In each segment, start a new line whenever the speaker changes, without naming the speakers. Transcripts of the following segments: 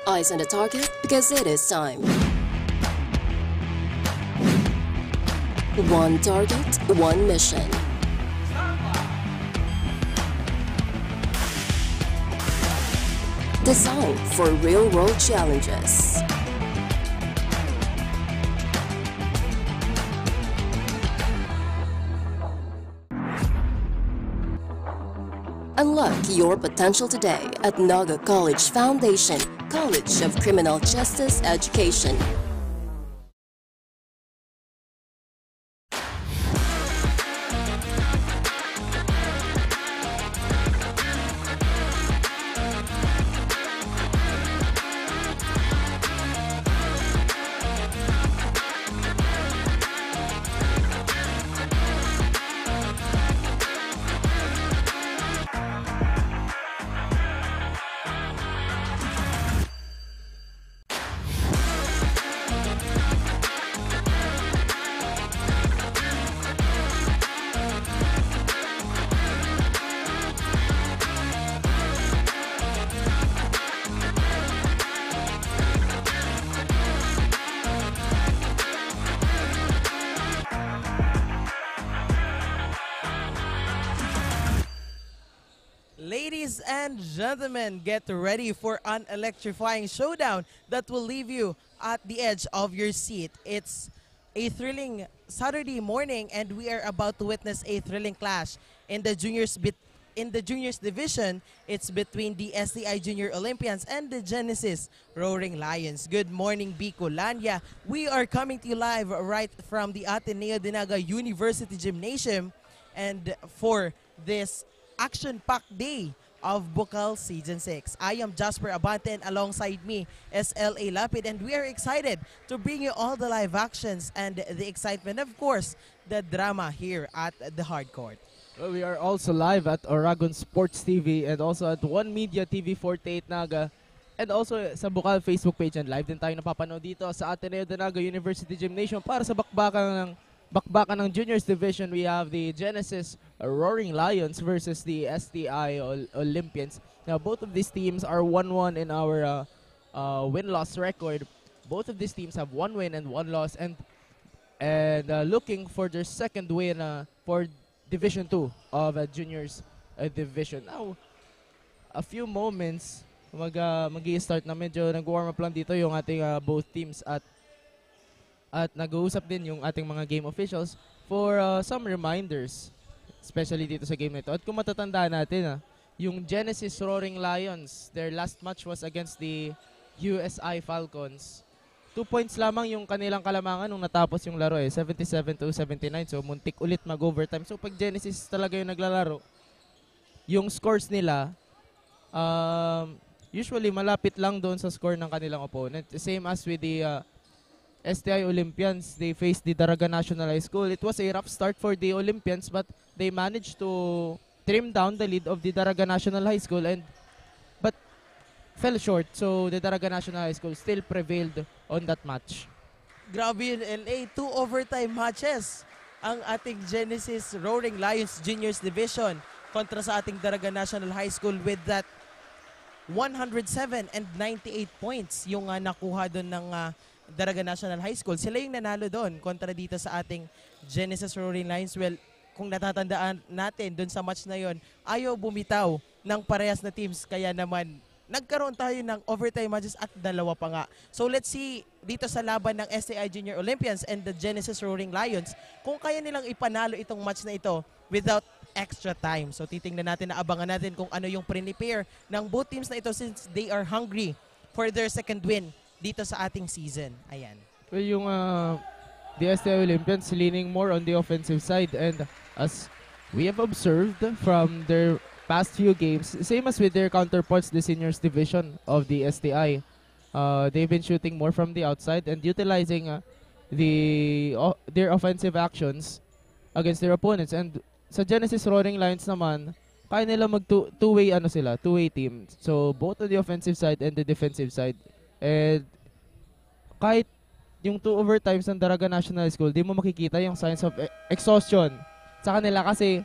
Eyes on the target because it is time. One target, one mission. Designed for real-world challenges. Unlock your potential today at Naga College Foundation, College of Criminal Justice Education.
Ladies and gentlemen, get ready for an electrifying showdown that will leave you at the edge of your seat. It's a thrilling Saturday morning and we are about to witness a thrilling clash in the juniors division. It's between the STI Junior Olympians and the Genesis Roaring Lions. Good morning, Bicolania. We are coming to you live right from the Ateneo de Naga University Gymnasium, and for this action-packed day of Bukal Season 6. I am Jasper Abante and alongside me is L.A. Lapid, and we are excited to bring you all the live actions and the excitement, of course, the drama here at the hard court.
Well, we are also live at Oragon Sports TV and also at One Media TV 48 Naga, and also sa Bukal Facebook page, and live din tayo napapanood dito sa Ateneo de Naga University Gymnasium para sa bakbakan ng Juniors Division. We have the Genesis Roaring Lions versus the STI Olympians. Now, both of these teams are 1-1 in our win-loss record. Both of these teams have 1 win and 1 loss, and looking for their second win for Division 2 of Juniors Division. Now, a few moments, mag-i-start na, medyo nag-warm up lang dito yung ating both teams, at nag-uusap din yung ating mga game officials for some reminders, especially dito sa game na ito. At kung matatandaan natin, yung Genesis Roaring Lions, their last match was against the USI Falcons. 2 points lamang yung kanilang kalamangan nung natapos yung laro, 77-79. So muntik ulit mag-overtime. So pag Genesis talaga yung naglalaro, yung scores nila usually malapit lang doon sa score ng kanilang opponent. Same as with the STI Olympians. They faced the Daraga National High School. It was a rough start for the Olympians, but they managed to trim down the lead of the Daraga National High School, but fell short. So the Daraga National High School still prevailed on that match.
Grabe yun, LA. 2 overtime matches ang ating Genesis Roaring Lions Juniors Division kontra sa ating Daraga National High School, with that 107 and 98 points yung nakuha doon ng Daraga National High School. Sila yung nanalo doon kontra dito sa ating Genesis Roaring Lions. Well, kung natatandaan natin doon sa match na yon, ayaw bumitaw ng parehas na teams, kaya naman nagkaroon tayo ng overtime matches at 2 pa nga. So let's see dito sa laban ng STI Junior Olympians and the Genesis Roaring Lions kung kaya nilang ipanalo itong match na ito without extra time. So titingnan natin, abangan natin kung ano yung prepare ng both teams na ito, since they are hungry for their second win dito sa ating season. Ayan.
Well, yung the STI Olympians leaning more on the offensive side, and as we have observed from their past few games, same as with their counterparts, the seniors division of the STI, they've been shooting more from the outside and utilizing their offensive actions against their opponents. And sa Genesis Roaring Lions naman, kaya nila two-way team. So both on the offensive side and the defensive side. And kahit yung 2 overtimes ng Daraga National School, di mo makikita yung signs of exhaustion sa kanila, kasi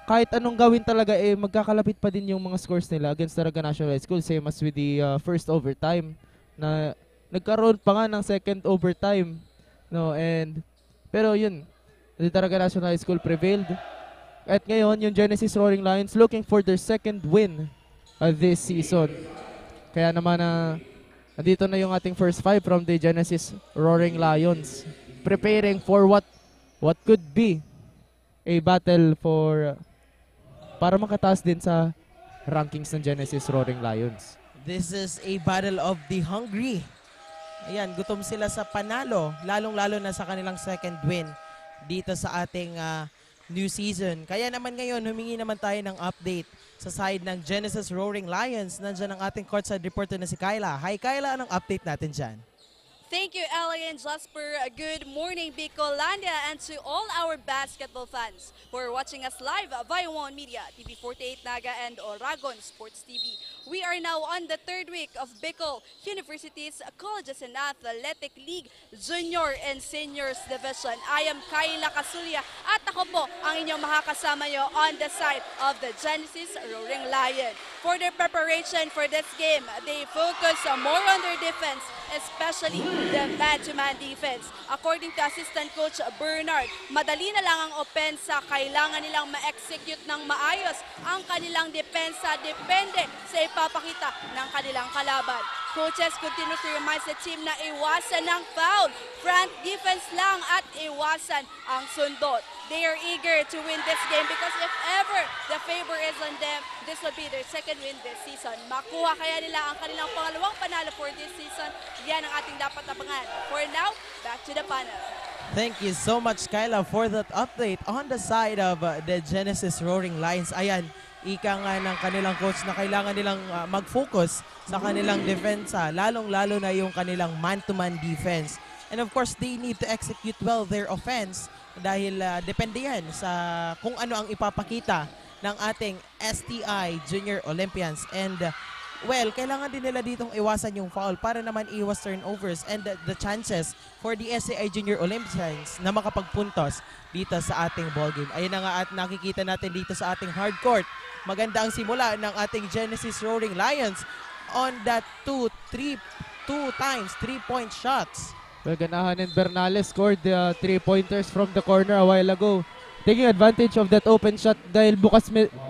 kahit anong gawin talaga, magkakalapit pa din yung mga scores nila against Daraga National High School. Same as with the first overtime na nagkaroon pa nga ng second overtime. No, pero yun, the Daraga National High School prevailed. At ngayon, yung Genesis Roaring Lions looking for their second win this season. Kaya naman nandito na yung ating first five from the Genesis Roaring Lions, preparing for what could be a battle para makataas din sa rankings ng Genesis Roaring Lions.
This is a battle of the hungry. Ayan, gutom sila sa panalo, lalong-lalo na sa kanilang second win dito sa ating new season. Kaya naman ngayon, humingi naman tayo ng update sa side ng Genesis Roaring Lions. Nandiyan ang ating courtside reporter na si Kyla. Hi Kyla, anong update natin dyan?
Thank you, Ellie and Jasper. Good morning, Bicolandia, and to all our basketball fans who are watching us live via One Media, TV48 Naga, and Oragon Sports TV. We are now on the third week of Bicol University's Colleges and Athletic League Junior and Seniors Division. I am Kyla Casulia at ako po ang inyong makakasama nyo on the side of the Genesis Roaring Lion. For their preparation for this game, they focus more on their defense, especially the man-to-man defense. According to Assistant Coach Bernard, madali na lang ang opensa, kailangan nilang ma-execute ng maayos ang kanilang depensa, depende sa ipapakita ng kanilang kalaban. Coaches continue to remind the team na iwasan ng foul, front defense lang at iwasan ang sundot. They are eager to win this game because if ever the favor is on them, this will be their second win this season. Makuha kaya nila ang kanilang pangalawang panalo for this season. Yan ang ating dapat abangan. For now, back to the panel.
Thank you so much, Kyla, for that update on the side of the Genesis Roaring Lions. Ayan, ika nga ng kanilang coach na kailangan nilang mag-focus sa kanilang defensa, lalong-lalo na yung kanilang man-to-man defense. And of course, they need to execute well their offense dahil depende yan sa kung ano ang ipapakita ng ating STI Junior Olympians. And well, kailangan din nila ditong iwasan yung foul para naman iwas turnovers and the chances for the STI Junior Olympians na makapagpuntos dito sa ating ballgame. Ayun na nga at nakikita natin dito sa ating hard court. Maganda ang simula ng ating Genesis Roaring Lions on that two times 3-point shots.
Well, Ganahan and Bernales scored the 3-pointers from the corner a while ago, taking advantage of that open shot dahil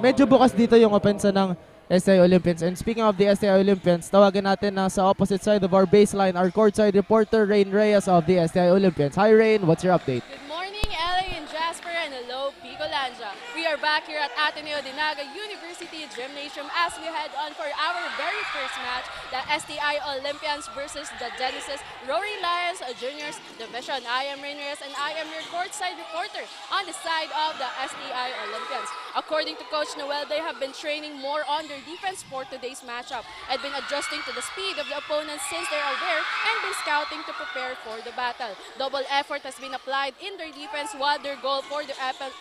medyo bukas dito yung opensa ng STI Olympians. And speaking of the STI Olympians, tawagan natin na sa opposite side of our baseline, our courtside reporter, Rain Reyes of the STI Olympians. Hi Rain, what's your update?
Good morning, Ellie and Jasper, and hello, Bicolandia. We are back here at Ateneo de Naga University Gymnasium as we head on for our very first match, the STI Olympians versus the Genesis Roaring Lions Juniors Division. I am Rain Reyes and I am your courtside reporter on the side of the STI Olympians. According to Coach Noel, they have been training more on their defense for today's matchup and been adjusting to the speed of the opponents since they're aware and been scouting to prepare for the battle. Double effort has been applied in their defense while their goal for the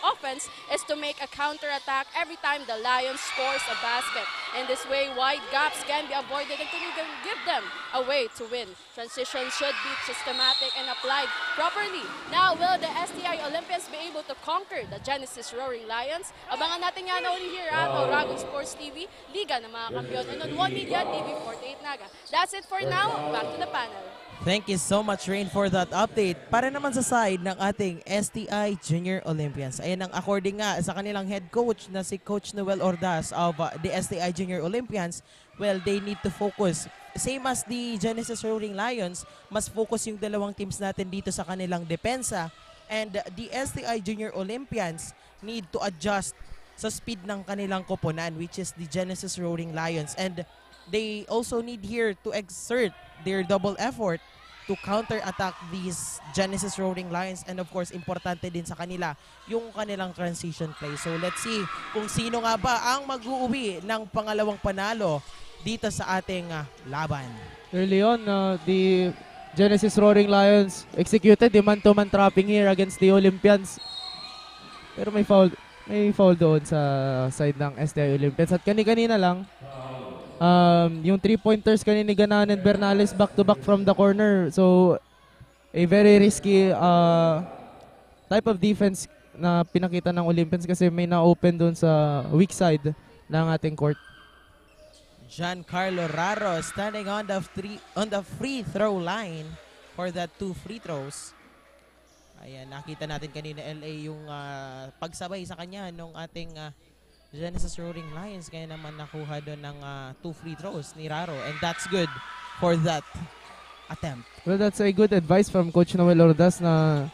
offense is to make a counter-attack every time the Lions scores a basket. In this way, wide gaps can be avoided and can even give them a way to win. Transition should be systematic and applied properly. Now, will the STI Olympians be able to conquer the Genesis Roaring Lions? Abangan natin yan only here at Oragon Sports TV, Liga ng mga Kampiyon, and on One Media TV48 Naga. That's it for now. Back to the panel.
Thank you so much, Rain, for that update. Para naman sa side ng ating STI Junior Olympians. Ayan ang according nga sa kanilang head coach na si Coach Noel Ordaz of the STI Junior Olympians, well, they need to focus. Same as the Genesis Roaring Lions, mas focus yung dalawang teams natin dito sa kanilang depensa. And the STI Junior Olympians need to adjust sa speed ng kanilang koponan, which is the Genesis Roaring Lions. And they also need here to exert their double effort to counter-attack these Genesis Roaring Lions. And of course, importante din sa kanila yung kanilang transition play. So let's see kung sino nga ba ang mag-uuwi ng pangalawang panalo dito sa ating laban.
Early on, the Genesis Roaring Lions executed the man-to-man trapping here against the Olympians. Pero may foul doon sa side ng STI Olympians. At kanina lang, yung 3-pointers kanina ni Ganahan and Bernales back-to-back from the corner. So, a very risky type of defense na pinakita ng Olympians kasi may na-open doon sa weak side ng ating court.
Giancarlo Raro standing on the free throw line for that 2 free throws. Ayan, nakita natin kanina LA yung pagsabay sa kanya nung ating Genesis Roaring Lions. Kaya naman nakuha doon ng 2 free throws ni Raro, and that's good for that attempt.
Well, that's a good advice from Coach Noel Ordas na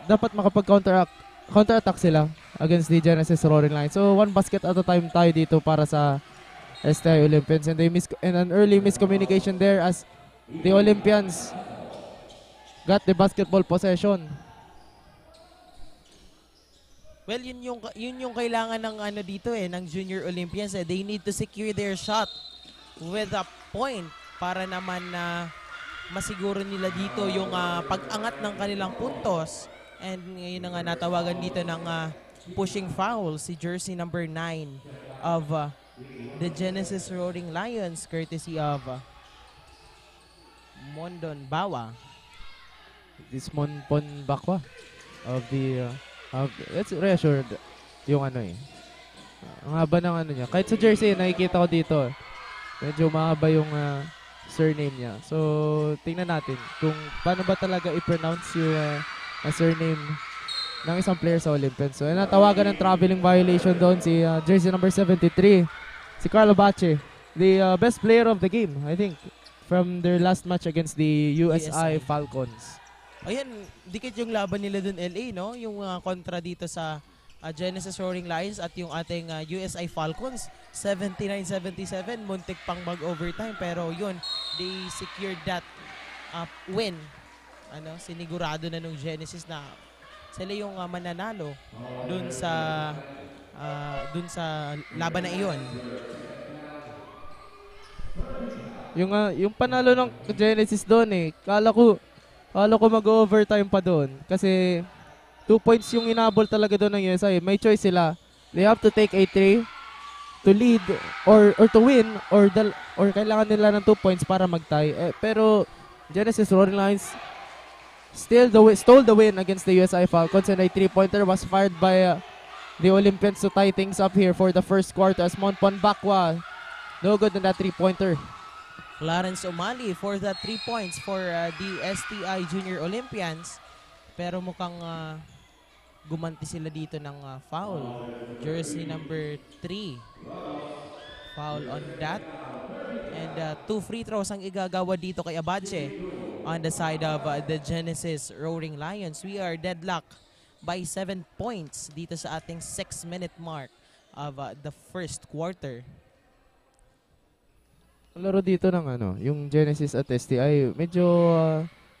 dapat makapag-counterattack sila against the Genesis Roaring Lions. So, 1 basket at a time tayo dito para sa STI Olympians, and an early miscommunication there as the Olympians got the basketball possession.
Well, yun yung kailangan ng dito ng Junior Olympians. They need to secure their shot with a point para naman na masiguro nila dito yung pag-angat ng kanilang puntos. And ngayon na nga natawagan dito ng pushing foul si jersey number 9 of the Genesis Roaring Lions, courtesy of Mondon Bawa.
This Monpon Bakwa of the let's reassured yung ang haba ng niya. Kahit sa jersey nakikita ko dito, medyo mahaba yung surname niya. So tingnan natin kung paano ba talaga i-pronounce yung surname ng isang player sa Olympians. So natawagan ng traveling violation doon si jersey number 73, si Carlo Bache, the best player of the game, I think, from their last match against the USI Falcons.
Ayan, dikit yung laban nila dun LA, no? Yung kontra dito sa Genesis Roaring Lions at yung ating USI Falcons. 79-77, muntik pang mag-overtime. Pero yun, they secured that win. Sinigurado na nung Genesis na sila yung mananalo dun sa laban na iyon.
Yung panalo ng Genesis doon kala ko mag-overtime pa doon kasi 2 points yung inabol talaga doon ng USI. May choice sila. They have to take a 3 to lead or to win or kailangan nila ng 2 points para mag-tie. Pero Genesis Roaring Lions stole the win against the USI Falcons, and a 3-pointer was fired by the Olympians to tie things up here for the first quarter as Monpon Bakwa. No good on that 3-pointer.
Clarence Umali for the 3 points for the STI Junior Olympians. Pero mukhang gumanti sila dito ng foul. Jersey number 3. Foul on that. And 2 free throws ang igagawa dito kay Abache on the side of the Genesis Roaring Lions. We are deadlocked by 7 points dito sa ating 6-minute mark of the first quarter.
Ang laro dito ng yung Genesis at STI, medyo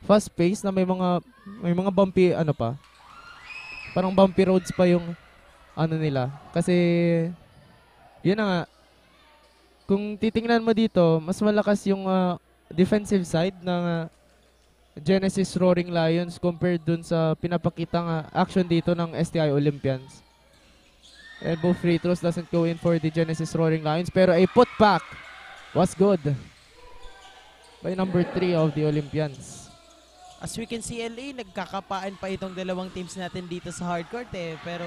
fast pace na may mga bumpy pa. Parang bumpy roads pa yung nila. Kasi yun na nga, kung titingnan mo dito, mas malakas yung defensive side ng Genesis Roaring Lions compared dun sa pinapakitang action dito ng STI Olympians. And both free throws doesn't go in for the Genesis Roaring Lions, pero a putback was good by number 3 of the Olympians.
As we can see, LA, nagkakapaan pa itong dalawang teams natin dito sa hardcourt pero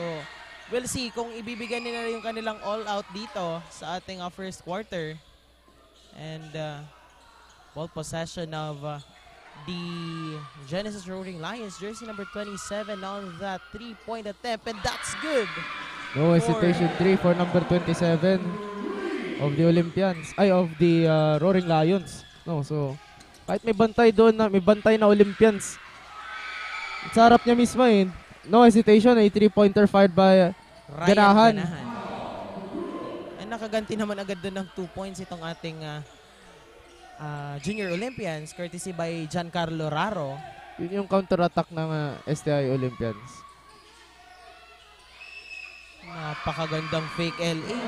we'll see kung ibibigyan nila yung kanilang all-out dito sa ating first quarter. And ball possession of the Genesis Roaring Lions, jersey number 27 on that 3-point attempt, and that's good.
No hesitation, 3 for number 27 of the Olympians, of the Roaring Lions. No, so kahit may bantay doon may bantay na Olympians. Sa harap niya mismo no hesitation, a 3-pointer fired by Ganahan.
And nakaganti naman agad doon ng 2 points itong ating Junior Olympians, courtesy by Giancarlo Raro.
Yun yung counter-attack ng STI Olympians.
Napakagandang fake LA.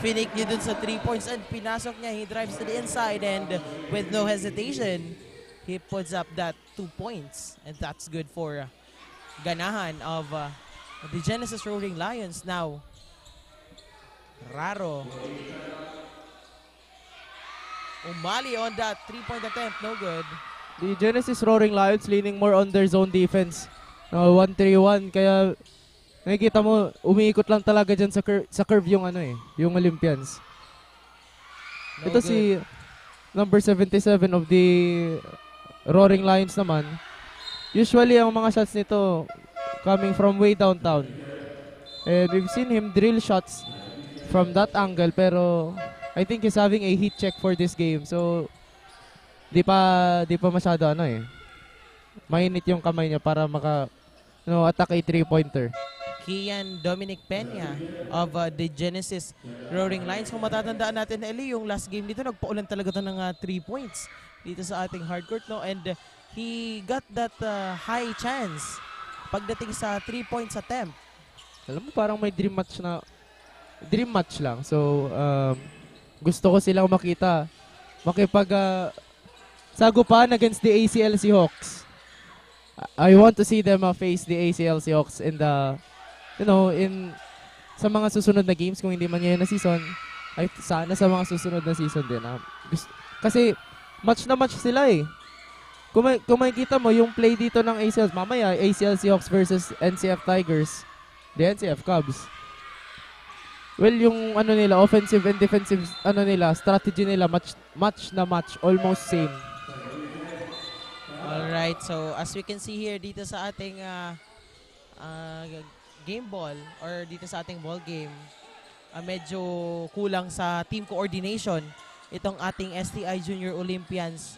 Finake niya dun sa 3 points and pinasok niya. He drives to the inside and with no hesitation, he puts up that 2 points. And that's good for Ganahan of the Genesis Roaring Lions. Now, Raro. Umali on that 3-point attempt. No good.
The Genesis Roaring Lions leaning more on their zone defense No, 1-3-1 kaya nakikita mo umiikot lang talaga diyan sa curve yung ano eh, yung Olympians.
No
Ito
good.
si number 77 of the Roaring Lions naman. Usually ang mga shots nito coming from way downtown. And we've seen him drill shots from that angle pero I think he's having a heat check for this game. So di pa masyado ano eh. Mainit yung kamay niya para attack a 3-pointer.
Kian Dominic Peña of the Genesis Roaring Lions. Kung matatandaan natin, Eli, yung last game dito, nagpaulan talaga ito ng 3 points dito sa ating hardcourt, no? And he got that high chance pagdating sa 3 points attempt.
Alam mo, parang may dream match lang. So, gusto ko silang makita. Sagupan against the ACL Seahawks. I want to see them face the ACL Seahawks in sa mga susunod na games. Kung hindi man ngayon na season, ay sana sa mga susunod na season din. Kasi match na match sila eh. Kung makikita mo yung play dito ng ACL, mamaya ACL Seahawks versus NCF Tigers, the NCF Cubs. Well, yung offensive and defensive strategy nila match na match, almost same.
Alright, so as we can see here dito sa ating game ball or dito sa ating ball game, medyo kulang sa team coordination itong ating STI Junior Olympians.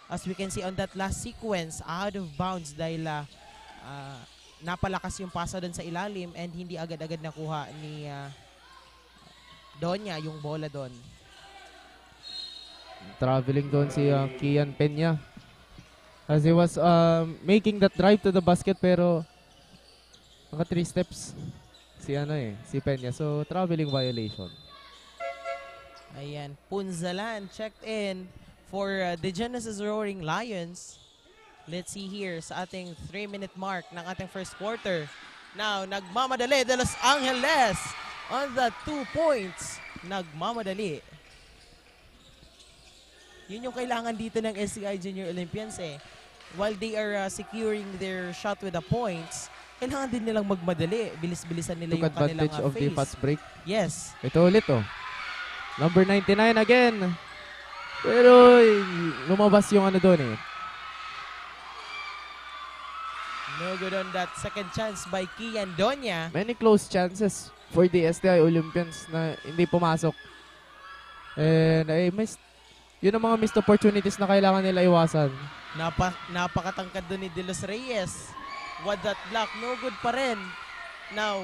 As we can see on that last sequence, out of bounds dahil napalakas yung pasa doon sa ilalim and hindi agad-agad nakuha ni Donya yung bola doon.
Traveling doon si Kian Peña. As he was making that drive to the basket pero naka 3 steps si Peña. So traveling violation.
Ayan, Punzalan checked in for the Genesis Roaring Lions. Let's see here sa ating 3-minute mark ng ating first quarter. Now, nagmamadali de Los Angeles on the 2 points. Nagmamadali. Yun yung kailangan dito ng SCI Junior Olympians eh. While they are securing their shot with the points, kailangan din nilang magmadali. Bilis-bilisan nila
Took
yung kanilang
advantage of the
phase.
fast break.
Yes.
Ito ulit Number 99 again. Pero lumabas yung doon eh.
No good on that second chance by Kian Donya.
Many close chances for the STI Olympians na hindi pumasok. And yun ang mga missed opportunities na kailangan nila iwasan.
Napakatangkad doon ni De Los Reyes. What that block? No good pa rin. Now,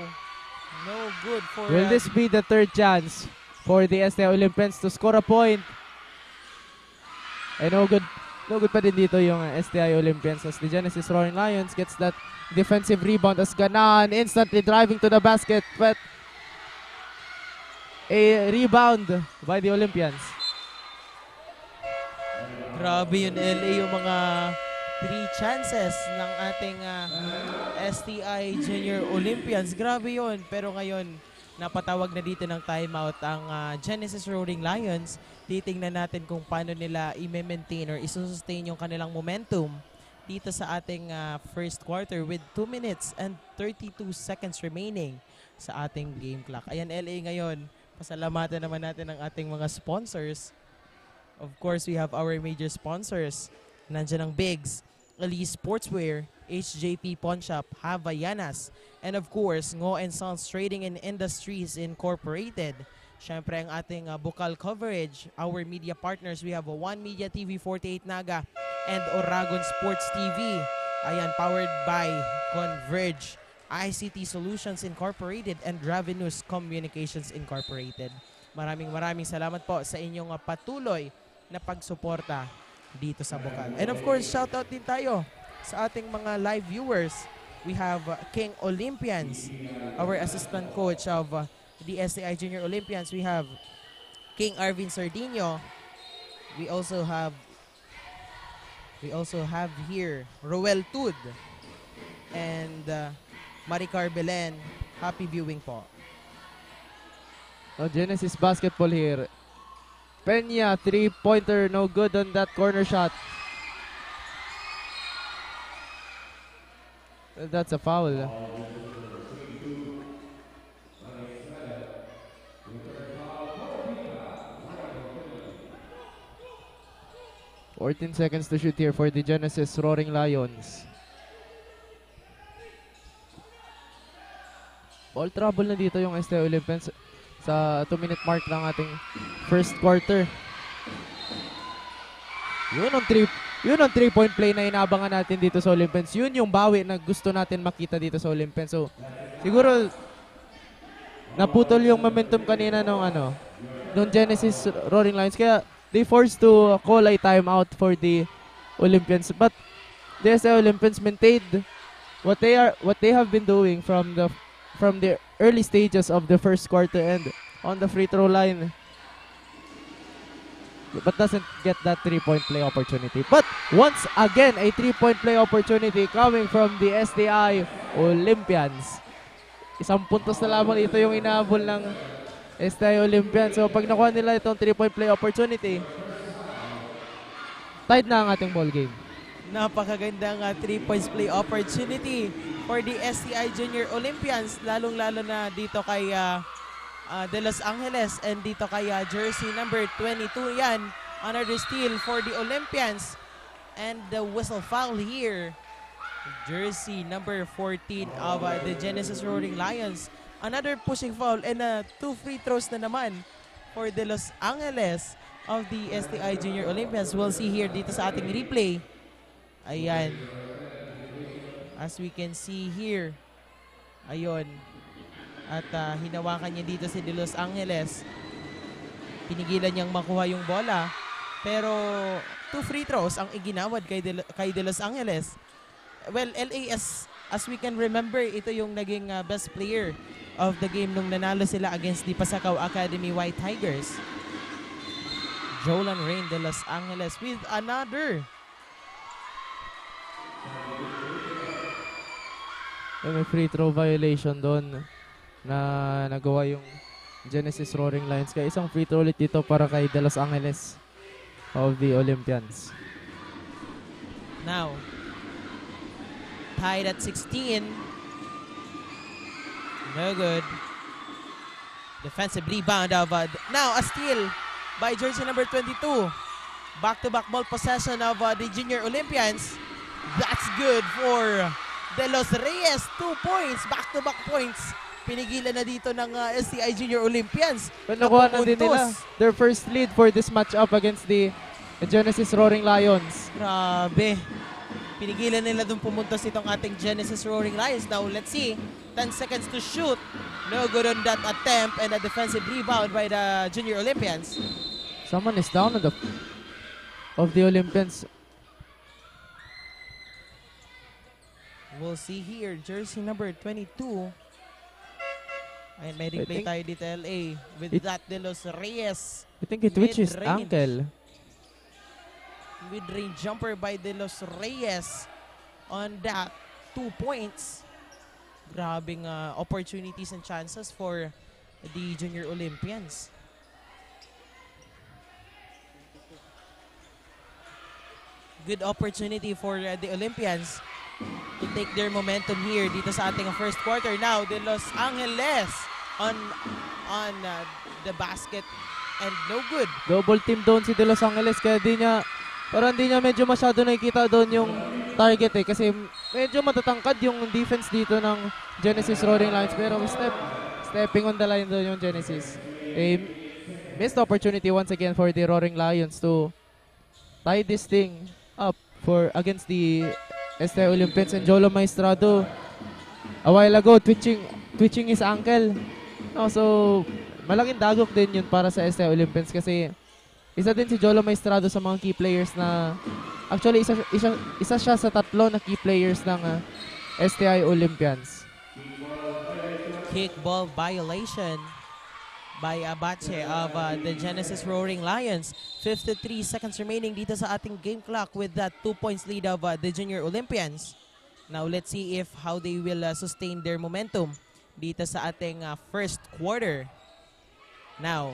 no good for...
Will this be the third chance for the STI Olympians to score a point? No good pa din dito yung STI Olympians as the Genesis Roaring Lions gets that defensive rebound as Ganan instantly driving to the basket, but a rebound by the Olympians.
Grabe yun, LA, yung mga 3 chances ng ating STI Junior Olympians. Grabe yun. Pero ngayon, napatawag na dito ng timeout ang Genesis Roaring Lions. Titingnan natin kung paano nila i-maintain or i-sustain yung kanilang momentum dito sa ating first quarter with 2 minutes and 32 seconds remaining sa ating game clock. Ayan, LA ngayon. Pasalamatan naman natin ang ating mga sponsors. Of course, we have our major sponsors. Nandiyan ang Bigs, Elise Sportswear, HJP Pawn Shop, Havaianas, and of course, Ngo & Sons Trading and Industries Incorporated. Siyempre ang ating Bukal coverage, our media partners, we have One Media TV 48 Naga and Oragon Sports TV. Ayan, powered by Converge, ICT Solutions Incorporated, and Ravenous Communications Incorporated. Maraming salamat po sa inyong patuloy na pagsuporta dito sa Bukal. And of course, shoutout din tayo sa ating mga live viewers. We have King Olympians, our assistant coach of the STI Junior Olympians. We have King Arvin Sardinio. We also have here Roel Tud and Maricar Belen. Happy viewing po.
Genesis basketball here. Peña, 3-pointer, no good on that corner shot. That's a foul. 14 seconds to shoot here for the Genesis Roaring Lions. Ball trouble na dito yung STI Olympians sa 2-minute mark ng ating first quarter. Yun ang 3-point play na inaabangan natin dito sa Olympians. Yun yung bawi na gusto natin makita dito sa Olympians. So, siguro naputol yung momentum kanina nung Genesis Roaring Lions. Kaya they forced to call a timeout for the Olympians. But the STI Olympians maintained what they have been doing from the early stages of the first quarter and on the free throw line, but doesn't get that 3-point play opportunity. But once again, a 3-point play opportunity coming from the STI Olympians. Isang puntos na lamang dito yung inahabol ng STI Olympians. So pag nakuha nila itong 3-point play opportunity, tied na ang ating ball game.
Napakagandang 3 points play opportunity for the STI Junior Olympians, lalong-lalo na dito kay De Los Angeles and dito kay jersey number 22. Yan, another steal for the Olympians, and the whistle foul here. Jersey number 14 of the Genesis Roaring Lions. Another pushing foul and 2 free throws na naman for De Los Angeles of the STI Junior Olympians. We'll see here dito sa ating replay. Ayan. As we can see here. Ayun. At hinawakan niya dito si De Los Angeles. Pinigilan niyang makuha yung bola. Pero 2 free throws ang iginawad kay De Los Angeles. Well, LA, as we can remember, ito yung naging best player of the game nung nanalo sila against the Pasakaw Academy White Tigers. Jolan Rain De Los Angeles with another.
May free throw violation doon na nagawa yung Genesis Roaring Lions. Kaya isang free throw ulit dito para kay De Los Angeles of the Olympians.
Now, tied at 16. No good. Defensive rebound of now a steal by jersey number 22. Back-to-back ball possession of the Junior Olympians. That's good for De Los Reyes. 2 points, back-to-back points. Pinigilan na dito ng STI Junior Olympians.
Nakuha na din nila their first lead for this matchup against the Genesis Roaring Lions.
Grabe. Pinigilan nila dun pumuntos itong ating Genesis Roaring Lions. Now, let's see. 10 seconds to shoot. No good on that attempt, and a defensive rebound by the Junior Olympians.
Someone is down on of the Olympians.
We'll see here, jersey number 22. Ay, may replay tayo dito, LA. With that, De Los Reyes.
I think it reached ankle.
Mid-range jumper by De Los Reyes on that 2 points. Grabing opportunities and chances for the Junior Olympians. Good opportunity for the Olympians to take their momentum here dito sa ating first quarter. Now, De Los Angeles on the basket and no good.
Double team doon si De Los Angeles kaya parang di niya medyo masyado nakikita doon yung target kasi medyo matatangkad yung defense dito ng Genesis Roaring Lions, pero stepping on the line doon yung Genesis. A missed opportunity once again for the Roaring Lions to tie this thing up against the STI Olympians. And Jolo Maestrado a while ago twitching his ankle. So malaking dagok din yun para sa STI Olympians kasi isa din si Jolo Maestrado sa mga key players na actually isa siya sa 3 na key players ng STI Olympians.
Kickball violation by Abache of the Genesis Roaring Lions. 53 seconds remaining dito sa ating game clock with that 2 points lead of the Junior Olympians. Now let's see how they will sustain their momentum dito sa ating first quarter. Now,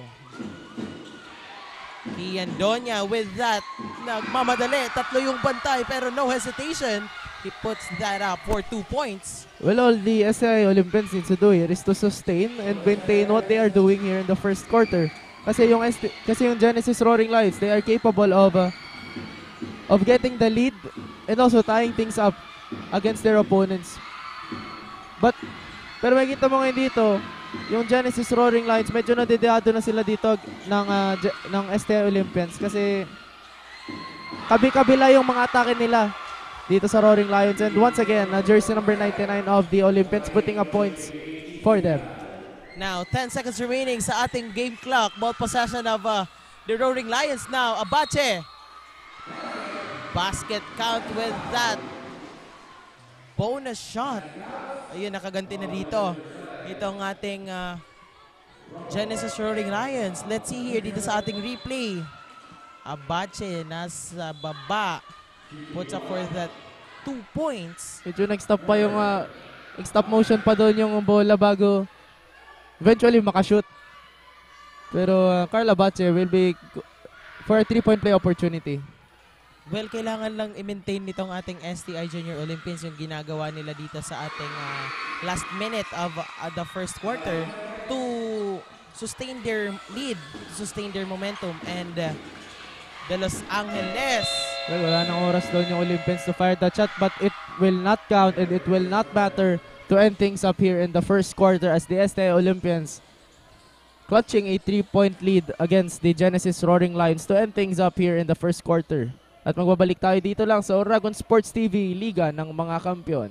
Ian Donya with that. Nagmamadali. 3 yung bantay pero no hesitation. He puts that up for 2 points.
Well, all the SCI Olympians need to do here is to sustain and maintain what they are doing here in the first quarter. Kasi yung Genesis Roaring Lions, they are capable of getting the lead and also tying things up against their opponents. Pero makikita mo ngayon dito, yung Genesis Roaring Lions, medyo nadedehado na sila dito ng STI Olympians kasi kabi-kabila yung mga atake nila dito sa Roaring Lions. And once again, jersey number 99 of the Olympians putting up points for them.
Now, 10 seconds remaining sa ating game clock. Ball possession of the Roaring Lions now. Abache. Basket count with that. Bonus shot. Ayun, nakaganti na dito. Itong ating Genesis Roaring Lions. Let's see here dito sa ating replay. Abache nasa baba. Puts up for that 2 points.
Medyo nag-stop pa yung stop motion pa doon yung bola bago eventually makashoot. Pero Carl Abache will be for a 3-point play opportunity.
Well, kailangan lang i-maintain nitong ating STI Junior Olympians yung ginagawa nila dito sa ating last minute of the first quarter to sustain their lead, sustain their momentum. And the Los Angeles.
Well, wala nang oras doon yung Olympians to fire the shot, but it will not count and it will not matter to end things up here in the first quarter as the STI Olympians clutching a 3-point lead against the Genesis Roaring Lions to end things up here in the first quarter. At magbabalik tayo dito lang sa Oragon Sports TV, Liga ng mga Kampiyon.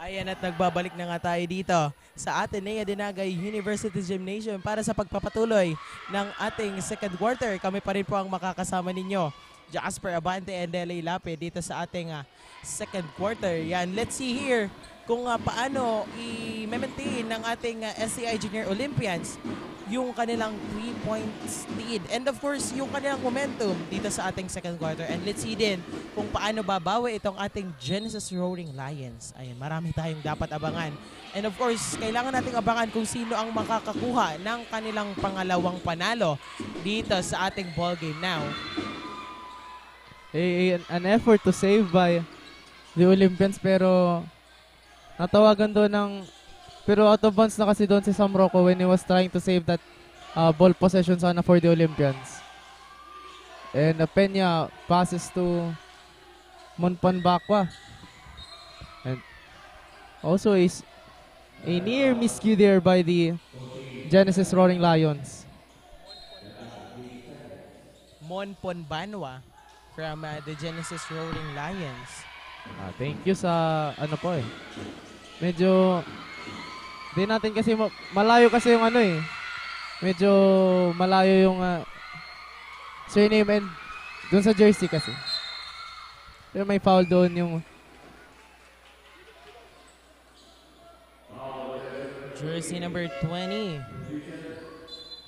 Ayan, at nagbabalik na nga tayo dito sa Ateneo Dinaga University Gymnasium para sa pagpapatuloy ng ating second quarter. Kami pa rin po ang makakasama ninyo, Jasper Abante and Dele Lape, dito sa ating second quarter. Yan, let's see here kung paano i-maintain ng ating SCI Junior Olympians yung kanilang 3 points lead. And of course, yung kanilang momentum dito sa ating second quarter. And let's see din kung paano babawi itong ating Genesis Roaring Lions. Ayun, marami tayong dapat abangan. And of course, kailangan nating abangan kung sino ang makakakuha ng kanilang pangalawang panalo dito sa ating ball game now.
An effort to save by the Olympians, pero natawagan doon ng pero out of bounds na kasi doon si Sam Rocco when he was trying to save that ball possession sana for the Olympians. And Peña passes to Monpon Bakwa. And also is a near miscue there by the Genesis Roaring Lions.
Monpon Banwa from the Genesis Roaring Lions.
Thank you sa ano po eh. Medyo di natin kasi malayo kasi yung ano eh. Medyo malayo yung surname and dun sa jersey kasi. Pero may foul doon yung
jersey number 20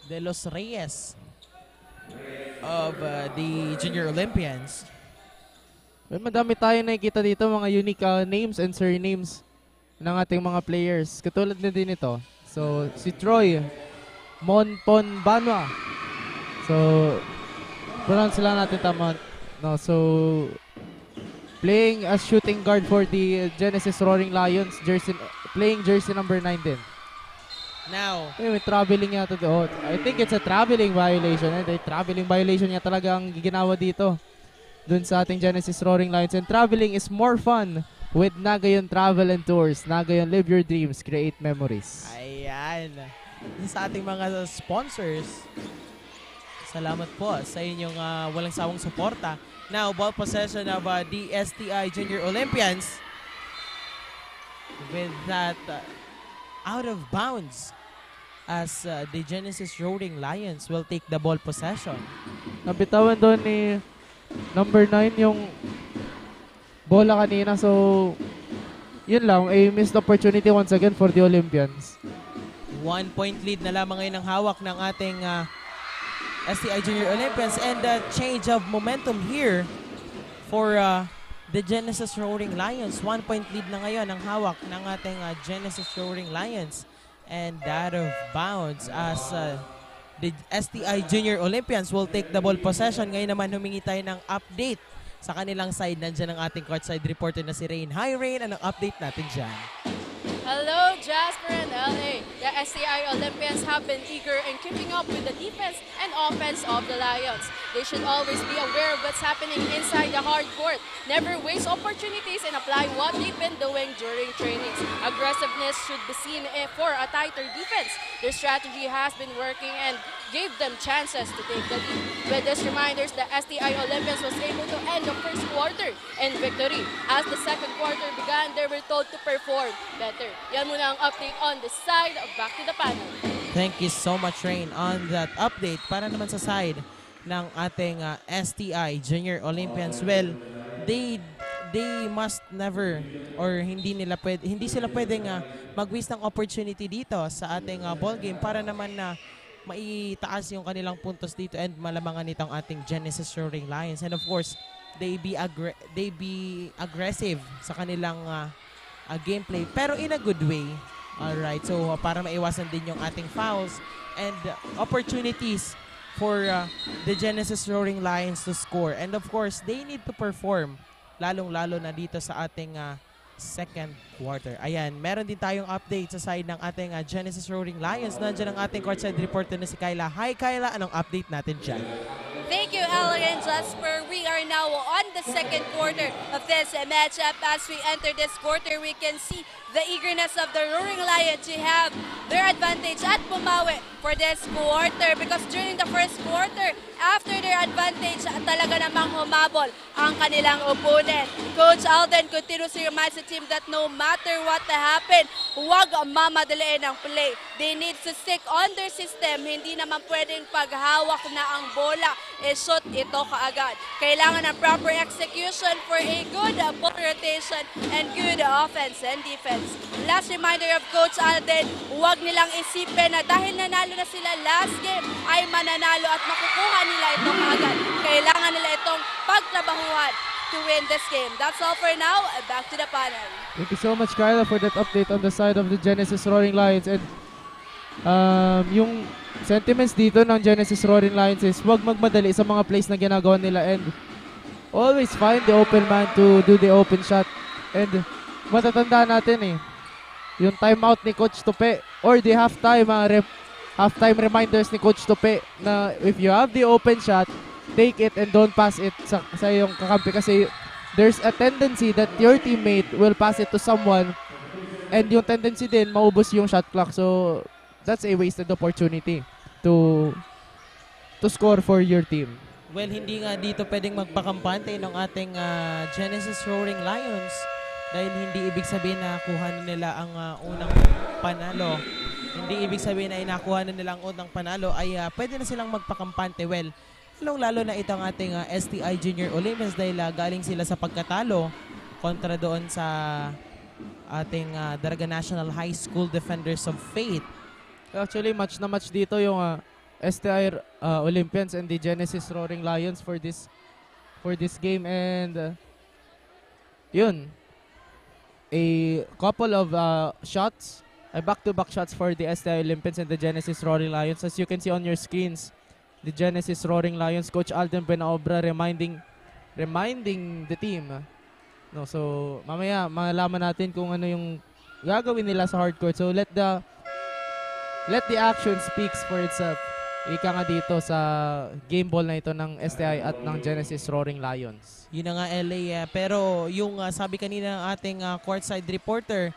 De Los Reyes of the Junior Olympians.
well, madami tayo nakikita dito mga unique names and surnames ng ating mga players. Katulad na din ito. So, si Troy Monpon Banwa So, pronounce lang natin tama. No, so, playing as shooting guard for the Genesis Roaring Lions, playing jersey number 9 din.
Now,
May traveling yata doon. I think it's a traveling violation. Traveling violation niya talaga ang ginawa dito dun sa ating Genesis Roaring Lions. And traveling is more fun with Nagayon Travel and Tours. Nagayon, live your dreams, create memories.
ayan. Sa ating mga sponsors, salamat po sa inyong walang sawang suporta. Now, ball possession of the STI Junior Olympians with that out of bounds as the Genesis Roaring Lions will take the ball possession.
Nabitawan doon ni number 9 yung bola kanina. So, yun lang. A missed opportunity once again for the Olympians.
1 point lead na lamang ngayon ang hawak ng ating STI Junior Olympians, and a change of momentum here for the Genesis Roaring Lions. 1 point lead na ngayon ang hawak ng ating Genesis Roaring Lions, and out of bounds as the STI Junior Olympians will take the ball possession. Ngayon naman humingi tayo ng update sa kanilang side. Nandiyan ang ating courtside reporter na si Rain. Hi Rain, anong update natin dyan?
Hello, Jasper and LA. The STI Olympians have been eager in keeping up with the defense and offense of the Lions. They should always be aware of what's happening inside the hard court. Never waste opportunities and apply what they've been doing during trainings. Aggressiveness should be seen for a tighter defense. Their strategy has been working and gave them chances to take the lead. With these reminders, the STI Olympians was able to end the first quarter in victory. As the second quarter began, they were told to perform better. Yan muna ang update on the side. Back to the panel.
Thank you so much, Rain, on that update. Para naman sa side ng ating STI Junior Olympians, well, they must never, or hindi sila pwedeng mag-waste ng opportunity dito sa ating ball game para naman na maitaas yung kanilang puntos dito and malamangan itong ating Genesis Roaring Lions. And of course, they be aggressive sa kanilang gameplay, pero in a good way. Alright, so para maiwasan din yung ating fouls and opportunities for the Genesis Roaring Lions to score. And of course, they need to perform, lalong-lalo na dito sa ating second quarter. Ayan, meron din tayong update sa side ng ating Genesis Roaring Lions. Nandiyan ang ating courtside reporter na si Kyla. Hi Kyla, anong update natin dyan?
Thank you, Ella and Jasper. We are now on the second quarter of this matchup. As we enter this quarter, we can see the eagerness of the Roaring Lions to have their advantage at bumawi for this quarter, because during the first quarter, after their advantage, talaga namang humabol ang kanilang opponent. Coach Alden continues to remind the team that no matter what happen, huwag mamadaliin ang play. They need to stick on their system. Hindi naman pwedeng paghawak na ang bola, shoot ito kaagad. Kailangan ng proper execution for a good ball rotation and good offense and defense. Last reminder of Coach Alden, huwag nilang isipin na dahil nanalo na sila last game ay mananalo at makukuha nila ito kaagad. Kailangan nila itong pagtrabahuhan to win this game. That's all for now. Back to the panel.
Thank you so much, Kyla, for that update on the side of the Genesis Roaring Lions. And yung sentiments dito ng Genesis Roaring Lions is huwag magmadali sa mga plays na ginagawa nila and always find the open man to do the open shot. And matatandaan natin yung timeout ni Coach Tupe or the halftime reminders ni Coach Tupe na if you have the open shot, take it and don't pass it sa iyong kakampi, kasi there's a tendency that your teammate will pass it to someone and yung tendency din maubos yung shot clock. So that's a wasted opportunity to score for your team.
Well, hindi nga dito pwedeng magpakampante ng ating Genesis Roaring Lions dahil hindi ibig sabihin na kuha nila ang unang panalo. Hindi ibig sabihin na inakuha na nila ang unang panalo ay pwede na silang magpakampante. Well, lalo na itong ating STI Junior Olympians dahil galing sila sa pagkatalo kontra doon sa ating Daraga National High School Defenders of Faith.
Actually, match na match dito yung STI Olympians and the Genesis Roaring Lions for this game, and yun, a couple of back-to-back shots for the STI Olympians and the Genesis Roaring Lions. As you can see on your screens, the Genesis Roaring Lions. Coach Alden Benaobra reminding the team. No, so mamaya malaman natin kung ano yung gagawin nila sa hardcourt. So let the action speaks for itself. Ika nga dito sa game ball na ito ng STI at ng Genesis Roaring Lions.
Yun na nga LA, pero yung sabi kanina ng ating courtside reporter,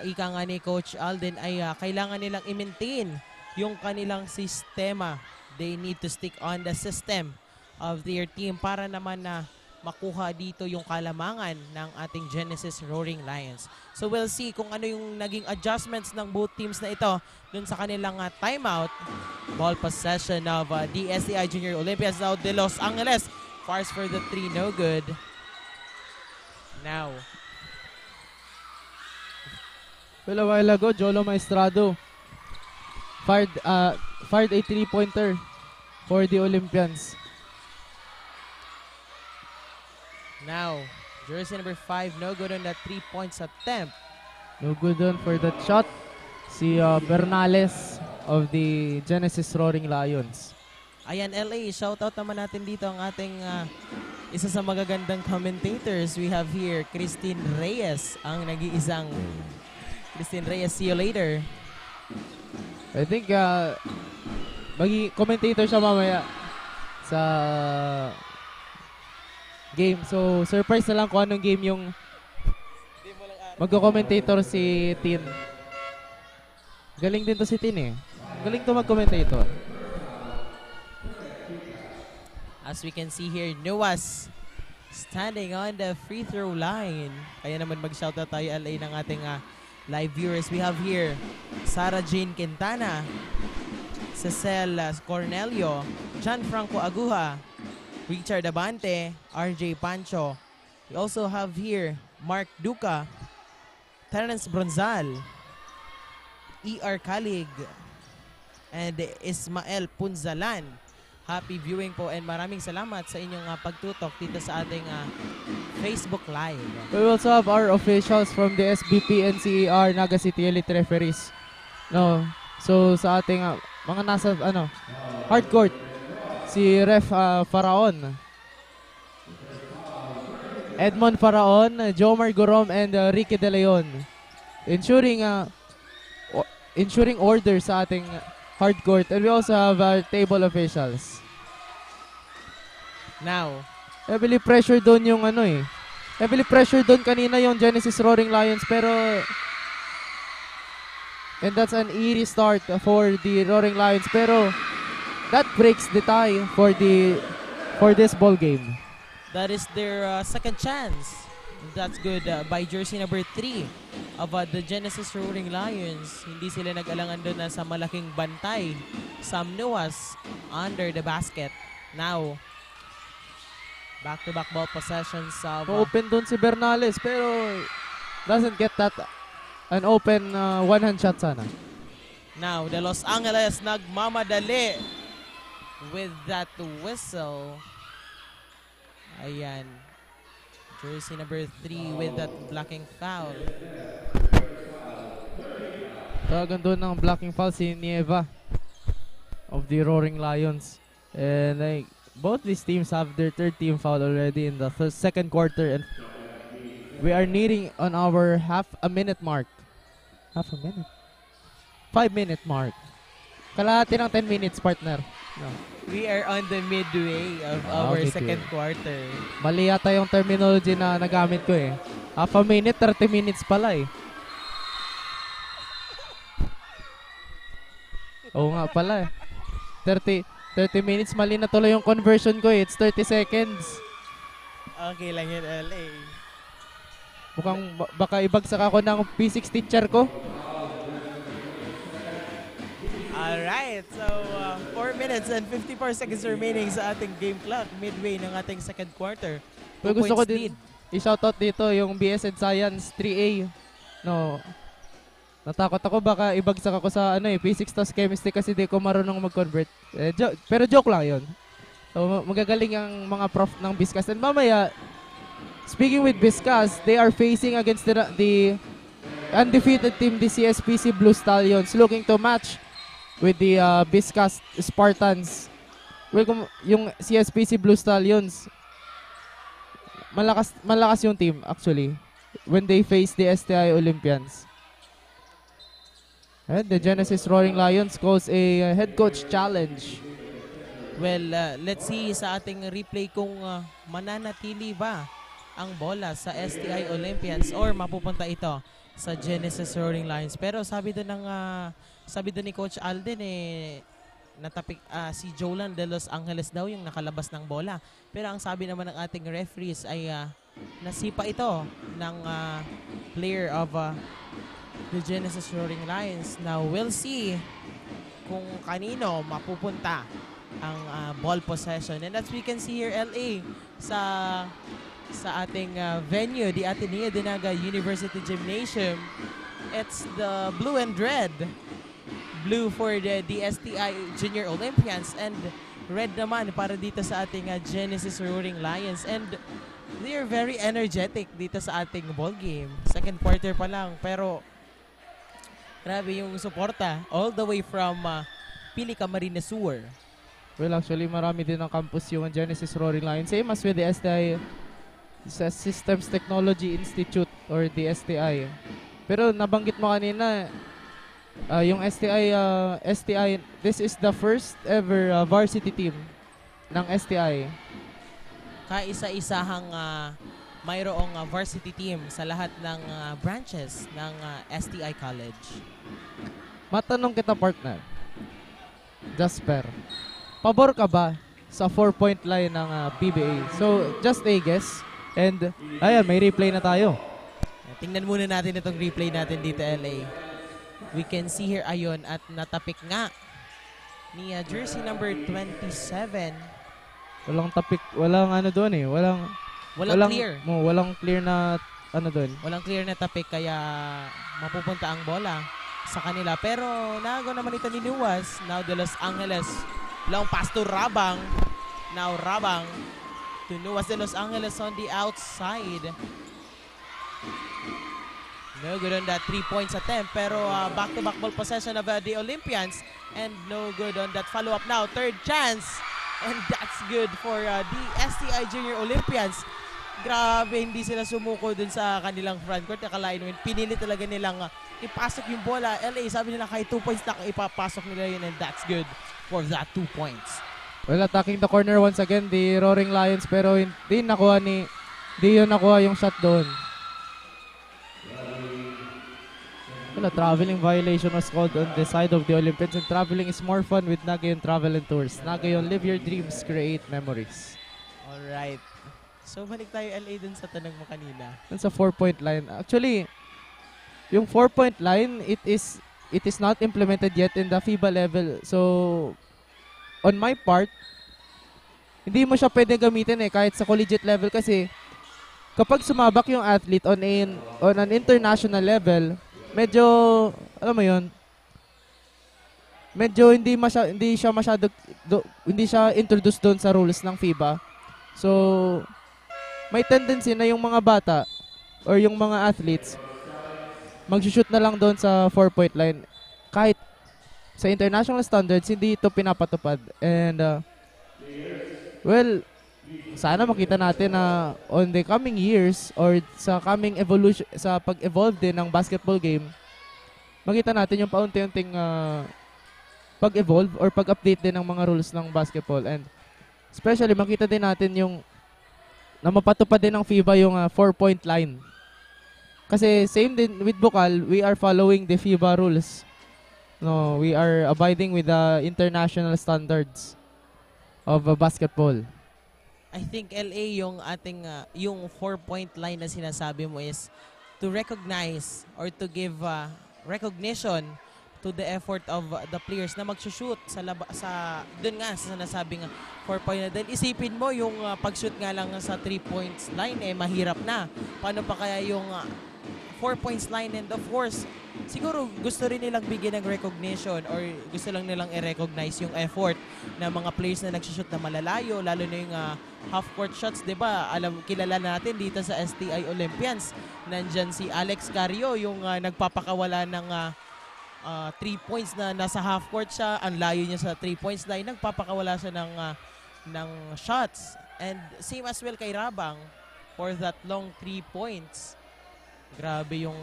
ika nga ni Coach Alden ay kailangan nilang i-maintain yung kanilang sistema. They need to stick on the system of their team para naman na makuha dito yung kalamangan ng ating Genesis Roaring Lions. So we'll see kung ano yung naging adjustments ng both teams na ito dun sa kanilang timeout. Ball possession of the STI Junior Olympians now de Los Angeles. Fires for the 3, no good. Now.
Well, a while ago, Jolo Maestrado fired a 3-pointer for the Olympians.
Now, jersey number 5, no good on that 3 points attempt.
No good on for that shot. Si Bernales of the Genesis Roaring Lions.
Ayan, LA, shoutout naman natin dito ang ating isa sa magagandang commentators. We have here Christine Reyes, ang nag-iisang Christine Reyes, see you later.
I think commentator siya mamaya sa game. So, surprise na lang kung anong game yung magko-commentator si Tin. Galing din to si Tin eh. Galing to mag-commentator.
As we can see here, Nuas standing on the free throw line. Kaya naman mag-shoutout tayo LA ng ating live viewers. We have here Sarah Jane Quintana, Cecil Cornelio, Gianfranco Aguja, Richard Abante, RJ Pancho. We also have here Mark Duca, Terence Bronzal, ER Kalig, and Ismael Punzalan. Happy viewing po and maraming salamat sa inyong pagtutok dito sa ating Facebook Live.
We also have our officials from the SBP and CER Naga City Elite Referees. No. So sa ating mga nasa hardcourt, si Ref Faraon, Edmond Faraon, Jomar Gorom, and Ricky De Leon, ensuring order sa ating hardcourt. And we also have our table officials.
Now,
heavily pressure doon yung heavily pressure doon kanina yung Genesis Roaring Lions, pero and that's an eerie start for the Roaring Lions, pero that breaks the tie for this ball game.
that is their second chance. That's good by jersey number 3 of the Genesis Roaring Lions. Hindi sila nag-alangan doon na sa malaking bantay. Sam Nuas under the basket. Now, back-to-back ball possessions of...
Open doon si Bernales, pero doesn't get that an open one-hand shot sana.
Now, the Los Angeles nagmamadali with that whistle. Ayan. Jersey number 3 with that blocking foul.
Tawagan doon ng blocking foul si Nieva of the Roaring Lions. And both these teams have their third team foul already in the second quarter. And we are nearing on our half a minute mark. 5-minute mark. Kalahati ng 10 minutes, partner. No.
We are on the midway of our
midway.
second quarter.
Mali yata yung terminology na nagamit ko eh. Half a minute, 30 minutes pala eh. Oo nga pala eh. 30 minutes, mali na tuloy yung conversion ko eh. It's 30 seconds.
Okay lang yun, LA.
Mukhang baka ibagsak ako ng P6 teacher ko.
Alright, so 4 minutes and 54 seconds remaining sa ating game clock. Midway ng ating second quarter.
Pero gusto ko din i-shoutout dito yung BS and Science 3A. No, natakot ako baka ibagsak ako sa P6 tas chemistry kasi di ko marunong mag-convert. Pero joke lang yun. So magagaling ang mga prof ng Biscas. And mamaya, speaking with Biscas, they are facing against the undefeated team, the CSPC Blue Stallions, looking to match with the Biscas Spartans Well, yung CSPC Blue Stallions, malakas yung team actually when they face the STI Olympians. And the Genesis Roaring Lions calls a head coach challenge.
Well, let's see sa ating replay kung mananatili ba ang bola sa STI Olympians or mapupunta ito sa Genesis Roaring Lions. Pero sabi doon ni Coach Alden natapik si Jolan de Los Angeles daw yung nakalabas ng bola. Pero ang sabi naman ng ating referees ay nasipa ito ng player of the Genesis Roaring Lions. Now we'll see kung kanino mapupunta ang ball possession. And as we can see here, LA sa ating venue, the Ateneo de Naga University Gymnasium, it's the blue and red. Blue for the STI Junior Olympians and red naman para dito sa ating Genesis Roaring Lions. And they are very energetic dito sa ating ball game. Second quarter pa lang, pero grabe yung suporta all the way from Pili Camarines Sur.
Well, actually, marami din ang campus yung Genesis Roaring Lions. Same as with the STI sa Systems Technology Institute or the STI. Pero nabanggit mo kanina, yung STI, this is the first ever varsity team ng STI.
Kaisa-isahang mayroong varsity team sa lahat ng branches ng STI College.
Matanong kita, partner. Jasper, pabor ka ba sa 4-point line ng PBA? So, just a guess. And, ayan, may replay na tayo.
Tingnan muna natin itong replay natin dito, LA. We can see here, ayon, at natapik nga ni jersey number 27.
Walang tapik, walang ano doon eh. Walang
clear.
Walang clear na ano doon.
Walang clear na tapik kaya mapupunta ang bola sa kanila. Pero nagawa naman ito ni Nuwas. Now de Los Angeles. Long pass to Rabang. Now Rabang to Nuwas de Los Angeles on the outside. No good on that 3 points attempt. Pero back-to-back ball possession of the Olympians. And no good on that follow-up now. Third chance. And that's good for the STI Junior Olympians. Grabe, hindi sila sumuko dun sa kanilang frontcourt. Nakalain mo, pinili talaga nilang ipasok yung bola. LA, sabi nila kahit 2 points na ipapasok nila yun. And that's good for that 2 points.
Well, attacking the corner once again, the Roaring Lions. Pero hindi yun nakuha yung shot doon. Well, a traveling violation was called on the side of the Olympians, and traveling is more fun with Nagayon Travel and Tours. Nagayon, live your dreams, create memories.
Alright. So, balik tayo LA dun sa tanong mo kanina.
Dun sa 4-point line. Actually, yung 4-point line, it is not implemented yet in the FIBA level. So, on my part, hindi mo siya pwede gamitin kahit sa collegiate level kasi kapag sumabak yung athlete on an international level, medyo, alam mo yun, medyo hindi siya introduced doon sa rules ng FIBA. So, may tendency na yung mga bata or yung mga athletes mag-shoot na lang doon sa 4-point line. Kahit sa international standards, hindi ito pinapatupad. And, well, sana makita natin na on the coming years or sa coming evolution, sa pag-evolve din ng basketball game, makita natin yung paunti-unting pag-evolve or pag-update din ng mga rules ng basketball. And especially, makita din natin yung na mapatupad din ng FIBA yung 4-point line. Kasi same din with Bukal, we are following the FIBA rules. No, we are abiding with the international standards of basketball.
I think LA yung ating yung 4-point line na sinasabi mo is to recognize or to give recognition to the effort of the players na mag-shoot sa doon nga sa sinasabing 4-point na. Then isipin mo yung pag-shoot nga lang sa 3 points line mahirap na. Paano pa kaya yung 4 points line? And of course, siguro gusto rin nilang bigyan ng recognition or gusto lang nilang i-recognize yung effort ng mga players na nagsushoot na malalayo, lalo na yung half-court shots, 'di ba? Kilala natin dito sa STI Olympians. Nandyan si Alex Cario, yung nagpapakawala ng 3 points na nasa half court siya. Ang layo niya sa 3 points line. Nagpapakawala siya ng shots. And same as well kay Rabang for that long 3 points. Grabe yung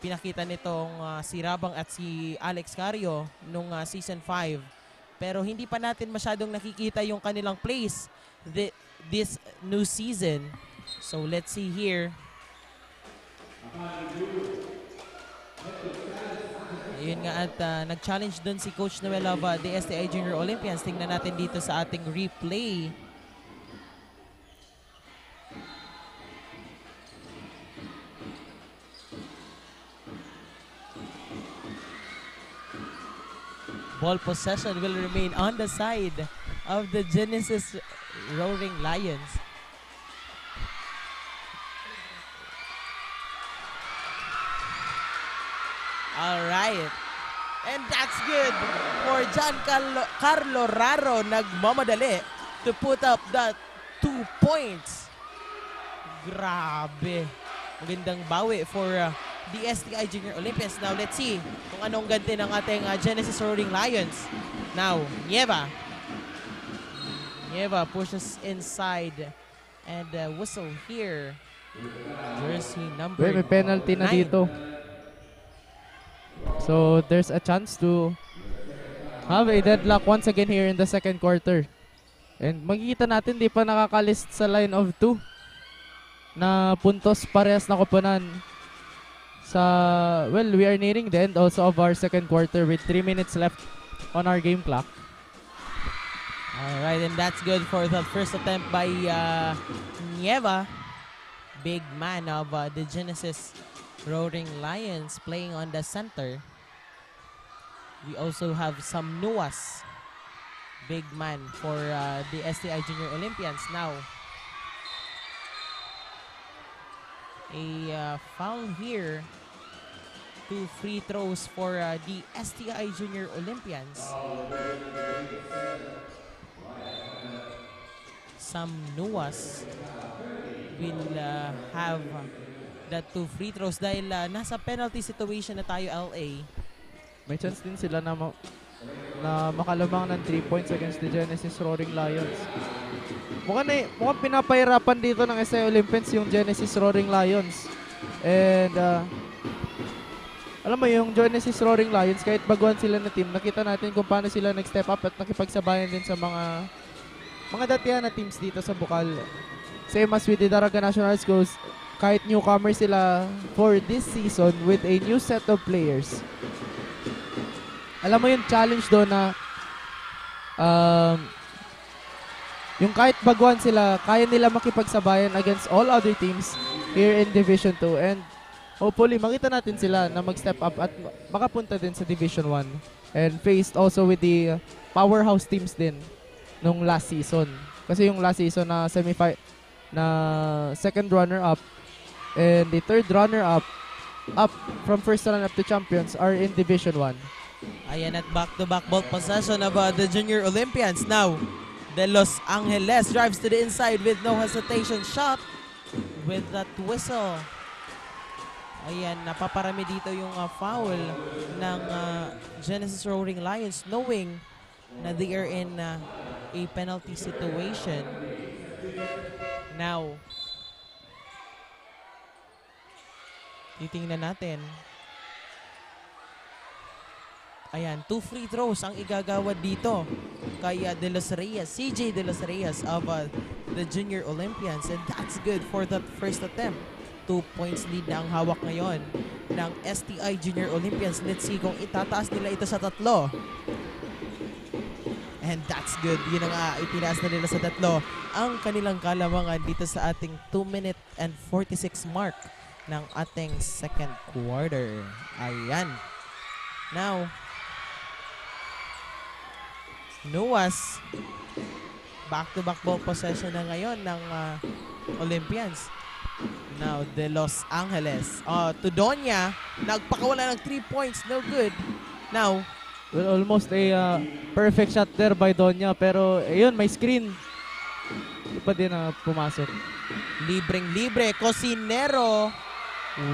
pinakita nitong si Rabang at si Alex Cario nung season 5. Pero hindi pa natin masyadong nakikita yung kanilang plays this new season. So let's see here. Ayun nga at nag-challenge doon si Coach Noel of the STI Junior Olympians. Tingnan natin dito sa ating replay. Ball possession will remain on the side of the Genesis Roaring Lions. All right. And that's good for Carlo Raro. Nagmamadali to put up that 2 points. Grabe. Magandang bawi for the STI Junior Olympians. Now, let's see kung anong ganti ng ating Genesis Roaring Lions. Now, Nieva pushes inside and whistle here. Jersey number
May penalty na
9.
dito. So, there's a chance to have a deadlock once again here in the second quarter. And makikita natin, di pa nakakalist sa line of 2 na puntos parehas na koponan. Well, we are nearing the end also of our second quarter with 3 minutes left on our game clock.
Alright, and that's good for the first attempt by Nieva. Big man of the Genesis Roaring Lions playing on the center. We also have some Nuas. Big man for the STI Junior Olympians. Now, a foul here. 2 free throws for the STI Junior Olympians. Some Nuas will have that 2 free throws dahil nasa penalty situation na tayo, LA.
May chance din sila na makalamang ng 3 points against the Genesis Roaring Lions. Mukhang pinapahirapan dito ng STI Olympians yung Genesis Roaring Lions. And alam mo yung Genesis Roaring Lions, kahit baguhan sila na team, nakita natin kung paano sila nag-step up at nakipagsabayan din sa mga datihan na teams dito sa Bukal. Same as with the Daraga National Schools, kahit newcomer sila for this season with a new set of players. Alam mo yung challenge doon na yung kahit baguhan sila, kaya nila makipagsabayan against all other teams here in Division 2. And hopefully, makita natin sila na mag-step up at makapunta din sa Division 1. And faced also with the powerhouse teams din nung last season. Kasi yung last season na na second runner-up and the third runner-up from first run-up to champions are in Division 1.
Ayan at back-to-back ball possession of the Junior Olympians. Now, De Los Angeles drives to the inside with no hesitation shot with that whistle. Ayan, napaparami dito yung foul ng Genesis Roaring Lions knowing na they are in a penalty situation. Now, titingnan natin. Ayan, 2 free throws ang igagawad dito kay De Los Reyes, CJ De Los Reyes of the Junior Olympians. And that's good for that first attempt. 2 points lead na ang hawak ngayon ng STI Junior Olympians. Let's see kung itataas nila ito sa 3. And that's good. Yun ang itinaas na nila sa 3. Ang kanilang kalamangan dito sa ating 2 minute and 46 mark ng ating second quarter. Ayan. Now, Nuas, back-to-back ball possession na ngayon ng Olympians. Now, De Los Angeles. Tudonia, nagpakawala ng 3 points. No good. Now,
well, almost a perfect shot there by Donya. Pero, ayun, may screen. Hindi pa din pumasok.
Libreng-libre. Cosinero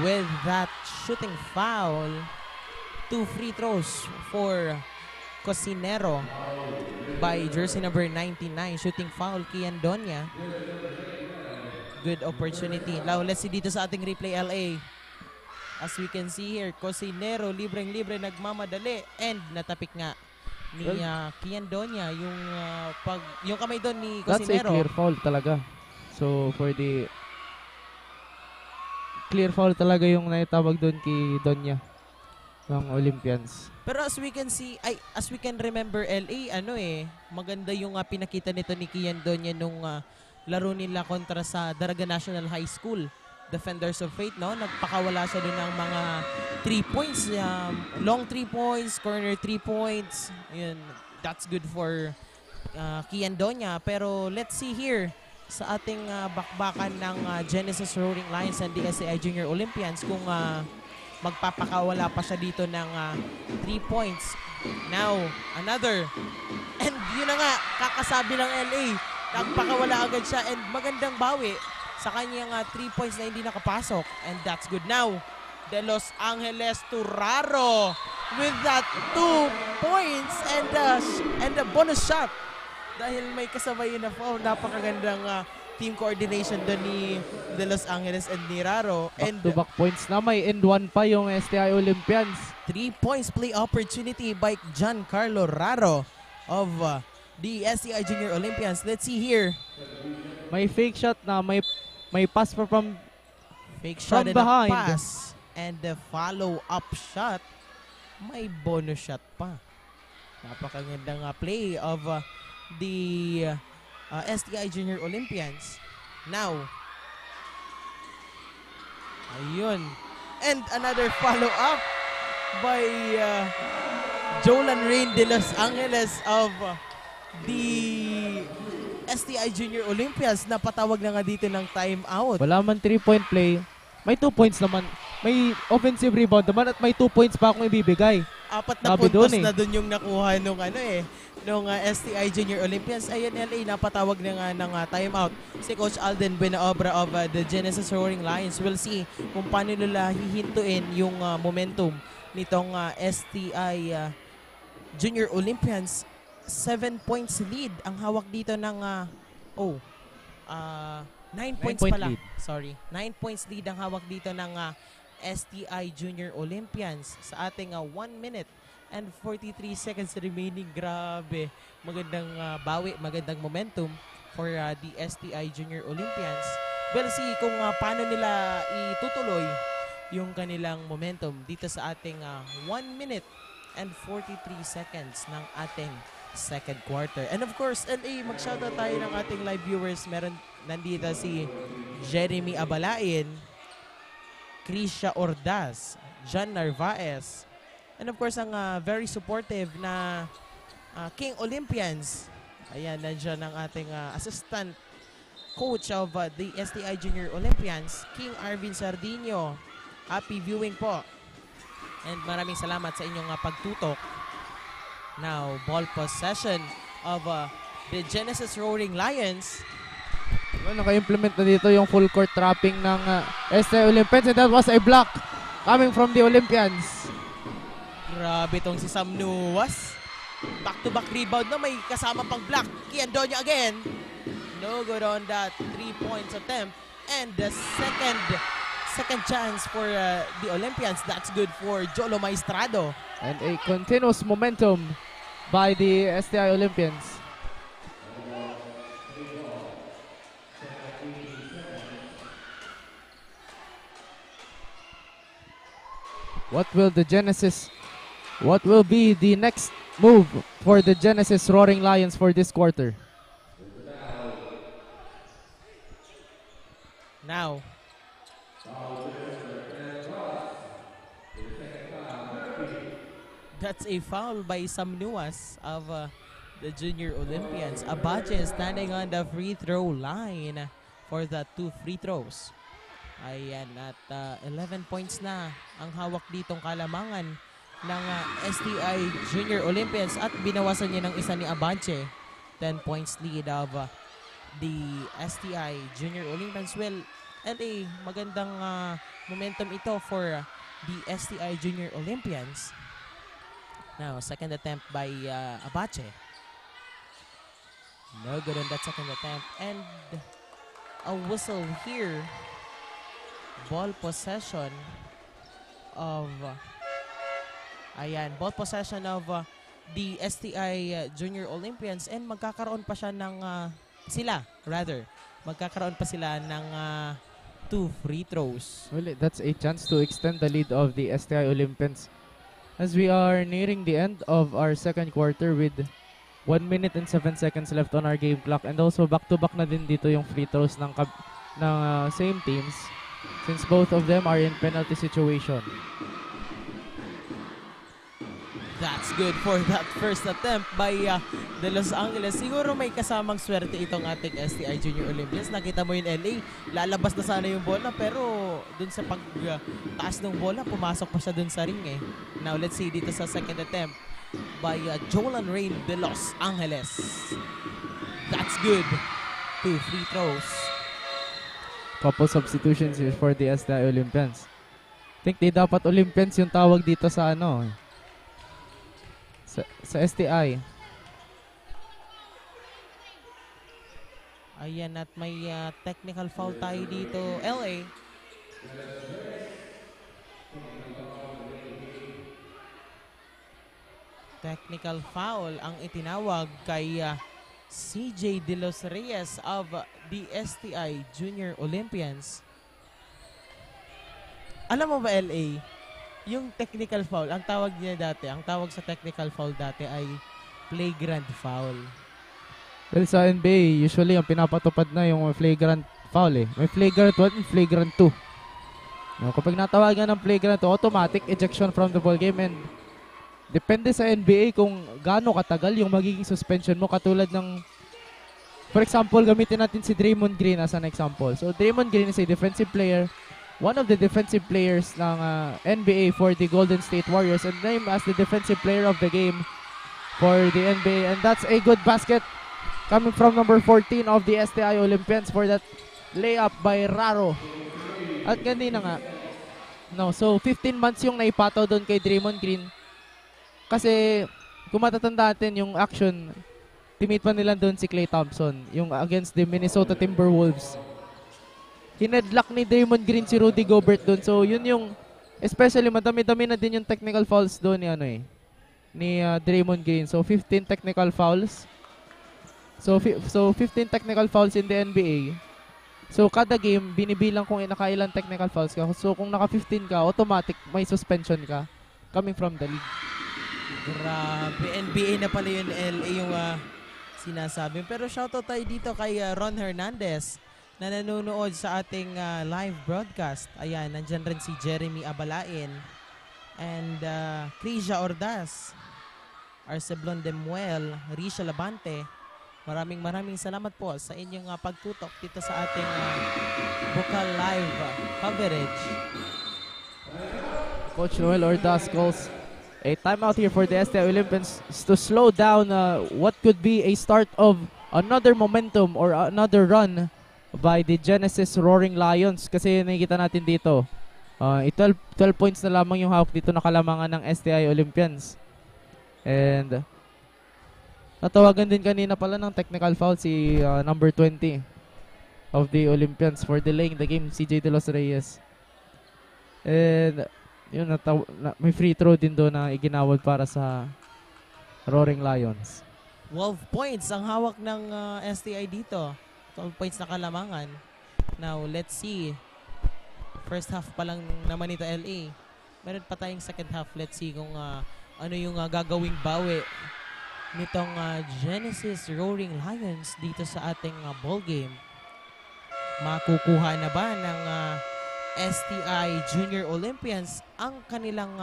with that shooting foul. 2 free throws for Cosinero by jersey number 99. Shooting foul, Kian Donya. Good opportunity. Now, let's see dito sa ating replay, LA. As we can see here, Cosinero, libreng-libre, nagmamadali. And natapik nga ni Kian Donya yung kamay doon ni
That's a
Cosinero.
clear foul talaga. So, for the clear foul talaga yung naitawag doon kay Donya ng Olympians.
Pero as we can see, as we can remember, LA, maganda yung pinakita nito ni Kian Donya nung laro nila kontra sa Daraga National High School. Defenders of Fate, no? Nagpakawala siya doon ng mga 3 points. Long 3 points, corner 3 points. Yun, that's good for Kian Donya. Pero let's see here sa ating bakbakan ng Genesis Roaring Lions and the STI Junior Olympians kung magpapakawala pa siya dito ng 3 points. Now, another. And yun na nga, kakasabi ng LA. Nagpakawala agad siya and magandang bawi sa kanyang 3 points na hindi nakapasok. And that's good. Now, De Los Angeles Turaro with that 2 points and a bonus shot. Dahil may kasabay na foul, napakagandang team coordination doon ni De Los Angeles and ni Raro.
Back-to-back points na, may end one pa yung STI Olympians.
3 points play opportunity by Giancarlo Raro of the STI Junior Olympians. Let's see here.
May fake shot na, may pass from
fake shot and
behind.
a pass. And the follow-up shot, may bonus shot pa. Napakagandang play of the STI Junior Olympians. Now, ayun. And another follow-up by Jolan Rain de Los Angeles of the STI Junior Olympians. Napatawag na nga dito ng timeout.
Wala man 3-point play. May 2 points naman. May offensive rebound naman at may 2 points pa akong ibibigay.
4 na puntos na dun yung nakuha nung STI Junior Olympians. Ayun, LA, napatawag na nga ng timeout si Coach Alden Buenaobra of the Genesis Roaring Lions. We'll see kung paano nila hihintuin yung momentum nitong STI Junior Olympians. 7 points lead ang hawak dito ng 9 points pala.
Lead.
Sorry. 9 points lead ang hawak dito ng STI Junior Olympians sa ating 1 minute and 43 seconds remaining. Grabe. Magandang bawi, magandang momentum for the STI Junior Olympians. We'll see kung paano nila itutuloy yung kanilang momentum dito sa ating 1 minute and 43 seconds ng ating second quarter. And of course, LA, mag-shoutout tayo ng ating live viewers. Nandito si Jeremy Abalain, Krisha Ordaz, John Narvaez, and of course, ang very supportive na King Olympians. Ayan, nandiyan ang ating assistant coach of the STI Junior Olympians, King Arvin Sardinio. Happy viewing po. And maraming salamat sa inyong pagtutok. Now, ball possession of the Genesis Roaring Lions.
Naka-implement na dito yung full court trapping ng STI Olympians, and that was a block coming from the Olympians.
Grabe tong si Sam Nuwas. Back-to-back rebound na, may kasama pang block. Kian Donya again. No good on that 3 points attempt. And the second chance for the Olympians. That's good for Jolo Maestrado.
And a continuous momentum by the STI Olympians. What will be the next move for the Genesis Roaring Lions for this quarter?
Now, that's a foul by Sam Nuwas of the Junior Olympians. Abache standing on the free throw line for the 2 free throws. Ayan, at 11 points na ang hawak ditong kalamangan ng STI Junior Olympians at binawasan niya ng isa ni Abache. 10 points lead of the STI Junior Olympians. Well, LA, magandang momentum ito for the STI Junior Olympians. Now, second attempt by Abache. No good on that second attempt. And a whistle here. Ball possession of ball possession of the STI Junior Olympians, and magkakaroon pa siya ng magkakaroon pa sila ng 2 free throws.
Well, that's a chance to extend the lead of the STI Olympians as we are nearing the end of our second quarter with 1 minute and 7 seconds left on our game clock, and also back-to-back na din dito yung free throws ng same teams since both of them are in penalty situation.
That's good for that first attempt by the Los Angeles. Siguro may kasamang swerte itong ating STI Junior Olympians. Nakita mo yung LA, lalabas na sana yung bola, pero dun sa pagtaas ng bola, pumasok pa siya dun sa ring eh. Now let's see dito sa second attempt by Jolan Rain de Los Angeles. That's good. 2 free throws.
Couple substitutions here for the STI Olympians. I think they dapat Olympians yung tawag dito sa sa STI.
Ayan, at may technical foul tayo dito, LA. Technical foul ang itinawag kay CJ De Los Reyes of the STI Junior Olympians. Alam mo ba, LA, yung technical foul, ang tawag sa technical foul dati ay flagrant foul.
Well, sa NBA, usually ang pinapatupad na yung flagrant foul eh. May flagrant 1 and flagrant 2. Kapag natawagan ng flagrant 2, automatic ejection from the ball game, and depende sa NBA kung gaano katagal yung magiging suspension mo. Katulad ng, for example, gamitin natin si Draymond Green as an example. So, Draymond Green is a defensive player, one of the defensive players ng NBA for the Golden State Warriors, and named as the defensive player of the game for the NBA. And that's a good basket coming from number 14 of the STI Olympians for that layup by Raro. At ganun na nga. So 15 months yung naipataw doon kay Draymond Green. Kasi kung matatanda natin yung action, teammate pa nila doon si Klay Thompson, yung against the Minnesota Timberwolves. Hinedlock ni Draymond Green si Rudy Gobert doon. So yun yung, especially madami-dami na din yung technical fouls doon ni Draymond Green. So 15 technical fouls. So 15 technical fouls in the NBA. So kada game, binibilang kung nakailan technical fouls ka. So kung naka 15 ka, automatic may suspension ka coming from the league.
Grabe, NBA na pala yun, LA yung sinasabi. Pero shoutout tayo dito kay Ron Hernandez na nanonood sa ating live broadcast. Ayan, nandyan rin si Jeremy Abalain and Crisia Ordaz, Arceblon Demuel, Risha Labante. Maraming salamat po sa inyong pagtutok dito sa ating Bukal live coverage.
Coach Noel Ordaz calls a timeout here for the STI Olympians to slow down what could be a start of another momentum or another run by the Genesis Roaring Lions. Kasi nakikita natin dito, 12 points na lamang yung hawak dito na kalamangan ng STI Olympians. And natawagan din kanina pala ng technical foul si number 20 of the Olympians for delaying the game, CJ De Los Reyes. And yun, may free throw din doon na iginawad para sa Roaring Lions.
12 points ang hawak ng STI dito. 12 points na kalamangan. Now, let's see. First half pa lang naman ito, LA. Meron pa tayong second half. Let's see kung ano yung gagawing bawi nitong Genesis Roaring Lions dito sa ating ball game. Makukuha na ba ng STI Junior Olympians ang kanilang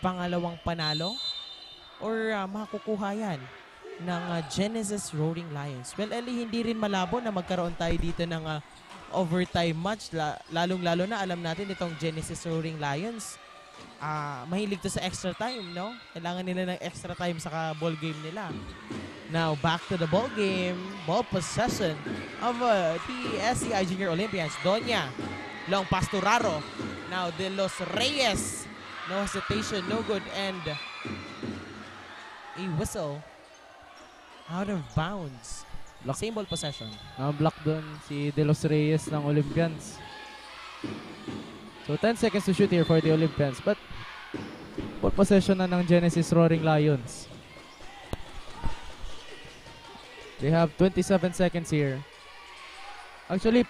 pangalawang panalo? Or makukuha yan ng Genesis Roaring Lions? Well, Eli, hindi rin malabo na magkaroon tayo dito ng overtime match. Lalong-lalo na alam natin itong Genesis Roaring Lions. Mahilig to sa extra time, no? Kailangan nila ng extra time sa ball game nila. Now, back to the ball game. Ball possession of the STI Junior Olympians. Donya. Long pass to Raro. Now, De Los Reyes. No hesitation, no good. And a whistle. Out of bounds.
Block.
Same ball possession.
Block doon si De Los Reyes ng Olympians. So 10 seconds to shoot here for the Olympians. But ball possession na ng Genesis Roaring Lions. They have 27 seconds here. Actually,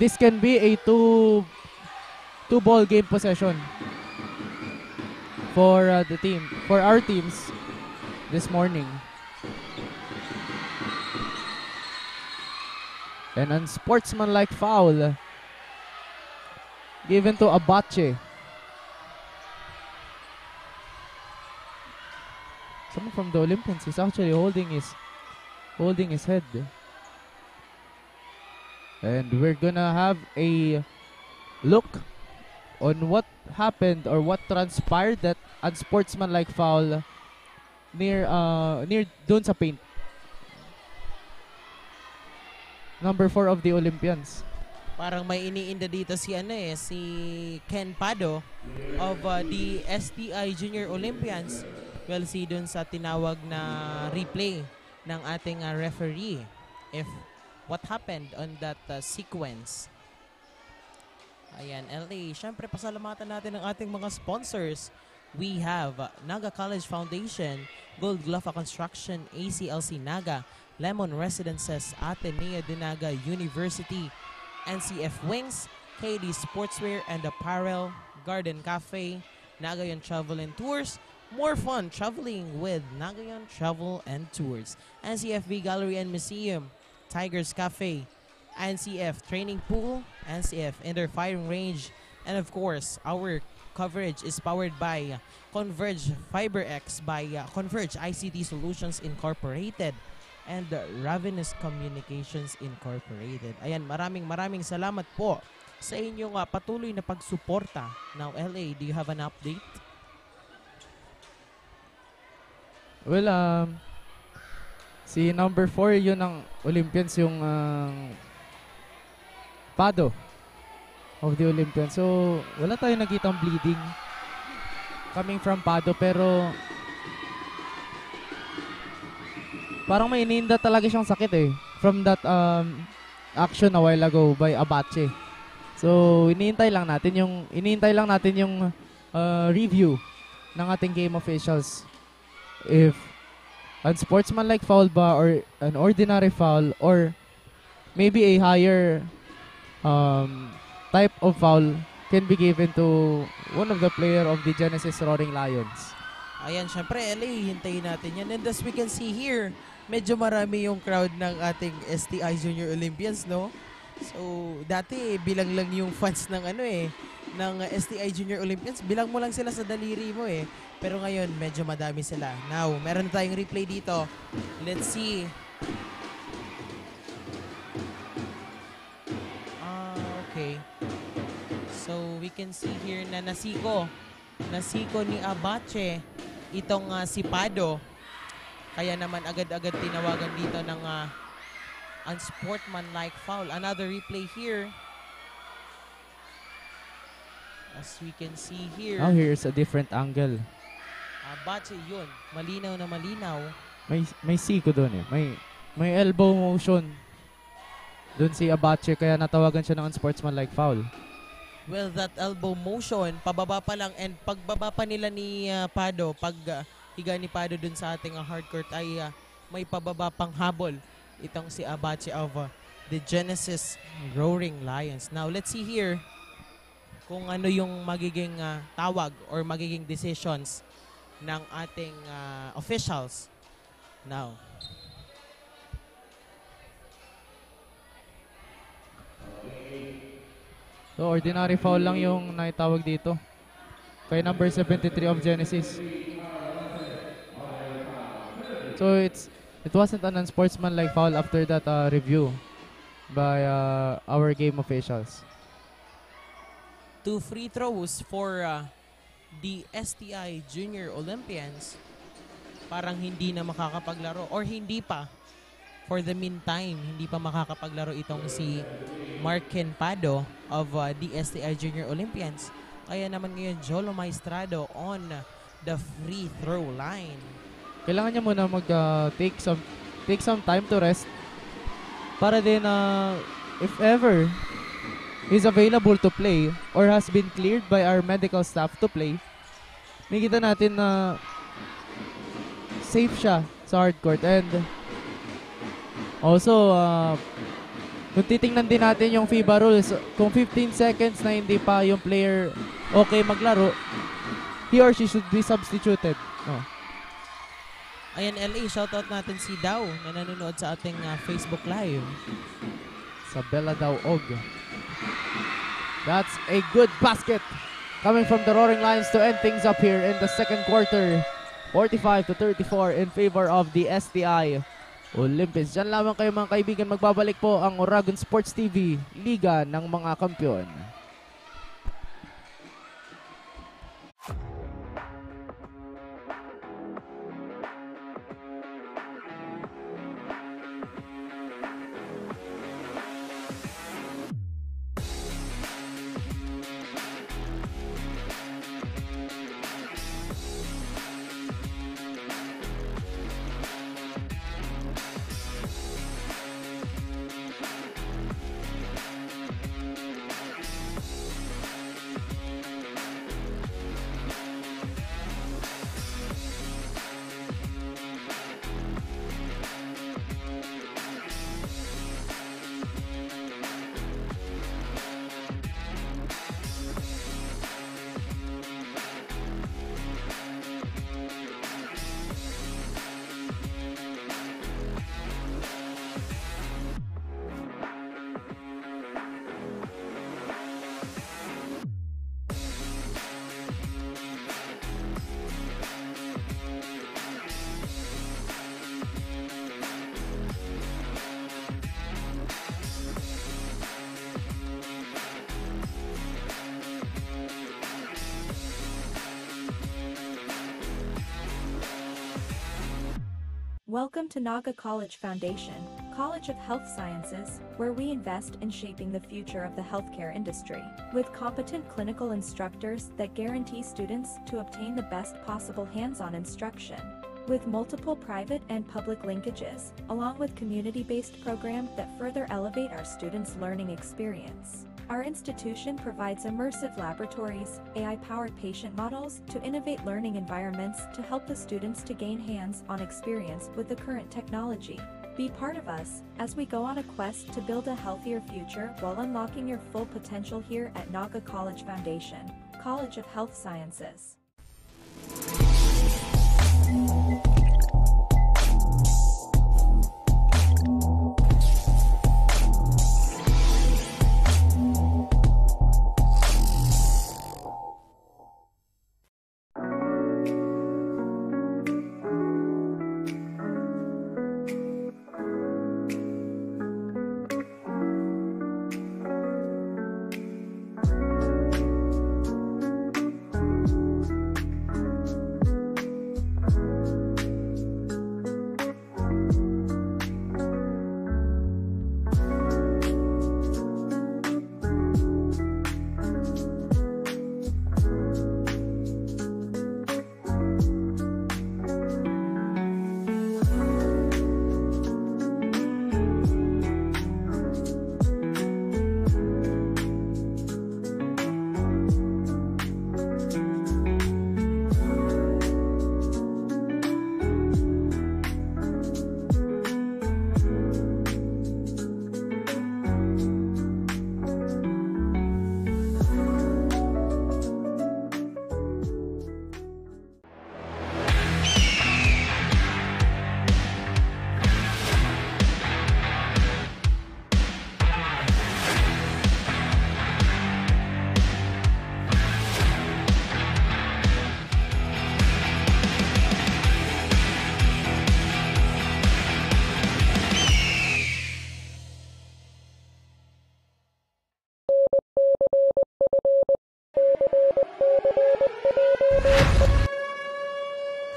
this can be a two ball game possession for for our teams this morning. An unsportsmanlike foul given to Abache. Someone from the Olympians is actually holding his head. And we're gonna have a look on what happened or what transpired that unsportsmanlike foul near dun sa paint. Number 4 of the Olympians.
Parang may iniinda dito si Ken Pado of the STI Junior Olympians. We'll see dun sa tinawag na replay ng ating referee if what happened on that sequence. Ayan, LA, syempre pasalamatan natin ang ating mga sponsors. We have Naga College Foundation, Gold Glafa Construction, ACLC Naga, Lemon Residences, Ateneo de Naga University, NCF Wings, KD Sportswear and Apparel, Garden Cafe, Nagayon Travel and Tours. More fun traveling with Nagayon Travel and Tours. NCFB Gallery and Museum, Tigers Cafe, NCF Training Pool, NCF Indoor Firing Range, and of course, our coverage is powered by Converge FiberX by Converge ICT Solutions Incorporated and Ravenous Communications Incorporated. Ayan, maraming salamat po sa inyong patuloy na pagsuporta. Now, LA, do you have an update?
Well, si number 4 yun ng Olympians, yung Pado of the Olympians. So, wala tayong nakitang bleeding coming from Pado, pero parang may ininda talaga siyang sakit from that action a while ago by Abache. So, inihintay lang natin yung review ng ating game officials. If unsportsmanlike foul ba or an ordinary foul or maybe a higher type of foul can be given to one of the player of the Genesis Roaring Lions.
Ayan, syempre LA, hintayin natin yan. And as we can see here, medyo marami yung crowd ng ating STI Junior Olympians, no? So, dati bilang lang yung fans ng ng STI Junior Olympians, bilang mo lang sila sa daliri mo Pero ngayon, medyo madami sila. Now, meron na tayong replay dito. Let's see. Okay. So, we can see here na nasiko ni Abache itong si Pado. Kaya naman agad-agad tinawagan dito ng unsportsmanlike foul. Another replay here. As we can see here.
Now here's a different angle.
Abache yun. Malinaw na malinaw.
May siko doon May elbow motion doon si Abache, kaya natawagan siya ng unsportsmanlike foul.
Well, that elbow motion, pababa pa lang, and pagbaba pa nila ni Pado, higa ni Pado dun sa ating hardcourt ay may pababa pang habol itong si Abache of the Genesis Roaring Lions. Now, let's see here kung ano yung magiging tawag or magiging decisions ng ating officials. Now,
so ordinary foul lang yung naitawag dito kay number 73 of Genesis. So it wasn't an unsportsmanlike foul after that review by our game officials.
2 free throws for the STI Junior Olympians. Parang hindi na makakapaglaro or hindi pa. For the meantime, hindi pa makakapaglaro itong si Mark Pado of the STI Junior Olympians. Kaya naman ngayon, Jolo Maestrado on the free throw line.
kailangan niya muna take some time to rest para din if ever he's available to play or has been cleared by our medical staff to play, makita natin na safe siya sa hardcourt. And also, kung titingnan din natin yung FIBA rules, kung 15 seconds na hindi pa yung player okay maglaro, he or she should be substituted.
Ayan, LA, shoutout natin si Daw na nanonood sa ating Facebook Live.
Sa Bella Daw Og. That's a good basket coming from the Roaring Lions to end things up here in the second quarter. 45-34 in favor of the STI Olympians. Diyan lamang kayo mga kaibigan, magbabalik po ang Oragon Sports TV, Liga ng mga Kampiyon.
Welcome to Naga College Foundation, College of Health Sciences, where we invest in shaping the future of the healthcare industry, with competent clinical instructors that guarantee students to obtain the best possible hands-on instruction. With multiple private and public linkages, along with community-based programs that further elevate our students' learning experience. Our institution provides immersive laboratories, AI-powered patient models to innovate learning environments to help the students to gain hands-on experience with the current technology. Be part of us as we go on a quest to build a healthier future while unlocking your full potential here at Naga College Foundation, College of Health Sciences.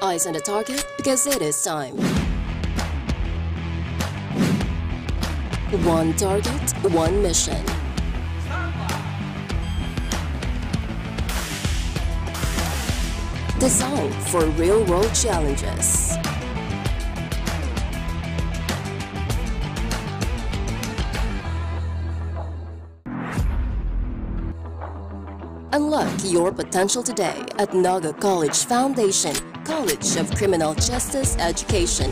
Eyes on the target because it is time. One target, one mission. Designed for real-world challenges. Unlock your potential today at Naga College Foundation, College of Criminal Justice Education.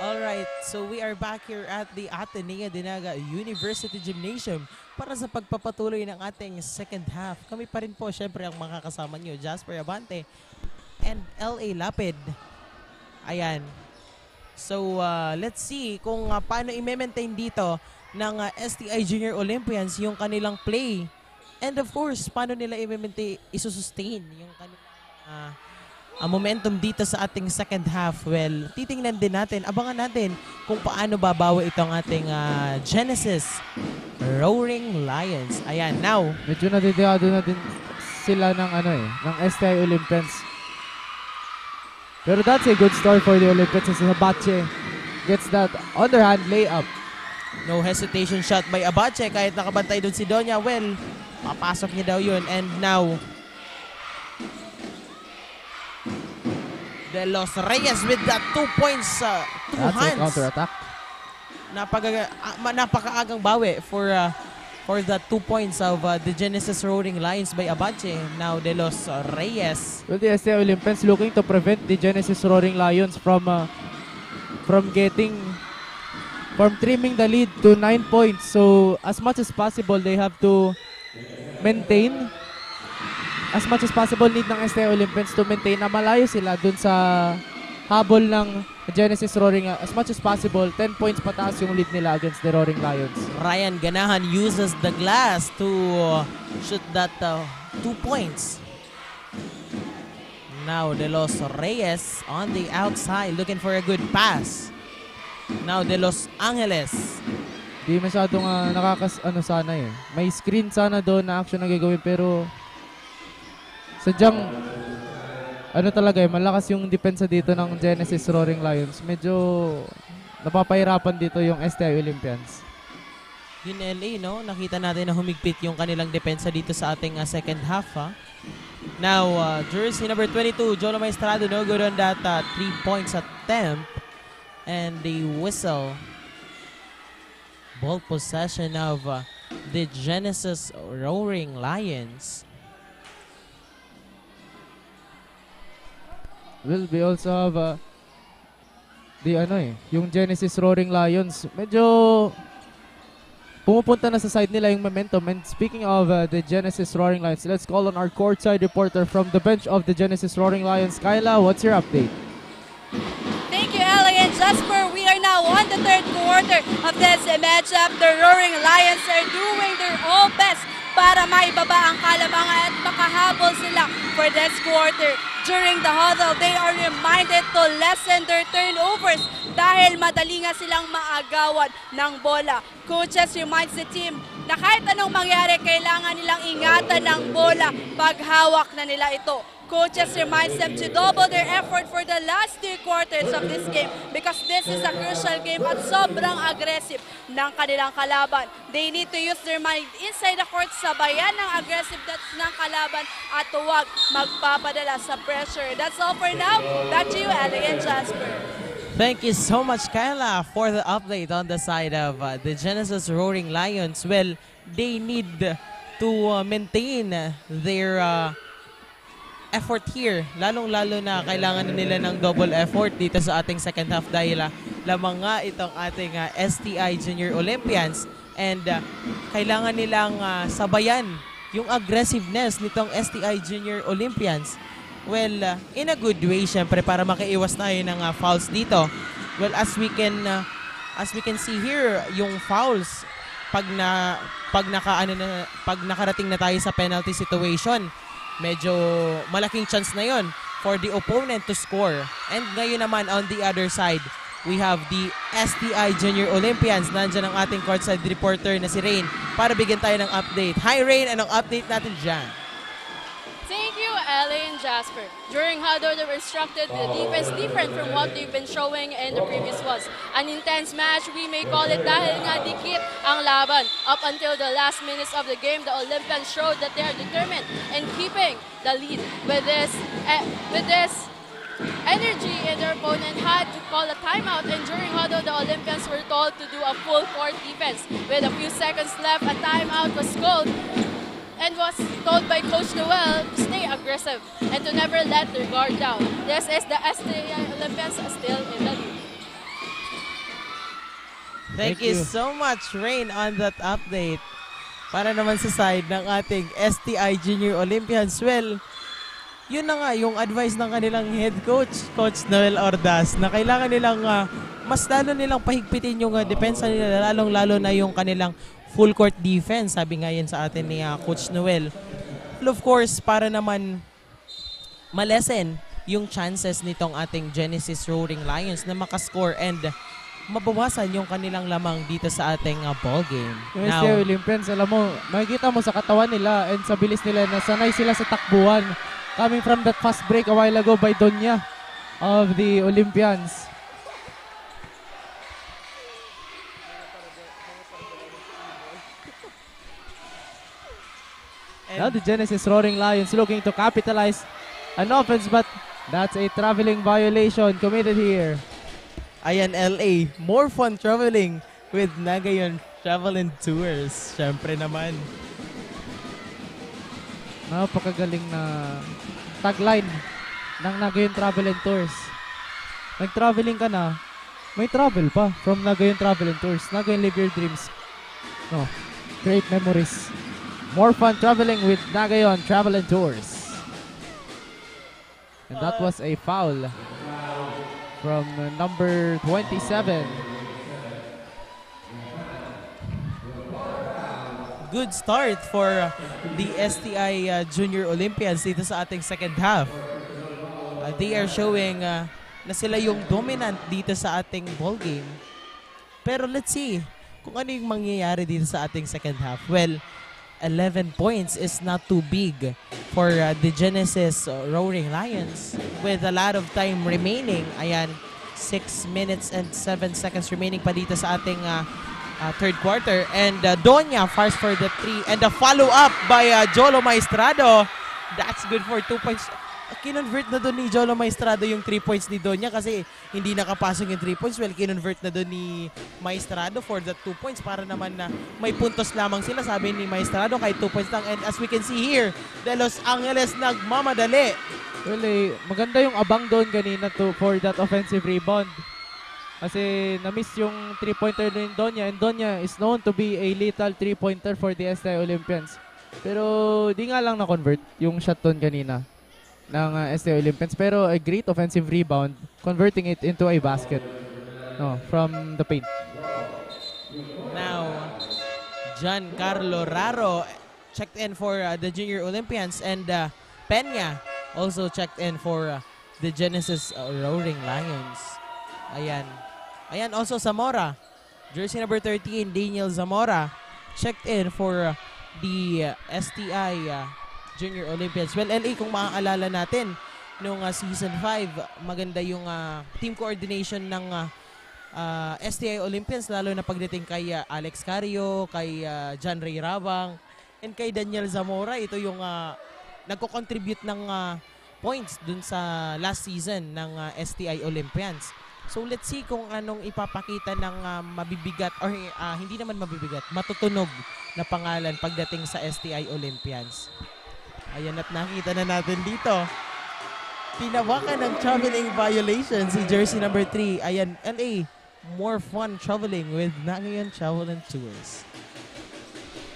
Alright, so we are back here at the Ateneo de Naga University Gymnasium para sa pagpapatuloy ng ating second half. Kami pa rin po, syempre, ang makakasama nyo, Jasper Abante and L.A. Lapid. Ayan. So, let's see kung paano i-maintain dito ng STI Junior Olympians yung kanilang play. And of course, paano nila i-maintain, isusustain yung kanilang momentum dito sa ating second half. Well, titingnan din natin, abangan natin kung paano babawi itong ating Genesis Roaring Lions. Ayan, now.
Medyo nadidikado na din sila ng ng STI Olympians. Pero that's a good start for the Olympians as Abache gets that underhand layup.
No hesitation shot by Abache kahit nakabantay doon si Donya. Well, papasok niya daw yun. And now, De Los Reyes with that 2 points, two
That's
hands.
a counter-attack.
Napakaagang bawi for the 2 points of the Genesis Roaring Lions by Abache. Now De Los Reyes.
Well, the STI Olympians looking to prevent the Genesis Roaring Lions from trimming the lead to 9 points. So as much as possible, they have to maintain. As much as possible, need ng STI Olympians to maintain na malayo sila dun sa habol ng Genesis Roaring. As much as possible, 10 points pataas yung lead nila against the Roaring Lions.
Ryan Ganahan uses the glass to shoot that 2 points. Now De Los Reyes on the outside looking for a good pass. Now De Los Angeles.
Di masyadong sana eh. May screen sana doon na action na gagawin pero sadyang talaga malakas yung depensa dito ng Genesis Roaring Lions. Medyo napapahirapan dito yung STI Olympians.
Yun LA, no? Nakita natin na humigpit yung kanilang depensa dito sa ating second half. Now, jersey number 22, Jolo Maestrado, no good on that 3 points attempt. And the whistle. Ball possession of the Genesis Roaring Lions.
Well, we also have yung Genesis Roaring Lions. Medyo pumupunta na sa side nila yung momentum. And speaking of the Genesis Roaring Lions, let's call on our courtside reporter from the bench of the Genesis Roaring Lions. Kyla, what's your update?
Thank you, Ellie and Jasper. We are now on the third quarter of this matchup. The Roaring Lions are doing their all best para maibaba ang Kalamangan at makahabol sila for this quarter. During the huddle, they are reminded to lessen their turnovers dahil madali nga silang maagawan ng bola. Coaches reminds the team na kahit anong mangyari, kailangan nilang ingatan ng bola pag hawak na nila ito. Coaches reminds them to double their effort for the last 2 quarters of this game because this is a crucial game at sobrang aggressive ng kanilang kalaban. They need to use their mind inside the court, sabayan ng aggressiveness ng kalaban at huwag magpapadala sa pressure. That's all for now. Back to you, Ellie and Jasper.
Thank you so much, Kyla, for the update on the side of the Genesis Roaring Lions. Well, they need to maintain their effort here. Lalong-lalo na kailangan na nila ng double effort dito sa ating second half dahil lamang nga itong ating STI Junior Olympians and kailangan nilang sabayan yung aggressiveness nitong STI Junior Olympians. Well, in a good way, syempre, para makaiwas tayo ng fouls dito. Well, as we can see here, yung fouls, pag nakarating na tayo sa penalty situation, medyo malaking chance na yon for the opponent to score. And ngayon naman, on the other side, we have the STI Junior Olympians. Nandiyan ang ating courtside reporter na si Rain para bigyan tayo ng update. Hi Rain, anong update natin dyan?
Thank you, Ellie and Jasper. During huddle, they were instructed the defense different from what they've been showing in the previous ones. An intense match, we may call it dahil nga dikit ang laban. Up until the last minutes of the game, the Olympians showed that they are determined in keeping the lead. With this energy, and their opponent had to call a timeout, and during huddle, the Olympians were told to do a full court defense. With a few seconds left, a timeout was called and was told by Coach Noel to stay aggressive and to never let their guard down. This is the STI Olympians still in the lead.
Thank you so much, Rain, on that update. Para naman sa side ng ating STI Junior Olympians, well, yun na nga, yung advice ng kanilang head coach, Coach Noel Ordaz, na kailangan nilang, mas lalo nilang pahigpitin yung depensa nila, lalong-lalo na yung kanilang full court defense, sabi nga yan sa atin ni Coach Noel. Well, of course, para naman malesen yung chances nitong ating Genesis Roaring Lions na makascore and mabawasan yung kanilang lamang dito sa ating ball game.
Yung STI Olympians, alam mo, makikita mo sa katawan nila and sa bilis nila na sanay sila sa takbuhan. Coming from that fast break a while ago by Donya of the Olympians. Now the Genesis Roaring Lions looking to capitalize an offense, but that's a traveling violation committed here.
Ayan, LA, more fun traveling with Nagayon Travel and Tours. Syempre naman.
Napakagaling na tagline ng Nagayon Travel and Tours. Nag-traveling ka na, may travel pa from Nagayon Travel and Tours. Nagayon, live your dreams. No, create memories. More fun traveling with Nagayon Travel and Tours. And that was a foul from number 27.
Good start for the STI Junior Olympians dito sa ating second half. They are showing na sila yung dominant dito sa ating ball game. Pero let's see kung ano yung mangyayari dito sa ating second half. Well, 11 points is not too big for the Genesis Roaring Lions with a lot of time remaining. Ayan, 6 minutes and 7 seconds remaining pa dito sa ating third quarter. And Donya fires for the 3 and the follow-up by Jolo Maestrado. That's good for 2 points. Kinonvert na doon ni Jolo Maestrado yung 3 points ni Donya kasi hindi nakapasok yung 3 points. Well, kinonvert na doon ni Maestrado for the 2 points para naman na may puntos lamang sila, sabi ni Maestrado, kahit 2 points lang. And as we can see here, De Los Angeles nagmamadali.
Well, maganda yung abang doon kanina for that offensive rebound. Kasi na-miss yung 3-pointer ni Donya, and Donya is known to be a lethal 3-pointer for the STI Olympians. Pero di nga lang na-convert yung shot doon kanina ng STI Olympians, pero a great offensive rebound, converting it into a basket from the paint.
Now, Giancarlo Raro checked in for the Junior Olympians, and Peña also checked in for the Genesis Roaring Lions. Ayan. Ayan, also Zamora. Jersey number 13, Daniel Zamora, checked in for the STI Junior Olympians. Well, LA, kung maaalala natin, noong Season 5, maganda yung team coordination ng STI Olympians, lalo na pagdating kay Alex Cario, kay John Ray Rabang, and kay Daniel Zamora. Ito yung nagko-contribute ng points dun sa last season ng STI Olympians. So let's see kung anong ipapakita ng mabibigat, or hindi naman mabibigat, matutunog na pangalan pagdating sa STI Olympians. Ayan, at nakita na natin dito. Tinawakan ng traveling violation si jersey number 3. Ayan, LA, more fun traveling with Nagayon Travel and Tours.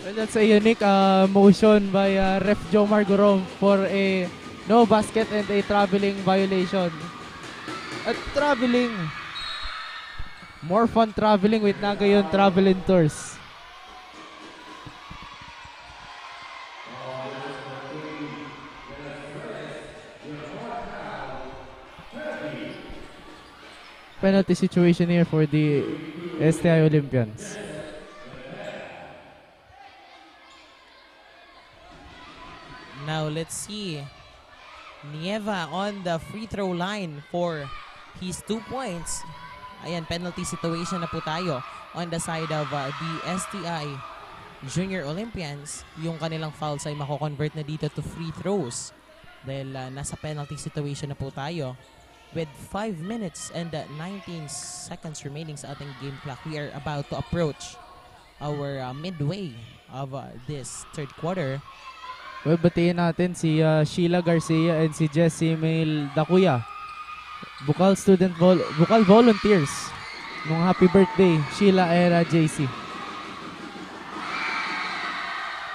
Well, that's a unique motion by Ref Jomar Gorom for a No basket and a traveling violation. At traveling. More fun traveling with Nagayon Traveling Tours. Penalty situation here for the STI Olympians.
Now let's see. Nieva on the free throw line for his 2 points. Ayan, penalty situation na po tayo on the side of the STI Junior Olympians. Yung kanilang fouls ay mako-convert na dito to free throws. Dahil nasa penalty situation na po tayo. With 5 minutes and 19 seconds remaining sa ating game clock, we are about to approach our midway of this third quarter.
Well, batiin natin si Sheila Garcia and si Jessie Mail Dakuya. Bukal volunteers. Nung happy birthday, Sheila era JC.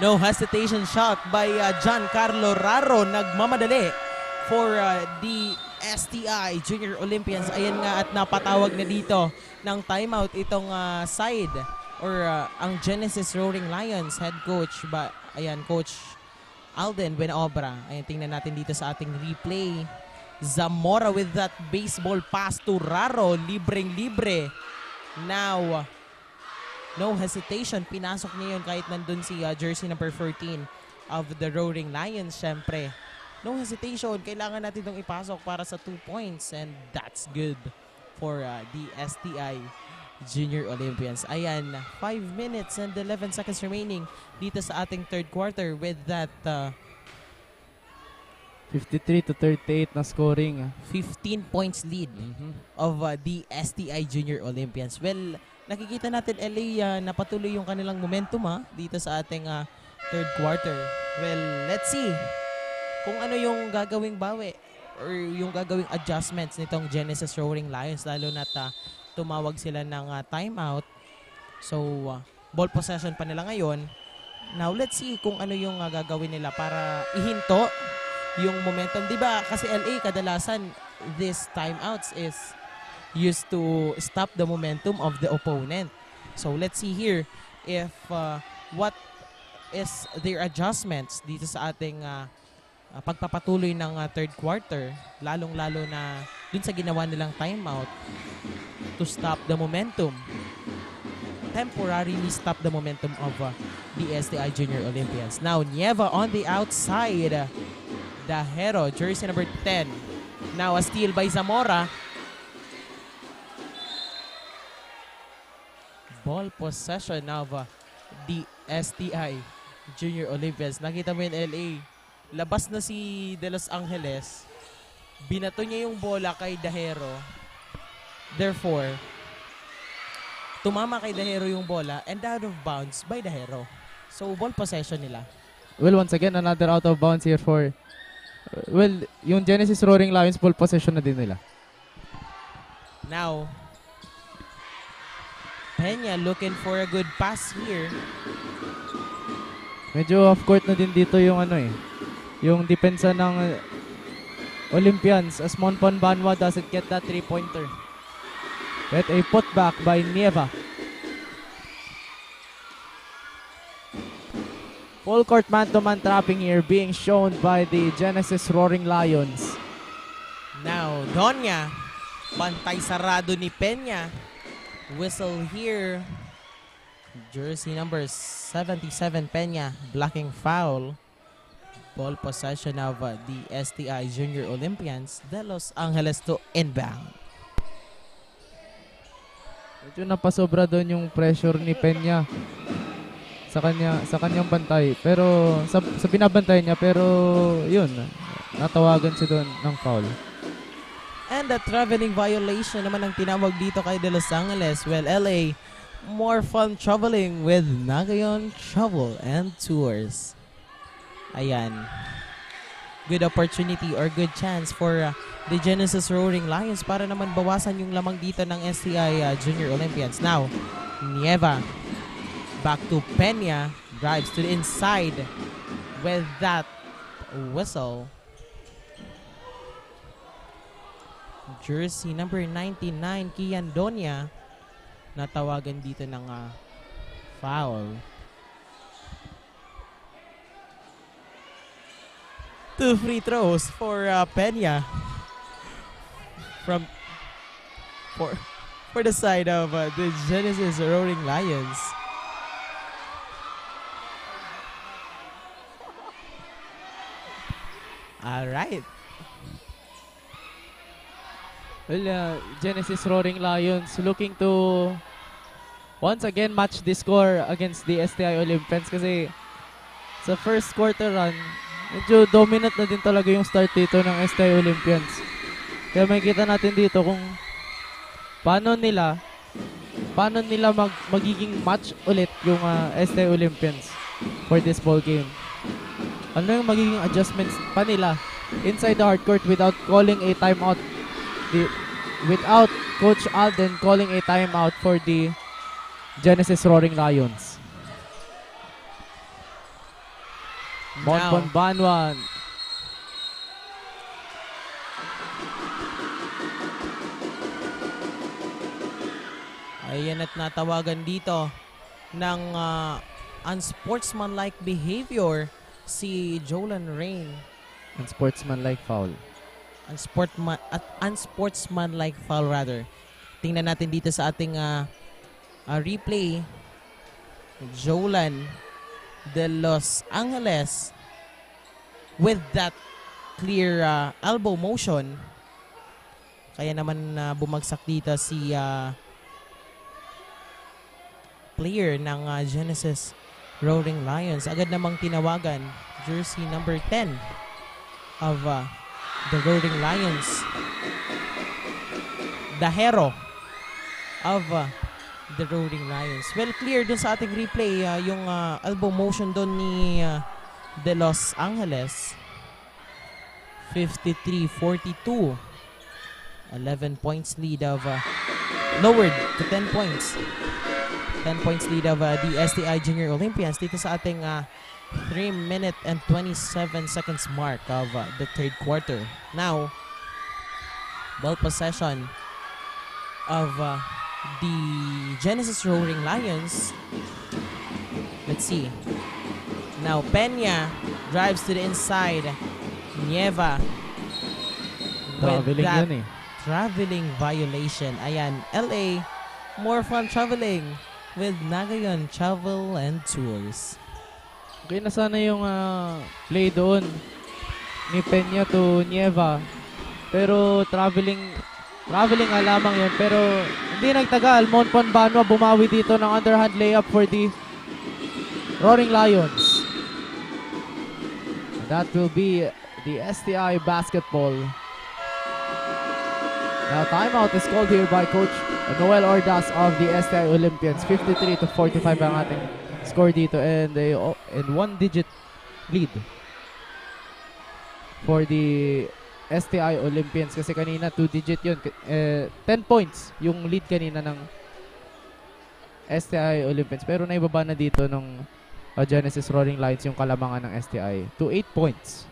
No hesitation shot by Giancarlo Raro. Nagmamadali for the STI Junior Olympians. Ayan nga at napatawag na dito ng timeout itong side or ang Genesis Roaring Lions head coach Coach Alden Buenobra. Ayan, tingnan natin dito sa ating replay. Zamora with that baseball pass to Raro. Libreng-libre. Now, no hesitation. Pinasok niya yun kahit nandun si jersey number 14 of the Roaring Lions. Syempre, no hesitation. Kailangan natin itong ipasok para sa 2 points. And that's good for the STI Junior Olympians. Ayan, 5 minutes and 11 seconds remaining dito sa ating third quarter with that
53-38 na scoring.
15 points lead of the STI Junior Olympians. Well, nakikita natin LA na patuloy yung kanilang momentum dito sa ating third quarter. Well, let's see kung ano yung gagawing bawi or yung gagawing adjustments nitong Genesis Roaring Lions, lalo na tumawag sila ng timeout. So, ball possession pa nila ngayon. Now, let's see kung ano yung gagawin nila para ihinto yung momentum. Diba kasi LA kadalasan these timeouts is used to stop the momentum of the opponent. So, let's see here if what is their adjustments dito sa ating pagpapatuloy ng third quarter, lalong-lalo na dun sa ginawa nilang timeout to stop the momentum. Temporarily stop the momentum of the STI Junior Olympians. Now, Nieva on the outside. Dahero, jersey number 10. Now, a steal by Zamora. Ball possession of the STI Junior Olympians. Nakita mo yung LA. Labas na si De Los Angeles. Binato niya yung bola kay Dahero. Therefore, tumama kay Dahero yung bola and out of bounds by Dahero. So, ball possession nila.
Well, once again, another out of bounds here for yung Genesis Roaring Lions, ball possession na din nila.
Now, Peña looking for a good pass here.
Medyo off court na din dito yung yung depensa ng Olympians as Monpon Banwa doesn't get that 3-pointer. With a putback by Nieva. Full court man-to-man trapping here being shown by the Genesis Roaring Lions.
Now, Donya. Pantay sarado ni Peña. Whistle here. Jersey number 77, Peña. Blocking foul. Ball possession of the STI Junior Olympians. De Los Angeles to inbound.
Medyo napasobra doon yung pressure ni Peña sa kanyang bantay, pero sa binabantay niya, pero yun, natawagan siya doon ng foul.
And a traveling violation naman ang tinawag dito kay De Los Angeles. Well, LA, more fun traveling with Nagayon Travel and Tours. Ayan. Good opportunity or good chance for the Genesis Roaring Lions para naman bawasan yung lamang dito ng STI Junior Olympians. Now, Nieva. Back to Peña. Drives to the inside with that whistle. jersey number 99, Kian Donia, natawagan dito ng foul. 2 free throws for Peña for the side of the Genesis Roaring Lions. All right.
Well, Genesis Roaring Lions looking to once again match the score against the STI Olympians kasi sa first quarter run, medyo dominant na din talaga yung start dito ng STI Olympians. Kaya makikita natin dito kung paano nila magiging match ulit yung STI Olympians for this ball game. Ano yung magiging adjustments pa nila inside the hardcourt without calling a timeout, without Coach Alden calling a timeout for the Genesis Roaring Lions. Monpon Banwan.
Ayan at natawagan dito ng unsportsmanlike behavior si Jolan Rain.
Unsportsmanlike foul.
Unsportsmanlike foul rather. Tingnan natin dito sa ating replay. Jolan de Los Angeles with that clear elbow motion. Kaya naman bumagsak dito si player ng Genesis Roaring Lions. Agad namang tinawagan jersey number 10 of the Roaring Lions, the hero of the Roaring Lions. Well, clear dun sa ating replay yung elbow motion dun ni De Los Angeles. 53-42. 11 points lead of lowered to 10 points. 10 points lead of the STI Junior Olympians dito sa ating 3-minute and 27 seconds mark of the third quarter. Now, ball possession of the Genesis Roaring Lions. Let's see. Now, Peña drives to the inside. Nieva with that traveling violation. Ayan, LA, more fun traveling with Nagayon Travel and Tours.
Okay na sana yung play doon ni Peña to Nieva. Pero traveling nga lamang yun. Pero hindi nagtagal. Monpon Banwa bumawi dito ng underhand layup for the Roaring Lions. That will be the STI basketball. Now timeout is called here by Coach Noel Ordas of the STI Olympians. 53-45 ang ating score dito and one digit lead for the STI Olympians kasi kanina 2 digit yun. 10 points yung lead kanina ng STI Olympians pero naibaba na dito ng Genesis Roaring Lions yung kalamangan ng STI to 8 points.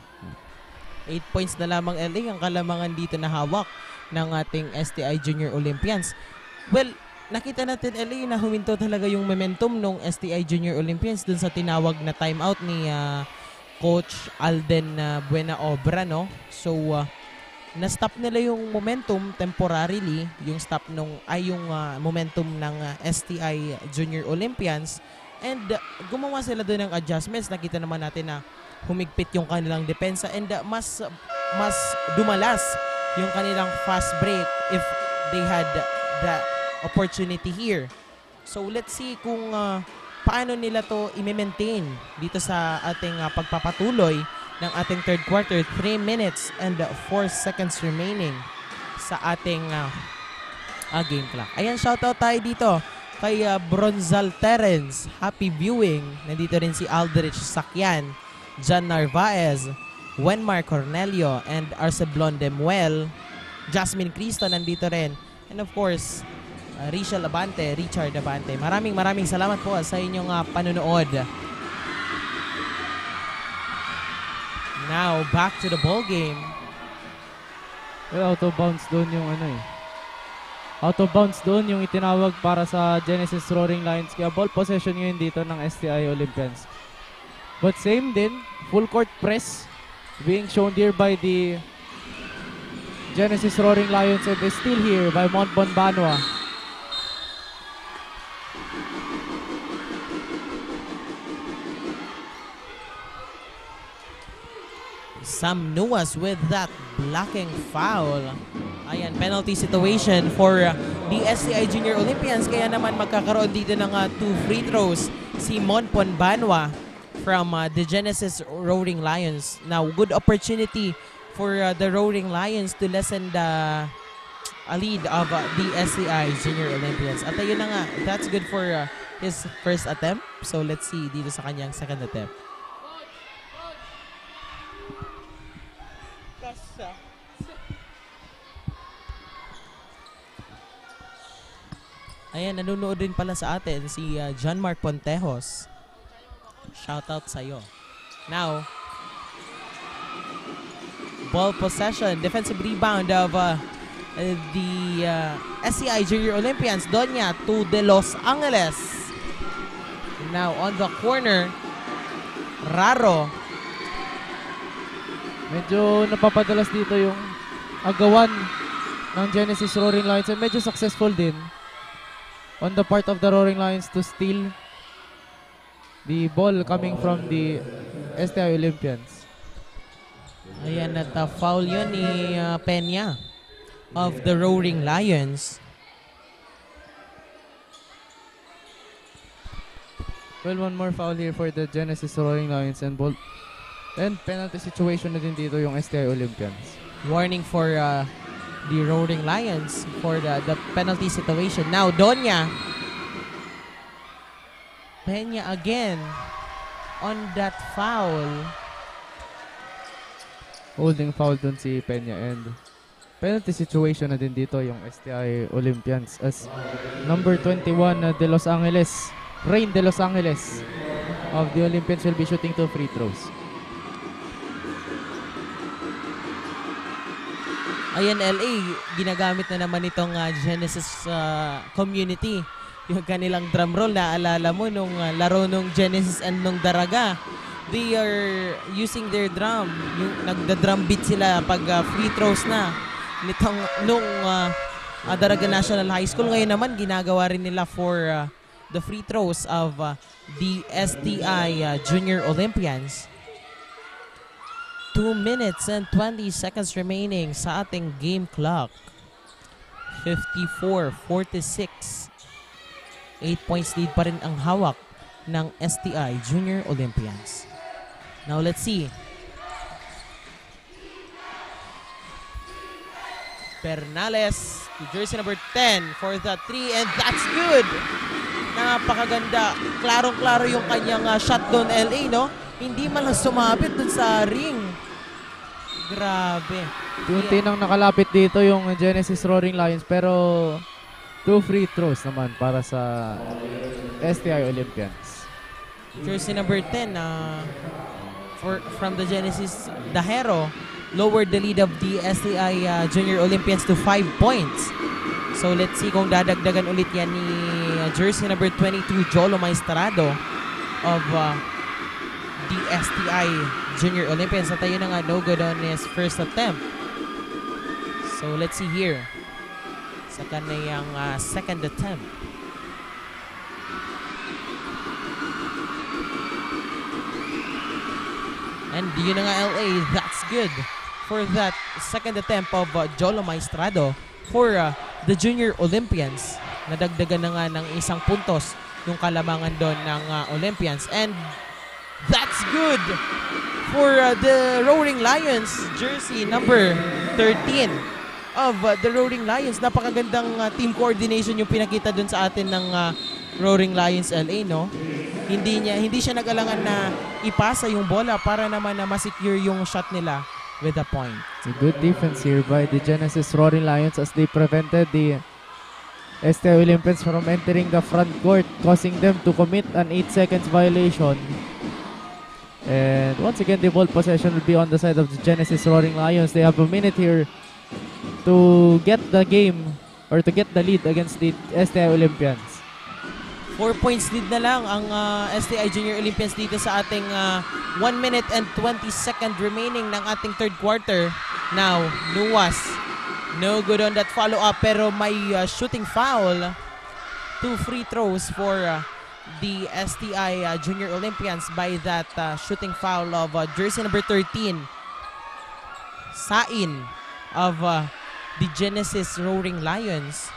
8 points na lamang LA ang kalamangan dito na hawak ng ating STI Junior Olympians. Well, nakita natin LA na huminto talaga yung momentum ng STI Junior Olympians dun sa tinawag na timeout ni Coach Alden Buenaobra, no? So, na-stop nila yung momentum temporarily, yung momentum ng STI Junior Olympians and gumawa sila doon ng adjustments. Nakita naman natin na humigpit yung kanilang depensa and mas dumalas yung kanilang fast break if they had the opportunity here. So let's see kung paano nila to i-maintain dito sa ating pagpapatuloy ng ating third quarter. 3 minutes and 4 seconds remaining sa ating game clock. Ayan, shoutout tayo dito kay Bronzal Terence. Happy viewing. Nandito rin si Aldrich Sakyan, John Narvaez, Wenmar Cornelio, and Arceblon Demuel. Jasmine Cristo nandito rin. And of course, Richard Abante. Maraming salamat po sa inyong panonood. Now, back to the ball game.
Well, out of bounds doon yung ano eh. Out of bounds doon yung itinawag para sa Genesis Roaring Lions. Kaya ball possession ngayon dito ng STI Olympians. But same din, full court press being shown here by the Genesis Roaring Lions, and they're still here by Monpon Banwa.
Sam Nuas with that blocking foul. Ayan, penalty situation for the STI Junior Olympians. Kaya naman magkakaroon dito ng 2 free throws si Monpon Banwa from the Genesis Roaring Lions. Now, good opportunity for the Roaring Lions to lessen the lead of the STI Junior Olympians. At ayun na nga, that's good for his first attempt. So let's see dito sa kanyang second attempt. Ayan, nanonood din pala sa atin si John Mark Pontejos. Shoutout sa'yo. Now, ball possession, defensive rebound of the SCI Junior Olympians. Donya to De Los Angeles. Now, on the corner, Raro.
Medyo napapadalas dito yung agawan ng Genesis Roaring Lions, and medyo successful din on the part of the Roaring Lions to steal the ball coming from the STI Olympians.
Ayan, at foul yun ni Peña of the Roaring Lions.
Well, one more foul here for the Genesis Roaring Lions, and ball and penalty situation na din dito yung STI Olympians.
Warning for the Roaring Lions for the penalty situation. Now, Donya. Peña again on that foul.
Holding foul dun si Peña, and penalty situation na din dito yung STI Olympians as number 21 De Los Angeles, Rain De Los Angeles of the Olympians will be shooting 2 free throws.
Ayan, LA, ginagamit na naman itong Genesis community. Yung kanilang drum roll, naalala mo nung laro nung Genesis and nung Daraga. They are using their drum. Yung nagda-drum beat sila pag free throws na. Nung Daraga National High School. Ngayon naman, ginagawa rin nila for the free throws of the STI Junior Olympians. 2 minutes and 20 seconds remaining sa ating game clock. 54-46. 8 points lead pa rin ang hawak ng STI Junior Olympians. Now let's see. Bernales to jersey number 10 for the 3, and that's good. Napakaganda. Klarong-klaro yung kanyang shot doon, LA, no? Hindi man lang sumabit dun sa ring. Grabe.
Unti nang nakalapit dito yung Genesis Roaring Lions, pero 2 free throws naman para sa STI Olympians.
Jersey number 10 from the Genesis, Dahero lowered the lead of the STI Junior Olympians to 5 points. So let's see kung dadagdagan ulit yan ni jersey number 22, Jolo Maestrado of the STI Junior Olympians. At ayun na nga, no good on his first attempt. So let's see here sa kanayang second attempt. And yun na nga, LA, that's good for that second attempt of Jolo Maestrado for the Junior Olympians. Nadagdagan na nga ng isang puntos yung kalamangan doon ng Olympians. And that's good for the Roaring Lions, jersey number 13 of the Roaring Lions. Napakagandang team coordination yung pinakita dun sa atin ng Roaring Lions LA, no? Hindi siya nag-alangan na ipasa yung bola para naman na ma-secure yung shot nila with a point.
It's a good defense here by the Genesis Roaring Lions as they prevented the STI Olympians from entering the front court, causing them to commit an 8 seconds violation. And once again, the ball possession will be on the side of the Genesis Roaring Lions. They have a minute here to get the game or to get the lead against the STI Olympians.
4 points lead na lang ang STI Junior Olympians dito sa ating 1 minute and 20 second remaining ng ating third quarter. Now, Nuwas, no good on that follow-up pero may shooting foul. 2 free throws for the STI Junior Olympians by that shooting foul of jersey number 13, Sain of the Genesis Roaring Lions.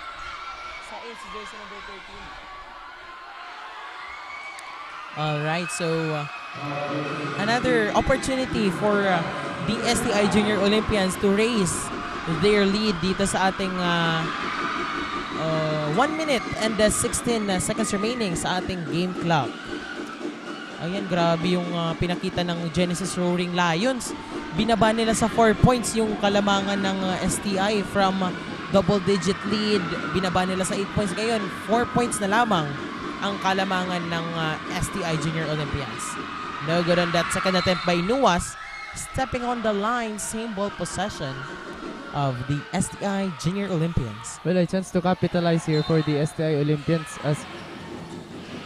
Sain si jersey number 13. Alright, so another opportunity for the STI Junior Olympians to raise their lead dito sa ating 1 minute and 16 seconds remaining sa ating game clock. Ayan, grabe yung pinakita ng Genesis Roaring Lions. Binaba nila sa 4 points yung kalamangan ng STI from double-digit lead. Binaba nila sa 8 points. Ngayon, 4 points na lamang ang kalamangan ng STI Junior Olympians. No good on that second attempt by Nuwas. Stepping on the line, same ball possession of the STI Junior Olympians.
Well, a chance to capitalize here for the STI Olympians as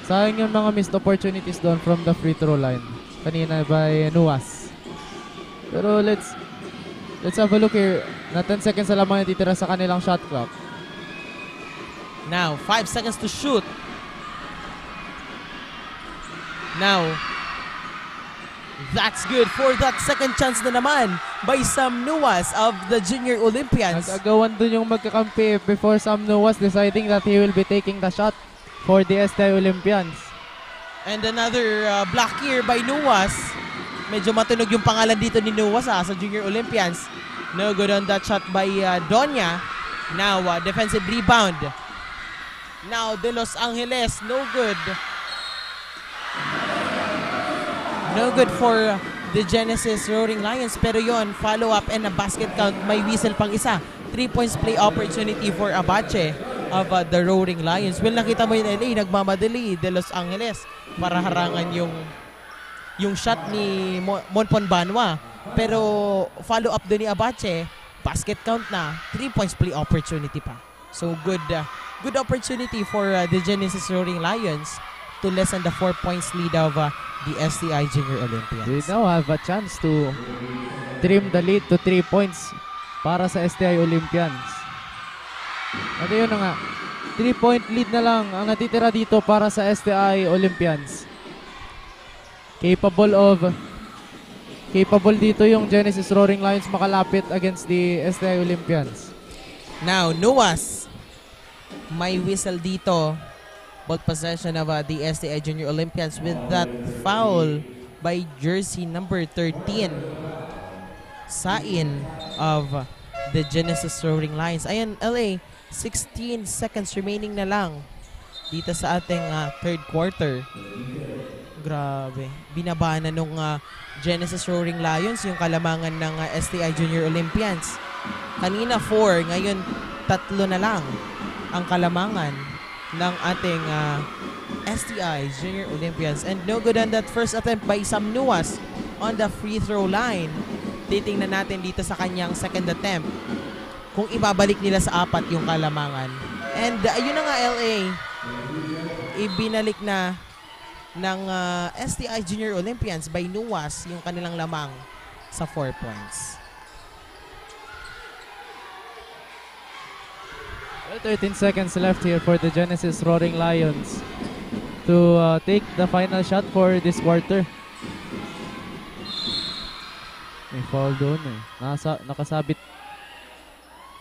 sayang yung mga missed opportunities doon from the free throw line kanina by Nuwas. Pero let's have a look here. Na 10 seconds na lamang natitira sa kanilang shot clock.
Now, 5 seconds to shoot. Now, that's good for that second chance na naman by Sam Nuwas of the Junior Olympians.
Nag-agawan dun yung magkakampi before Sam Nuwas deciding that he will be taking the shot for the STI Olympians.
And another block here by Nuwas. Medyo matunog yung pangalan dito ni Nuwas sa Junior Olympians. No good on that shot by Donya. Now, defensive rebound. Now, De Los Angeles, no good. No good for the Genesis Roaring Lions. Pero yon, follow-up and a basket count. May whistle pang isa. 3 points play opportunity for Abache of the Roaring Lions. Well, nakita mo yung LA, nagmamadali. De Los Angeles para harangan yung shot ni Monpon Banwa. Pero follow-up doon ni Abache. Basket count na. 3 points play opportunity pa. So, good opportunity for the Genesis Roaring Lions to lessen the 4 points lead of the STI Junior Olympians.
They now have a chance to trim the lead to 3 points para sa STI Olympians. At yun na nga, 3-point lead na lang ang natitira dito para sa STI Olympians. Capable dito yung Genesis Roaring Lions makalapit against the STI Olympians.
Now, Nuwas, may whistle dito. Ball possession of the STI Junior Olympians with that foul by jersey number 13, Sain of the Genesis Roaring Lions. Ayan, LA, 16 seconds remaining na lang dito sa ating third quarter. Grabe. Binaba na nung Genesis Roaring Lions yung kalamangan ng STI Junior Olympians. Kanina 4, ngayon 3 na lang ang kalamangan ng ating STI Junior Olympians. And no good on that first attempt by Sam Nuwas on the free throw line. Titingnan natin dito sa kanyang second attempt kung ibabalik nila sa 4 yung kalamangan. And ayun na nga, LA, ibinalik na ng STI Junior Olympians by Nuwas yung kanilang lamang sa 4 points.
Well, 13 seconds left here for the Genesis Roaring Lions to take the final shot for this quarter. May foul doon eh. Nakasabit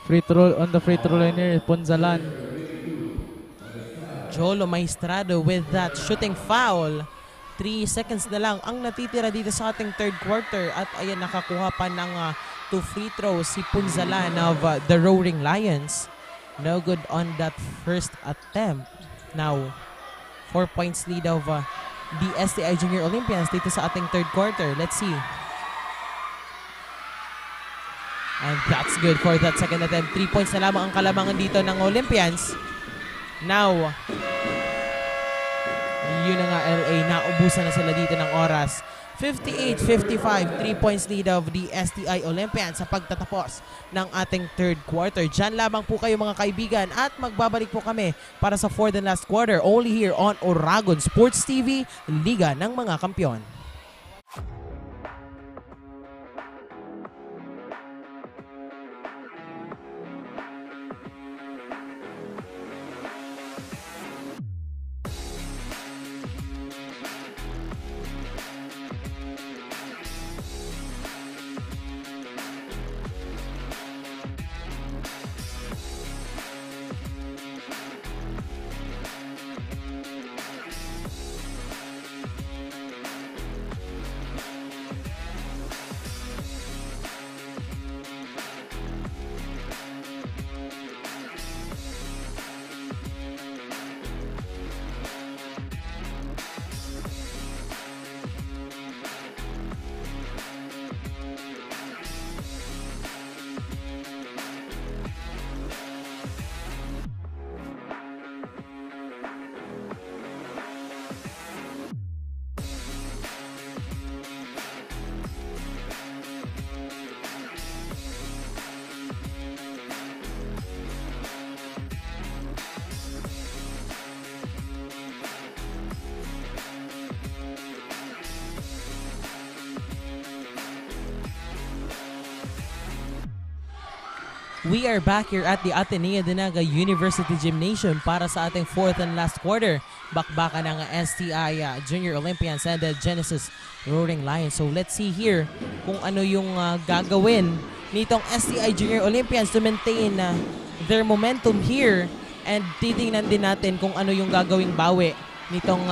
free throw on the free throw line here, Ponzalan.
Jolo Maestrado with that shooting foul. 3 seconds na lang ang natitira dito sa ating third quarter. At ayan, nakakuha pa ng 2 free throws si Ponzalan of the Roaring Lions. No good on that first attempt. Now, 4 points lead of the STI Junior Olympians dito sa ating third quarter. Let's see. And that's good for that second attempt. 3 points na lamang ang kalamangan dito ng Olympians. Now, yun na nga, LA, naubusan na sila dito ng oras. 58-55, 3 points lead of the STI Olympians sa pagtatapos ng ating third quarter. Diyan lamang po kayo mga kaibigan at magbabalik po kami para sa fourth and last quarter only here on Oragon Sports TV, Liga ng mga Kampiyon. We are back here at the Ateneo Dinaga University Gymnasium para sa ating fourth and last quarter. Bakbakan ng STI Junior Olympians and the Genesis Roaring Lions. So let's see here kung ano yung gagawin nitong STI Junior Olympians to maintain their momentum here. And titingnan din natin kung ano yung gagawing bawi nitong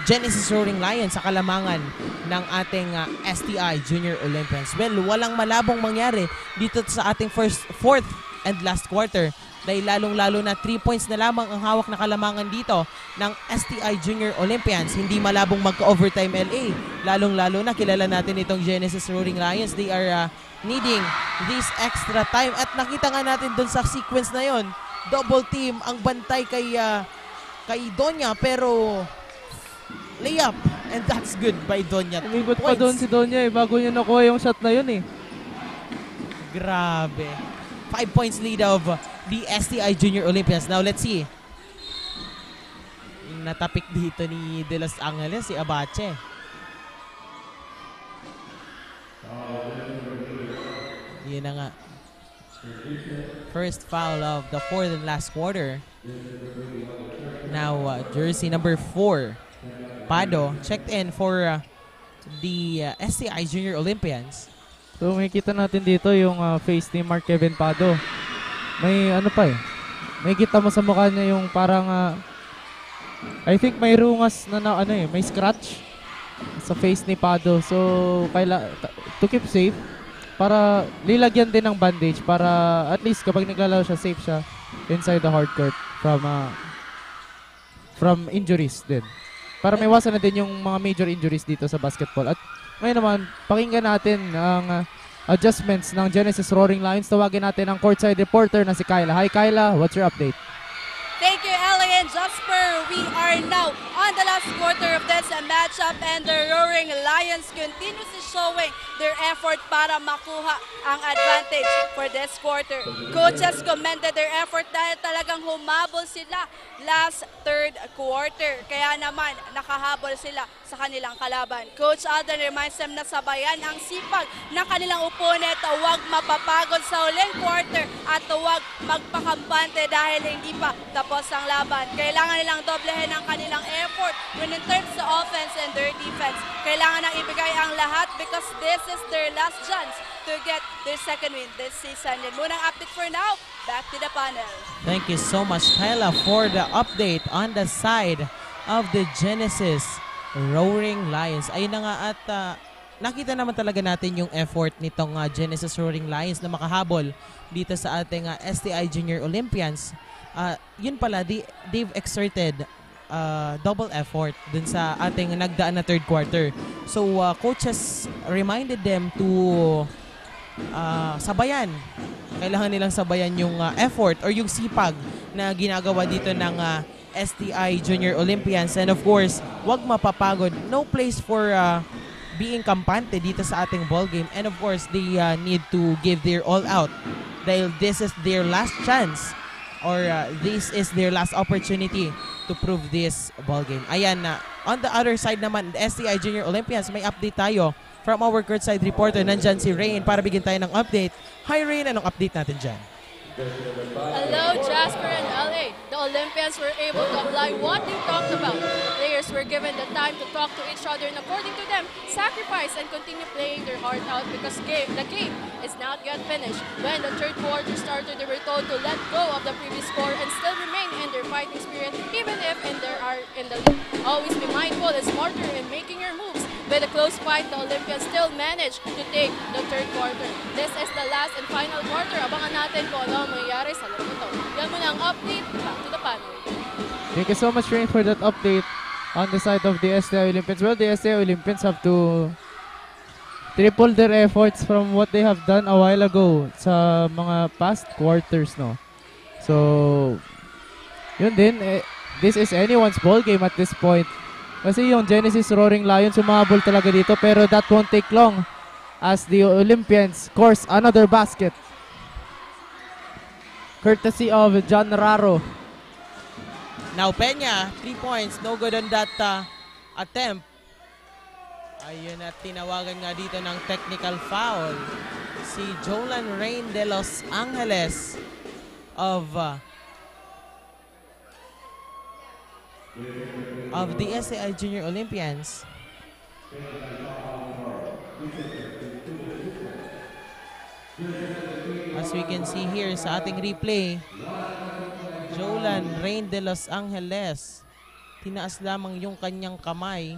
Genesis Roaring Lions sa kalamangan ng ating STI Junior Olympians. Well, walang malabong mangyari dito sa ating fourth and last quarter dahil lalong-lalo na 3 points na lamang ang hawak na kalamangan dito ng STI Junior Olympians. Hindi malabong magka-overtime LA. Lalong-lalo na kilala natin itong Genesis Roaring Lions. They are needing this extra time at nakita nga natin dun sa sequence na yon, double team ang bantay kay Donya pero layup and that's good by Donya.
Umibot pa doon si Donya bago niya nakuha yung shot na yun
Grabe. 5 points lead of the STI Junior Olympians. Now let's see. Natapik dito ni De Los Angeles si Abache. Yun na nga. First foul of the fourth and last quarter. Now, jersey number 4, Pado, checked in for the STI Junior Olympians.
So, makikita natin dito yung face ni Mark Kevin Pado. May ano pa may kita mo sa mukha niya yung parang, I think may rungas na may scratch sa face ni Pado. So, to keep safe, para lilagyan din ng bandage para at least kapag naglalaro siya, safe siya inside the hard court from injuries din. Para may iwasan na din yung mga major injuries dito sa basketball. At ngayon naman, pakinggan natin ang adjustments ng Genesis Roaring Lions. Tawagin natin ang courtside reporter na si Kyla. Hi Kyla, what's your update?
Thank you, Ellie and Jasper. We are now on the last quarter of this matchup and the Roaring Lions continuously showing their effort para makuha ang advantage for this quarter. Coaches commended their effort dahil talagang humabol sila last third quarter. Kaya naman nakahabol sila sa kanilang kalaban. Coach Alden reminds them na sabayan ang sipag ng kanilang opponent, huwag mapapagod sa huling quarter at huwag magpakampante dahil hindi pa tapos ang laban. Kailangan nilang doblehin ang kanilang effort when in terms of offense and their defense. Kailangan nang ibigay ang lahat because this is their last chance to get their second win this season. Yan muna ang update for now. Back to the panel.
Thank you so much, Kyla, for the update on the side of the Genesis Roaring Lions. Ayun na nga at nakita naman talaga natin yung effort nitong Genesis Roaring Lions na makahabol dito sa ating STI Junior Olympians. Yun pala, they've exerted double effort dun sa ating nagdaan na third quarter. So, coaches reminded them to sabayan. Kailangan nilang sabayan yung effort or yung sipag na ginagawa dito ng STI Junior Olympians. And of course, wag mapapagod. No place for being kampante dito sa ating ball game. And of course, they need to give their all out dahil this is their last chance or this is their last opportunity to prove this ball game. Ayan na. On the other side naman, the STI Junior Olympians, may update tayo from our courtside reporter. Nandyan si Rain para bigyan tayo ng update. Hi Rain, anong update natin dyan?
Hello, Jasper and LA. The Olympians were able to apply what they talked about. The players were given the time to talk to each other and according to them, sacrifice and continue playing their heart out because the game is not yet finished. When the third quarter started, they were told to let go of the previous score and still remain in their fighting spirit even if in the lead. Always be mindful and smarter in making your moves. With a close fight, the Olympians still managed to take the third quarter. This is the last and final quarter. Abangan natin kung ano ang mangyayari sa laro nito. Yan muna ang update. Back to the panel.
Thank you so much, Rain, for that update on the side of the STI Olympians. Well, the STI Olympians have to triple their efforts from what they have done a while ago sa mga past quarters, no? So, yun din. This is anyone's ball game at this point. Kasi yung Genesis Roaring Lions sumabol talaga dito pero that won't take long as the Olympians scores another basket. Courtesy of John Raro.
Now Peña, 3 points, no good on that attempt. Ayun at tinawagan nga dito ng technical foul. Si Jolan Rain de Los Angeles of the SAI Junior Olympians. As we can see here sa ating replay, Jolan Rain de Los Angeles, tinaas lamang yung kanyang kamay.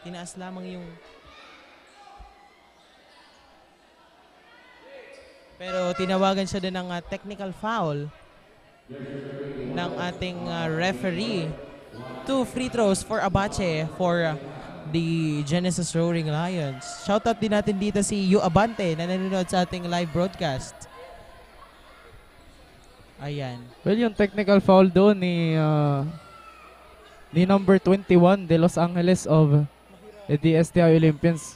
Tinaas lamang yung... Pero tinawagan siya din ng technical foul ng ating referee. 2 free throws for Abache for the Genesis Roaring Lions. Shoutout din natin dito si Yu Abante na nanonood sa ating live broadcast. Ayan.
Well, yung technical foul doon ni number 21 de Los Angeles of the STI Olympians.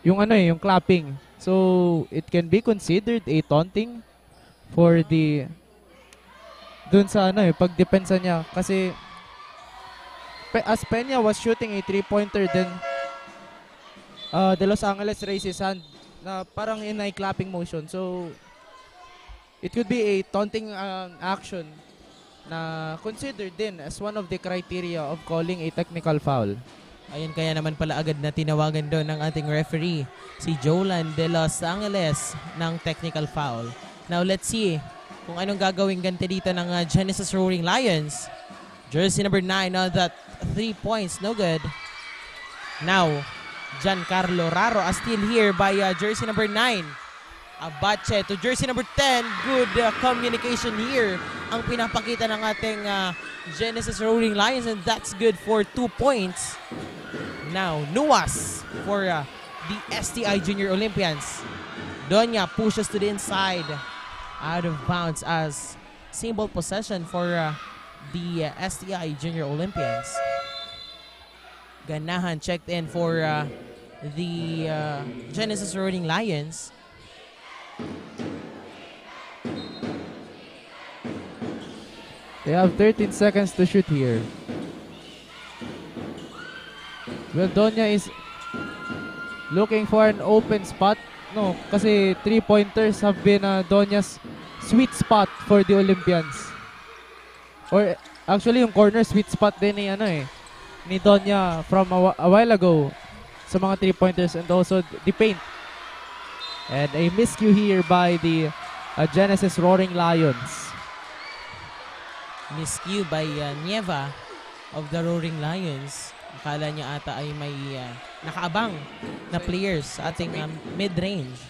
Yung yung clapping. So, it can be considered a taunting for the dun sa pagdepensa niya kasi as Peña was shooting a 3-pointer then De Los Angeles raised his hand na parang in a clapping motion. So it could be a taunting action na considered din as one of the criteria of calling a technical foul.
Ayun, kaya naman pala agad na tinawagan doon ng ating referee si Jolan de Los Angeles ng technical foul. Now let's see kung anong gagawin ganti dito ng Genesis Roaring Lions. Jersey number 9 on that 3 points, no good. Now, Giancarlo Raro a steal here by jersey number 9. Abache to jersey number 10. Good communication here ang pinapakita ng ating Genesis Roaring Lions and that's good for 2 points. Now, Nuas for the STI Junior Olympians. Donya pushes to the inside. Out of bounds as simple possession for the STI Junior Olympians. Ganahan checked in for the Genesis Roaring Lions.
They have 13 seconds to shoot here. Well, Donya is looking for an open spot. No, kasi 3-pointers have been Donya's sweet spot for the Olympians. Or actually yung corner sweet spot din ni ni Donya from a while ago sa mga 3-pointers and also the paint. And a miscue here by the Genesis Roaring Lions.
Miscue by Nieva of the Roaring Lions. Akala niya ata ay may nakaabang na players sa ating mid-range.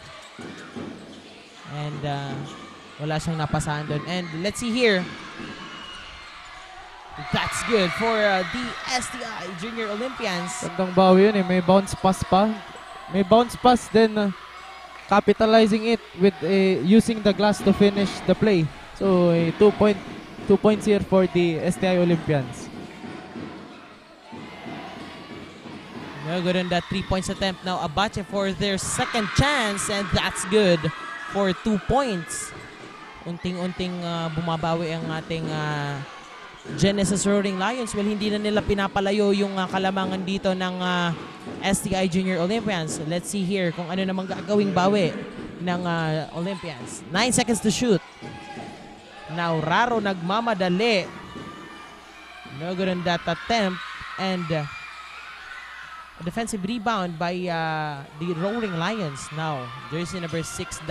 And wala siyang napasahan doon. And let's see here. That's good for the STI Junior Olympians.
Gandang bawi yun May bounce pass pa. May bounce pass then capitalizing it with using the glass to finish the play. So 2 points here for the STI Olympians.
No good on that 3 points attempt. Now Abache for their second chance and that's good for 2 points. Unting-unting bumabawi ang ating Genesis Roaring Lions. Well, hindi na nila pinapalayo yung kalamangan dito ng STI Junior Olympians. Let's see here kung ano namang gagawing bawi ng Olympians. 9 seconds to shoot. Now Raro nagmamadali. No good on that attempt and a defensive rebound by the Roaring Lions. Now jersey number 6,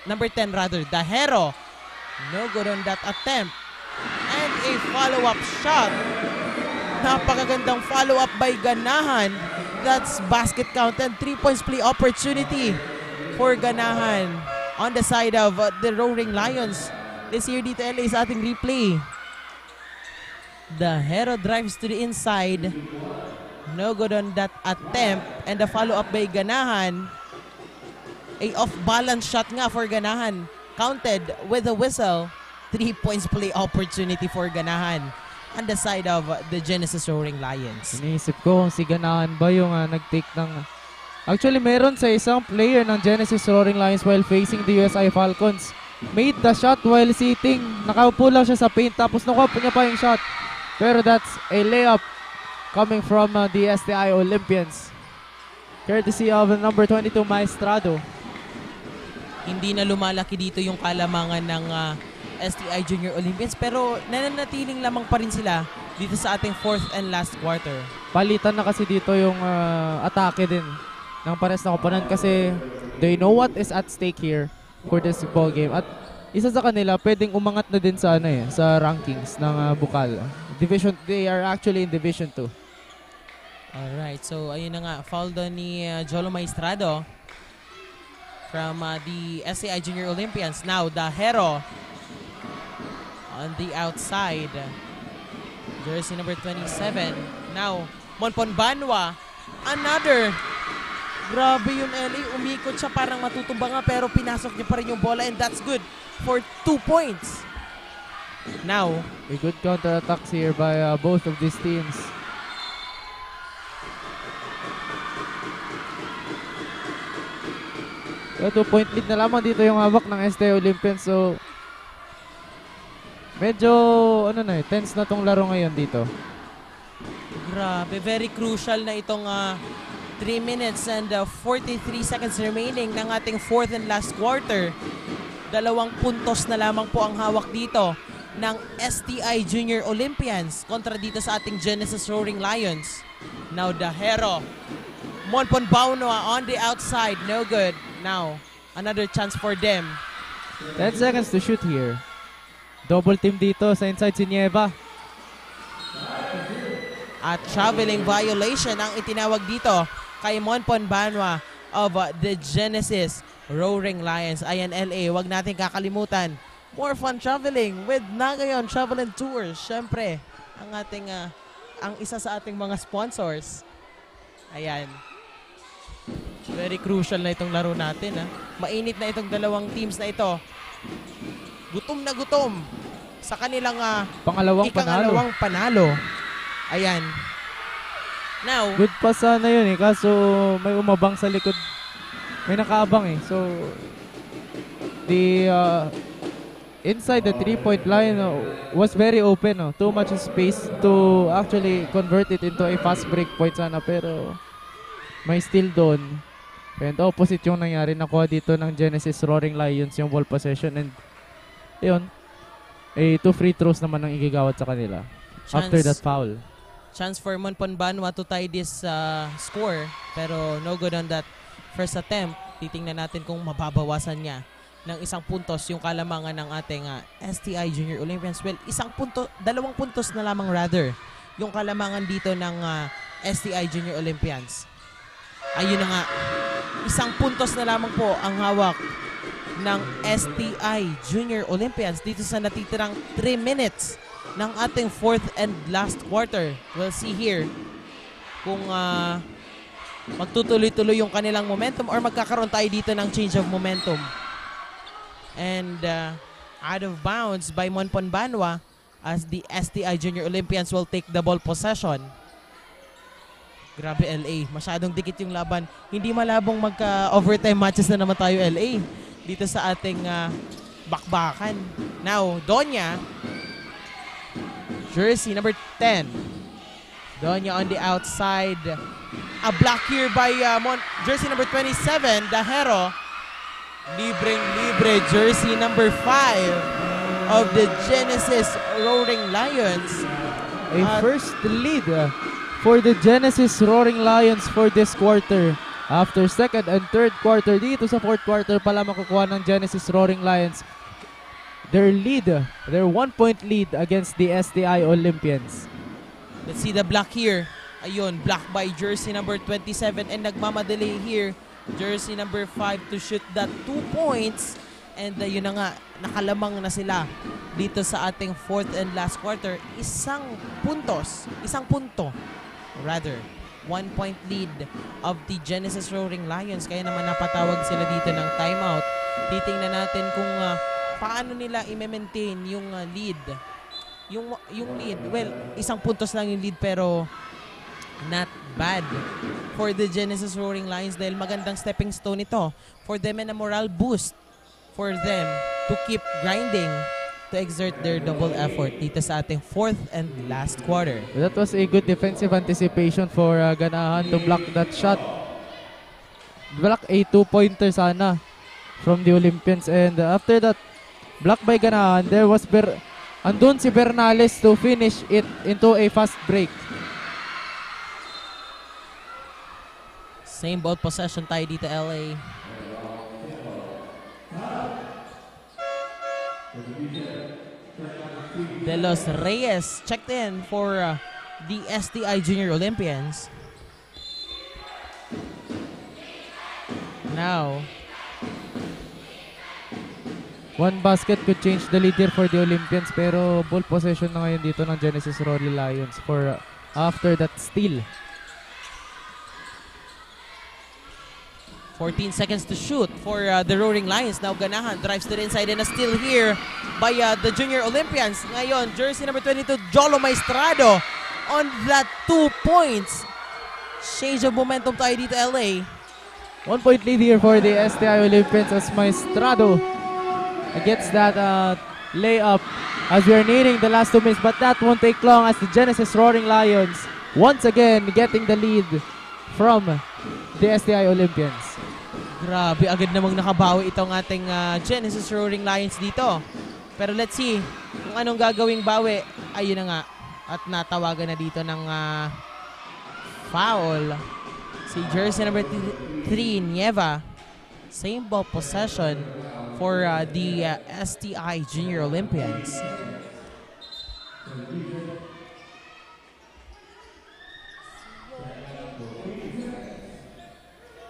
number 10 rather, Dahero. No good on that attempt. And a follow-up shot. Napakagandang follow-up by Ganahan. That's basket count and 3 points play opportunity for Ganahan on the side of the Roaring Lions. This year dito LA sa ating replay. The Hero drives to the inside. No good on that attempt. And the follow-up by Ganahan. A off-balance shot nga for Ganahan. Counted with a whistle. 3 points play opportunity for Ganahan on the side of the Genesis Roaring Lions.
Iniisip ko kung si Ganahan ba yung nag-take ng... Actually, meron sa isang player ng Genesis Roaring Lions while facing the USI Falcons. Made the shot while sitting. Nakaupo lang siya sa paint tapos nakuha niya pa yung shot. Pero that's a layup coming from the STI Olympians. Courtesy of number 22, Maestrado.
Hindi na lumalaki dito yung kalamangan ng STI Junior Olympians pero nananatiling lamang pa rin sila dito sa ating 4th and last quarter.
Palitan na kasi dito yung atake din ng pares na opponent kasi they know what is at stake here for this ball game. At isa sa kanila pwedeng umangat na din sa sa rankings ng Bukal. Division, they are actually in Division 2.
Alright, so ayun na nga, foul doon ni Jolo Maestrado from the STI Junior Olympians. Now, Dahero on the outside. Jersey number 27. Now, Monpon Banwa. Another. Grabe yun, LA. Umikot siya parang matutumba nga pero pinasok niya pa rin yung bola and that's good for 2 points. Now,
a good counter-attacks here by both of these teams. So, 2-point lead na lamang dito yung hawak ng STI Olympians. So, medyo, tense na tong laro ngayon dito.
Grabe, very crucial na itong 3 minutes and 43 seconds remaining ng ating 4th and last quarter. 2 puntos na lamang po ang hawak dito ng STI Junior Olympians kontra dito sa ating Genesis Roaring Lions. Now, Dahero. Monpon Banwa on the outside. No good. Now, another chance for them.
10 seconds to shoot here. Double team dito sa inside si Nieva.
At traveling violation ang itinawag dito kay Monpon Banwa of the Genesis Roaring Lions. Ayan LA, wag natin kakalimutan. More fun traveling with Nagayon Travel and Tours. Siyempre, ang ating ang isa sa ating mga sponsors. Ayan. Very crucial na itong laro natin. Mainit na itong dalawang teams na ito. Gutom na gutom sa kanilang ikangalawang panalo. Ayan. Now,
good pa sana yun kaso may umabang sa likod. May nakaabang So, the inside the 3-point line was very open. Too much space to actually convert it into a fast break point sana pero may steal doon. And opposite yung nangyari. Nakuha dito ng Genesis Roaring Lions yung ball possession and yun, 2 free throws naman ang igigawad sa kanila after that foul.
Chance for Monpon Banwa to tie this score pero no good on that first attempt. Titingnan natin kung mababawasan niya ng 1 puntos yung kalamangan ng ating STI Junior Olympians. Well, 2 puntos na lamang rather yung kalamangan dito ng STI Junior Olympians. Ayun na nga, 1 puntos na lamang po ang hawak ng STI Junior Olympians dito sa natitirang 3 minutes ng ating 4th and last quarter. We'll see here kung magtutuloy-tuloy yung kanilang momentum or magkakaroon tayo dito ng change of momentum. And out of bounds by Monpon Banwa as the STI Junior Olympians will take the ball possession. Grabe LA, masyadong dikit yung laban. Hindi malabong magka-overtime matches na naman tayo LA dito sa ating bakbakan. Now, Donya, jersey number 10. Donya on the outside. A block here by jersey number 27, Dahero. Libreng-libre, jersey number 5 of the Genesis Roaring Lions.
A first lead for the Genesis Roaring Lions for this quarter. After second and third quarter, dito sa fourth quarter pala makukuha ng Genesis Roaring Lions their 1-point lead against the STI Olympians.
Let's see the block here. Ayun, block by jersey number 27 and nagmamadali here. Jersey number 5 to shoot that 2 points. And yun na nga, nakalamang na sila dito sa ating fourth and last quarter. Isang punto. 1-point lead of the Genesis Roaring Lions. Kaya naman napatawag sila dito ng timeout. Titingnan natin kung paano nila i-maintain yung lead. Yung lead, well, isang puntos lang yung lead pero not bad for the Genesis Roaring Lions dahil magandang stepping stone ito for them and a morale boost for them to keep grinding to exert their double effort dito sa ating fourth and last quarter.
That was a good defensive anticipation for Ganahan to block that shot. Block a 2-pointer sana from the Olympians, and after that block by Ganahan, there was andun si Bernales to finish it into a fast break.
Same ball possession tayo dito, LA. De Los Reyes checked in for the STI Junior Olympians. Now,
one basket could change the lead here for the Olympians, pero ball possession na ngayon dito ng Genesis Roaring Lions for after that steal.
14 seconds to shoot for the Roaring Lions. Now Ganahan drives to the inside and a steal here by the Junior Olympians. Ngayon, jersey number 22, Jolo Maestrado on that 2 points. Change of momentum tayo dito, LA.
1-point lead here for the STI Olympians as Maestrado gets that layup as we are nearing the last 2 minutes, but that won't take long as the Genesis Roaring Lions once again getting the lead from the STI Olympians.
Grabe, agad namang nakabawi itong ating Genesis Roaring Lions dito. Pero let's see kung anong gagawing bawi. Ayun na nga. At natawagan na dito ng foul. Si jersey number 3, Nieva. Same ball possession for the STI Junior Olympians.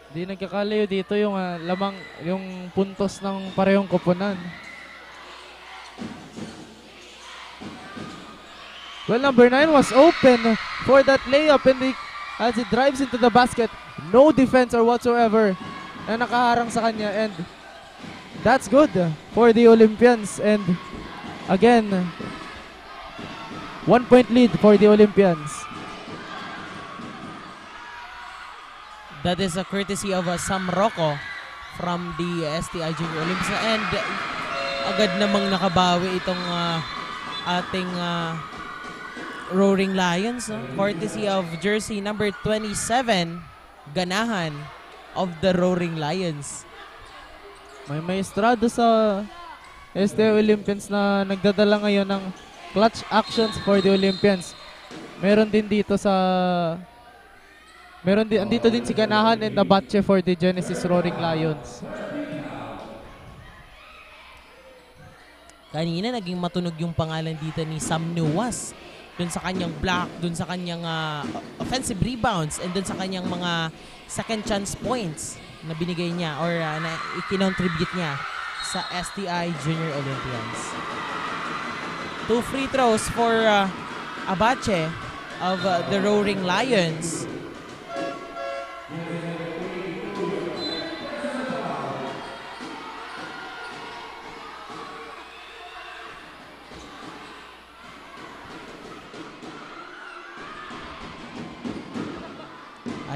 Di nagkakalayo dito yung yung puntos ng parehong koponan. Well, number 9 was open for that layup and as he drives into the basket, no defense or whatsoever na nakaharang sa kanya, and that's good for the Olympians. And again, 1-point lead for the Olympians.
That is a courtesy of Sam Rocco from the STI Junior Olympics. And agad namang nakabawi itong ating Roaring Lions. Courtesy of jersey number 27, Ganahan of the Roaring Lions.
May Maestrado sa STI Olympians na nagdadala ngayon ng clutch actions for the Olympians. Andito din si Ganahan and Nabatche for the Genesis Roaring Lions.
Kanina naging matunog yung pangalan dito ni Sam Nuwas. Dun sa kanyang block, dun sa kanyang offensive rebounds, and dun sa kanyang mga second chance points na binigay niya or na ikinontribute niya sa STI Junior Olympians. 2 free throws for Abache of the Roaring Lions.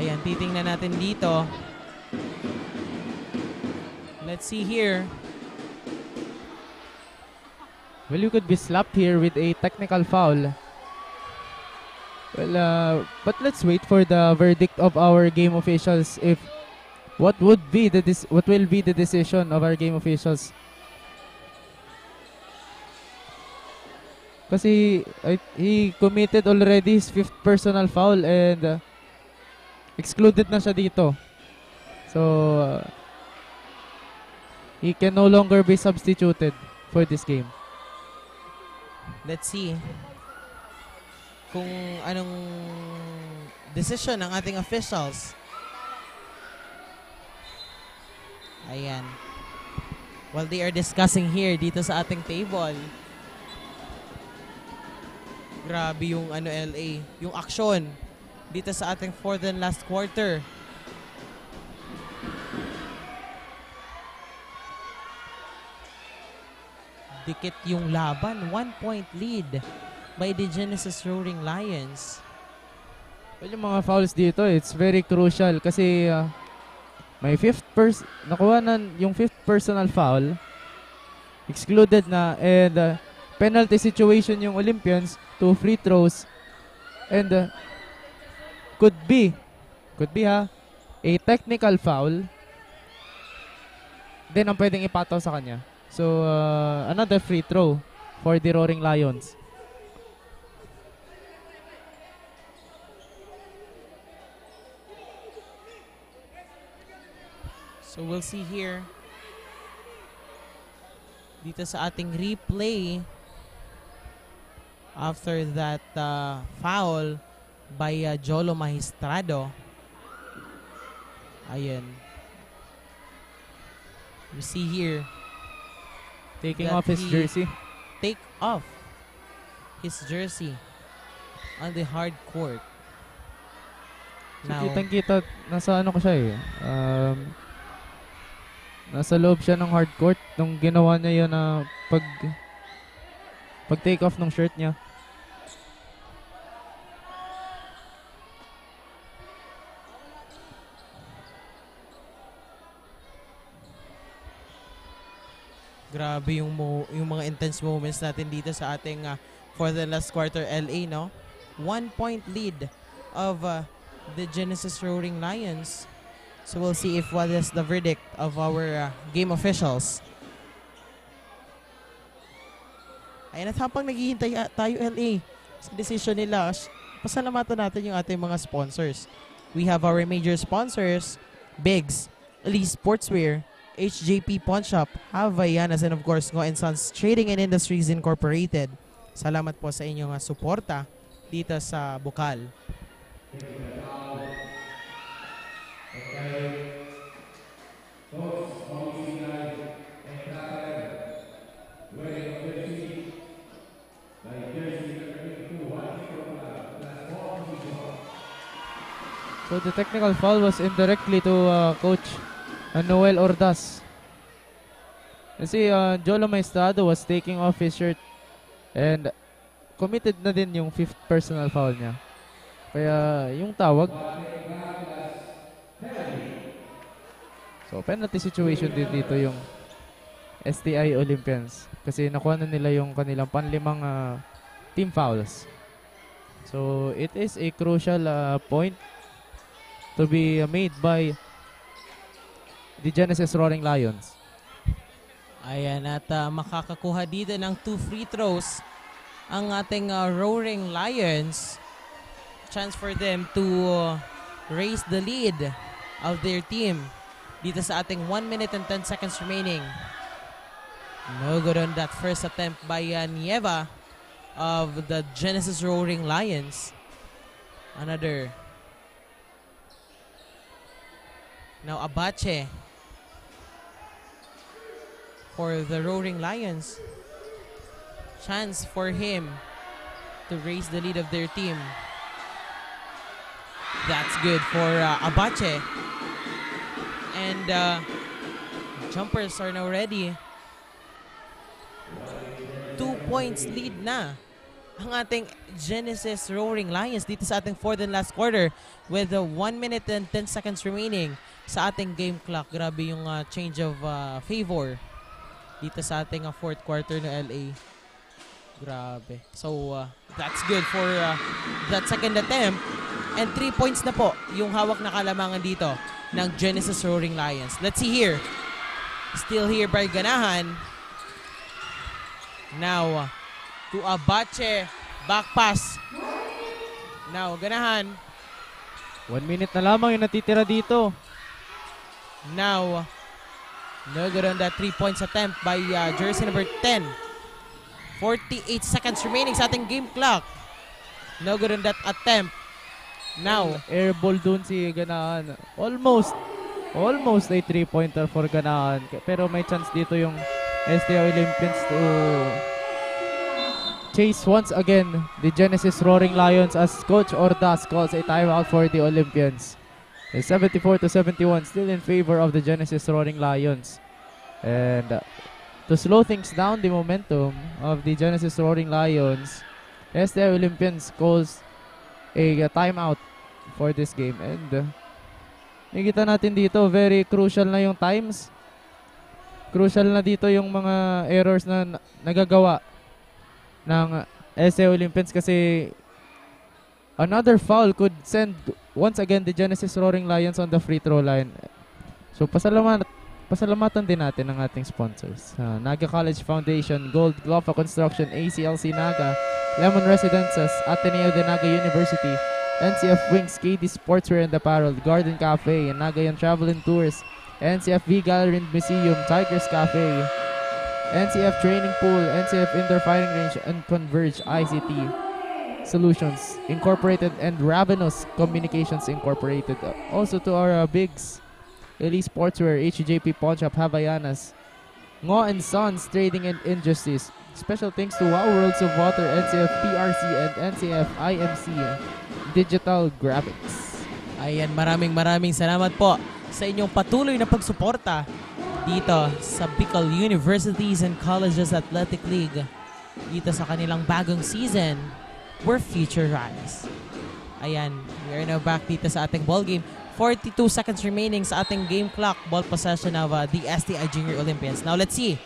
Ayan, titingnan natin dito. Let's see here.
Well, you could be slapped here with a technical foul. Well, but let's wait for the verdict of our game officials. If what will be the decision of our game officials? Kasi he committed already his 5th personal foul and excluded na siya dito. So he can no longer be substituted for this game.
Let's see kung anong decision ng ating officials. Ayan. While they are discussing here dito sa ating table. Grabe yung LA, yung action dito sa ating 4th and last quarter. Dikit yung laban, 1-point lead by the Genesis Roaring Lions.
Well, yung mga fouls dito, it's very crucial kasi may nakuha na yung 5th personal foul, excluded na, and penalty situation yung Olympians, 2 free throws, and could be a technical foul, then ang pwedeng ipataw sa kanya. So, another free throw for the Roaring Lions.
So, we'll see here. Dito sa ating replay, after that foul by Jolo Magistrado. Ayan. You see here.
Taking
that
off his
he
jersey.
Take off his jersey on the hard court.
So, kitang-kita, nasa ano ko siya eh. Nasa loob siya ng hard court nung ginawa niya yun na pag take off ng shirt niya.
Grabe yung mga intense moments natin dito sa ating for the last quarter LA, no? 1-point lead of the Genesis Roaring Lions. So we'll see if what is the verdict of our game officials. Ayan, at habang naghihintay tayo LA sa decision nila, pasalamatan natin yung ating mga sponsors. We have our major sponsors, Biggs, Elise Sportswear, HJP Pawn Shop, Havaianas, and of course, Ngo & Sons Trading and Industries Incorporated. Salamat po sa inyong suporta dito sa Bukal.
So the technical foul was indirectly to Coach Noel Ordaz. Kasi Jolo Maestrado was taking off his shirt and committed na din yung 5th personal foul niya. Kaya yung tawag. So penalty situation din dito yung STI Olympians. Kasi nakuha na nila yung kanilang panlimang team fouls. So it is a crucial point to be made by the Genesis Roaring Lions.
Ayan, at makakakuha dito ng 2 free throws ang ating Roaring Lions. Chance for them to raise the lead of their team dito sa ating 1 minute and 10 seconds remaining. No good on that first attempt by Nieva of the Genesis Roaring Lions. Another. Now Abache for the Roaring Lions. Chance for him to raise the lead of their team. That's good for Abache. And jumpers are now ready. 2 points lead na ang ating Genesis Roaring Lions dito sa ating fourth and last quarter with 1 minute and 10 seconds remaining sa ating game clock. Grabe yung change of favor dito sa ating fourth quarter na LA. Grabe. So, that's good for that second attempt. And 3 points na po yung hawak na kalamangan dito ng Genesis Roaring Lions. Let's see here. Still here by Ganahan. Now, to Abache. Back pass. Now, Ganahan.
1 minute na lamang yung natitira dito.
Now, no good on that 3 points attempt by jersey number 10. 48 seconds remaining sa ating game clock. No good on that attempt. Now,
Airball dun si Ganahan. Almost a 3-pointer for Ganahan. Pero may chance dito yung STI Olympians to chase once again the Genesis Roaring Lions as Coach Ordas calls a timeout for the Olympians. It's 74-71, still in favor of the Genesis Roaring Lions. And to slow things down the momentum of the Genesis Roaring Lions, STI Olympians calls a timeout for this game. And nakikita natin dito, very crucial na yung times. Crucial na dito yung mga errors na nagagawa ng STI Olympians kasi another foul could send once again the Genesis Roaring Lions on the free throw line. So pasalamatan din natin ang ating sponsors. Naga College Foundation, Gold Glofa Construction, ACLC Naga, Lemon Residences, Ateneo de Naga University, NCF Wings, KD Sportswear and Apparel, Garden Cafe, Nagayan Travel and Tours, NCFV Gallery and Museum, Tigers Cafe, NCF Training Pool, NCF Indoor Fighting Range, and Converge ICT Solutions Incorporated and Ravenous Communications Incorporated. Also to our bigs, Elite Sportswear, HJP Pawn Shop, Havaianas, Ngo and Sons Trading and Industries. Special thanks to Wow Worlds of Water, NCF PRC, and NCF IMC Digital Graphics.
Ayan, maraming salamat po sa inyong patuloy na pagsuporta dito sa Bicol Universities and Colleges Athletic League dito sa kanilang bagong season where future rise. Ayan, we are now back dito sa ating ball game. 42 seconds remaining sa ating game clock. Ball possession of the STI Junior Olympians. Now let's see.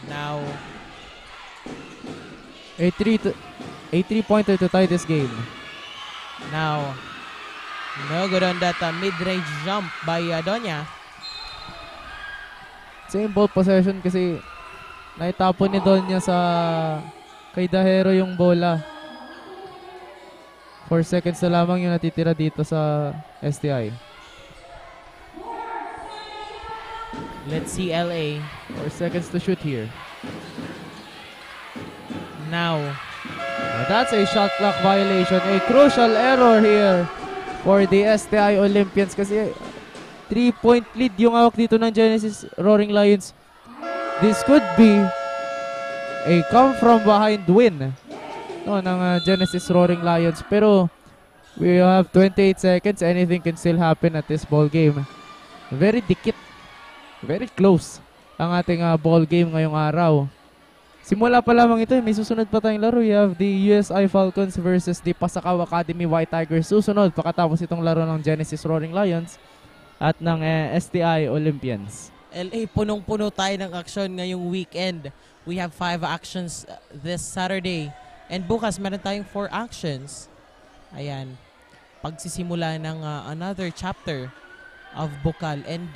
Now,
a 3-pointer to tie this game.
Now, no good on that mid-range jump by Donya.
Same ball possession kasi naitapon ni Donya sa kay Dahero yung bola. 4 seconds na lamang yung natitira dito sa STI.
Let's see LA.
4 seconds to shoot here.
Now,
that's a shot clock violation. A crucial error here for the STI Olympians kasi 3-point lead yung hawak dito ng Genesis Roaring Lions. This could be a come from behind win ng Genesis Roaring Lions. Pero we have 28 seconds. Anything can still happen at this ball game. Very dikit. Very close ang ating ball game ngayong araw. Simula pa lamang ito, may susunod pa tayong laro. We have the USI Falcons versus the Pasakaw Academy White Tigers. Susunod pagkatapos itong laro ng Genesis Roaring Lions at ng STI Olympians.
LA, punong-puno tayo ng aksyon ngayong weekend. We have 5 actions this Saturday. And bukas meron tayong 4 actions. Ayan. Pagsisimula ng another chapter of Bukal. And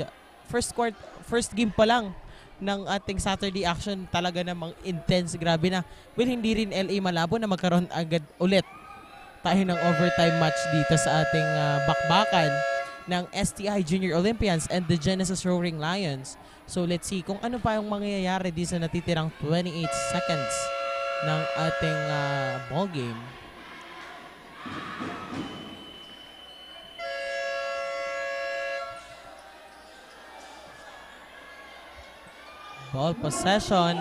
first game pa lang ng ating Saturday action talaga namang intense. Grabe na. Well, hindi rin LA malabo na magkaroon agad ulit tayo ng overtime match dito sa ating bakbakan ng STI Junior Olympians and the Genesis Roaring Lions. So let's see kung ano pa yung mangyayari dito sa natitirang 28 seconds ng ating ball game. Ball possession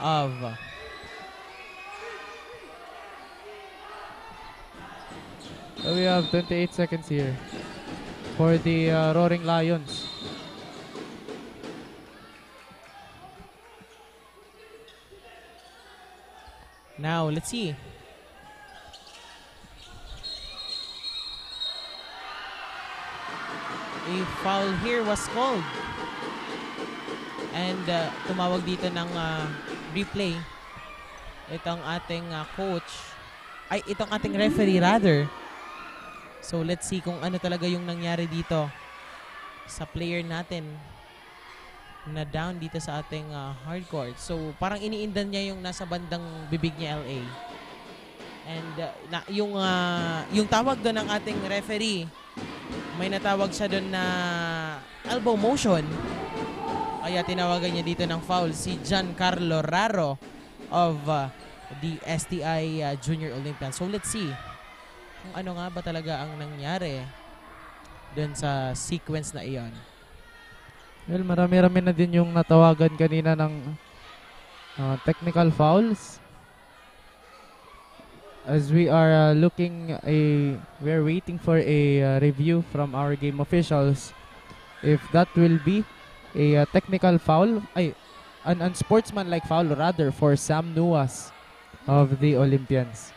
of
so we have 28 seconds here for the Roaring Lions.
Now, let's see. A foul here was called. And tumawag dito ng replay. Itong ating coach. Ay, itong ating referee rather. So, let's see kung ano talaga yung nangyari dito sa player natin na down dito sa ating hardcourt. So, parang iniindan niya yung nasa bandang bibig niya, LA. And yung tawag doon ng ating referee, may natawag siya doon na elbow motion. Kaya tinawagan niya dito ng foul si Giancarlo Raro of the STI Junior Olympians. So let's see kung ano nga ba talaga ang nangyari doon sa sequence na iyon.
Well, marami-rami na din yung natawagan kanina ng technical fouls. As we are we're waiting for a review from our game officials if that will be a technical foul, an unsportsmanlike foul rather for Sam Nuas of the Olympians.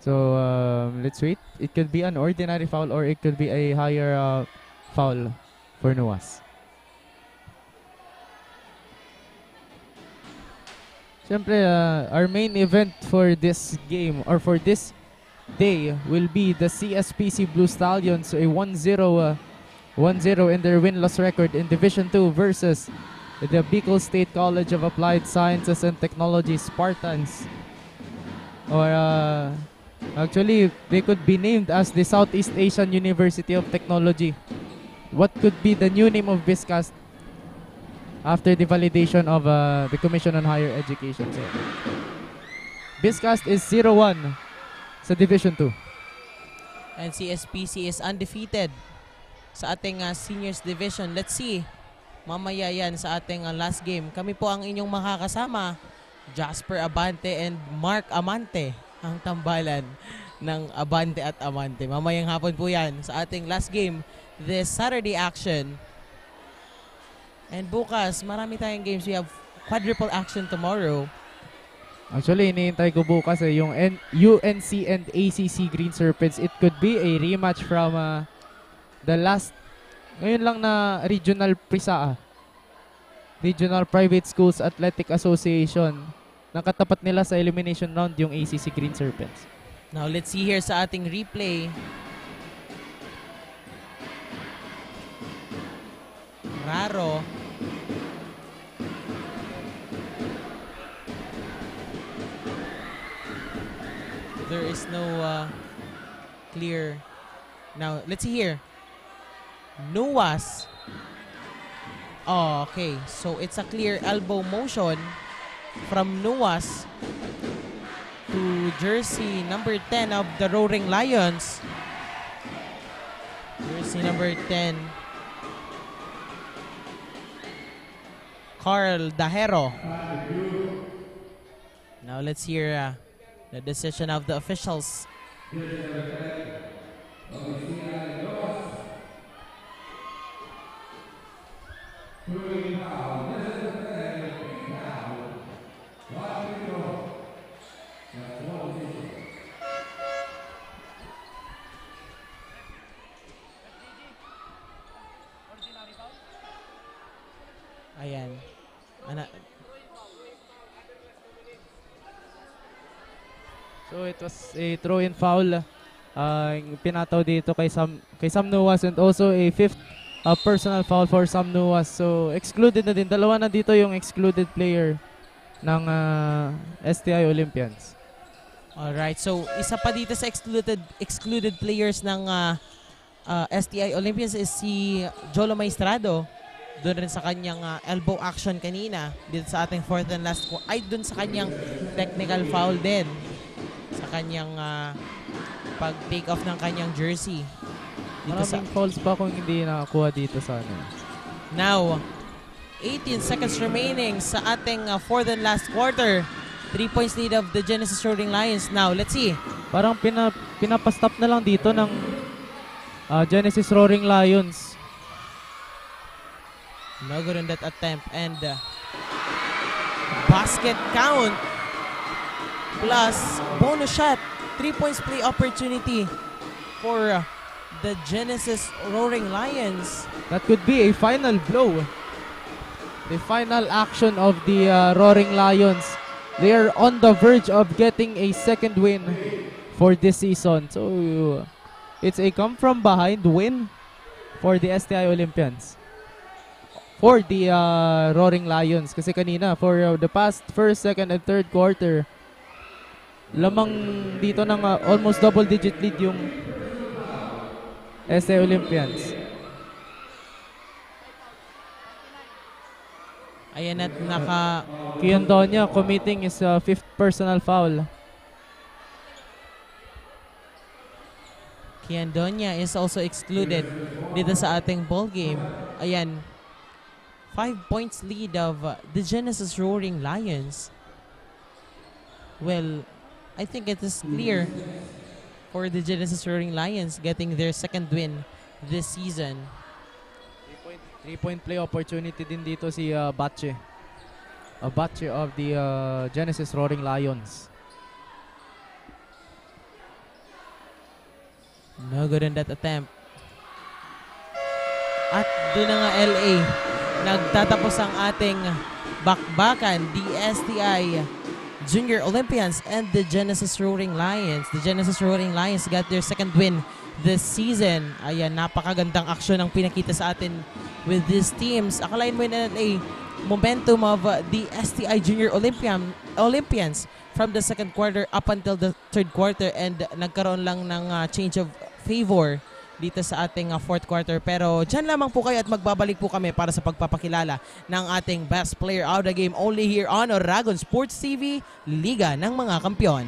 So let's wait. It could be an ordinary foul or it could be a higher foul for Nuas. Siyempre, our main event for this game or for this day will be the CSPC Blue Stallions, a 1-0 in their win-loss record in Division 2 versus the Bicol State College of Applied Sciences and Technology Spartans. Or actually, they could be named as the Southeast Asian University of Technology. What could be the new name of BISCAST after the validation of the Commission on Higher Education? So, BISCAST is 0-1 sa Division 2.
And CSPC is undefeated sa ating seniors division. Let's see. Mamaya yan sa ating last game. Kami po ang inyong makakasama, Jasper Abante and Mark Amante, ang tambalan ng Abante at Amante. Mamayang hapon po yan sa ating last game, this Saturday action. And bukas, marami tayong games. We have quadruple action tomorrow.
Actually, iniintay ko bukas yung UNC and ACC Green Serpents. It could be a rematch from the last, ngayon lang na regional PRISA, Regional Private Schools Athletic Association. Nakatapat nila sa elimination round yung ACC Green Serpents.
Now, let's see here sa ating replay. Raro. There is no clear. Now, let's see here. Nuas. Oh, okay. So, it's a clear elbow motion from Nuas to jersey number 10 of the Roaring Lions. Jersey number 10. Carl Dajero. Now let's hear the decision of the officials. Ayan.
So it was a throw-in foul. Yung pinataw dito kay Sam Nuas, and also a fifth personal foul for Sam Nuas. So excluded na din. Dalawa na dito yung excluded player ng STI Olympians.
Alright, so isa pa dito sa excluded players ng STI Olympians is si Jolo Maestrado. Doon rin sa kanyang elbow action kanina dito sa ating fourth and last, ay doon sa kanyang technical foul din sa kanyang pag-take off ng kanyang jersey.
Maraming fouls pa kung hindi nakakuha dito sa ano.
Now, 18 seconds remaining sa ating fourth and last quarter. 3 points lead of the Genesis Roaring Lions. Now, let's see.
Parang pinapastop na lang dito ng Genesis Roaring Lions.
No good on that attempt. And basket count plus bonus shot. 3 points play opportunity for the Genesis Roaring Lions.
That could be a final blow. The final action of the Roaring Lions. They are on the verge of getting a second win for this season. So it's a come from behind win for the STI Olympians. For the Roaring Lions. Kasi kanina for the past first, second, and third quarter, lamang dito ng almost double-digit lead yung STI Olympians.
Ayan at naka...
Quiondonia committing his fifth personal foul.
Quiondonia is also excluded dito sa ating ball game. Ayan. 5 points lead of the Genesis Roaring Lions. Well, I think it is clear for the Genesis Roaring Lions getting their second win this season.
3-point play opportunity din dito si Batche. Batche of the Genesis Roaring Lions.
No good on that attempt. At doon na nga LA. Nagtatapos ang ating bakbakan. The STI Junior Olympians and the Genesis Roaring Lions. The Genesis Roaring Lions got their second win this season. Ayan, napakagandang aksyon ang pinakita sa atin with these teams. Akalain mo yun LA, momentum of the STI Junior Olympians from the second quarter up until the third quarter, and nagkaroon lang ng change of favor dito sa ating fourth quarter. Pero dyan lamang po kayo at magbabalik po kami para sa pagpapakilala ng ating best player out of the game only here on Oragon Sports TV, Liga ng mga Kampiyon.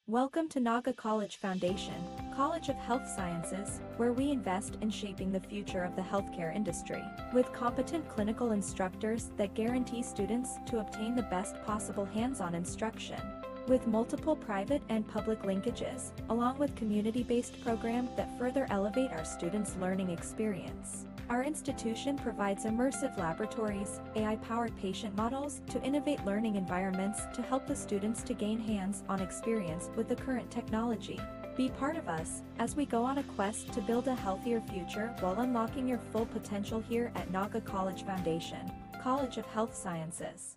Welcome to Naga College Foundation, College of Health Sciences, where we invest in shaping the future of the healthcare industry, with competent clinical instructors that guarantee students to obtain the best possible hands-on instruction. With multiple private and public linkages, along with community-based programs that further elevate our students' learning experience. Our institution provides immersive laboratories, AI-powered patient models to innovate learning environments to help the students to gain hands-on experience with the current technology. Be part of us as we go on a quest to build a healthier future while unlocking your full potential here at Naga College Foundation, College of Health Sciences.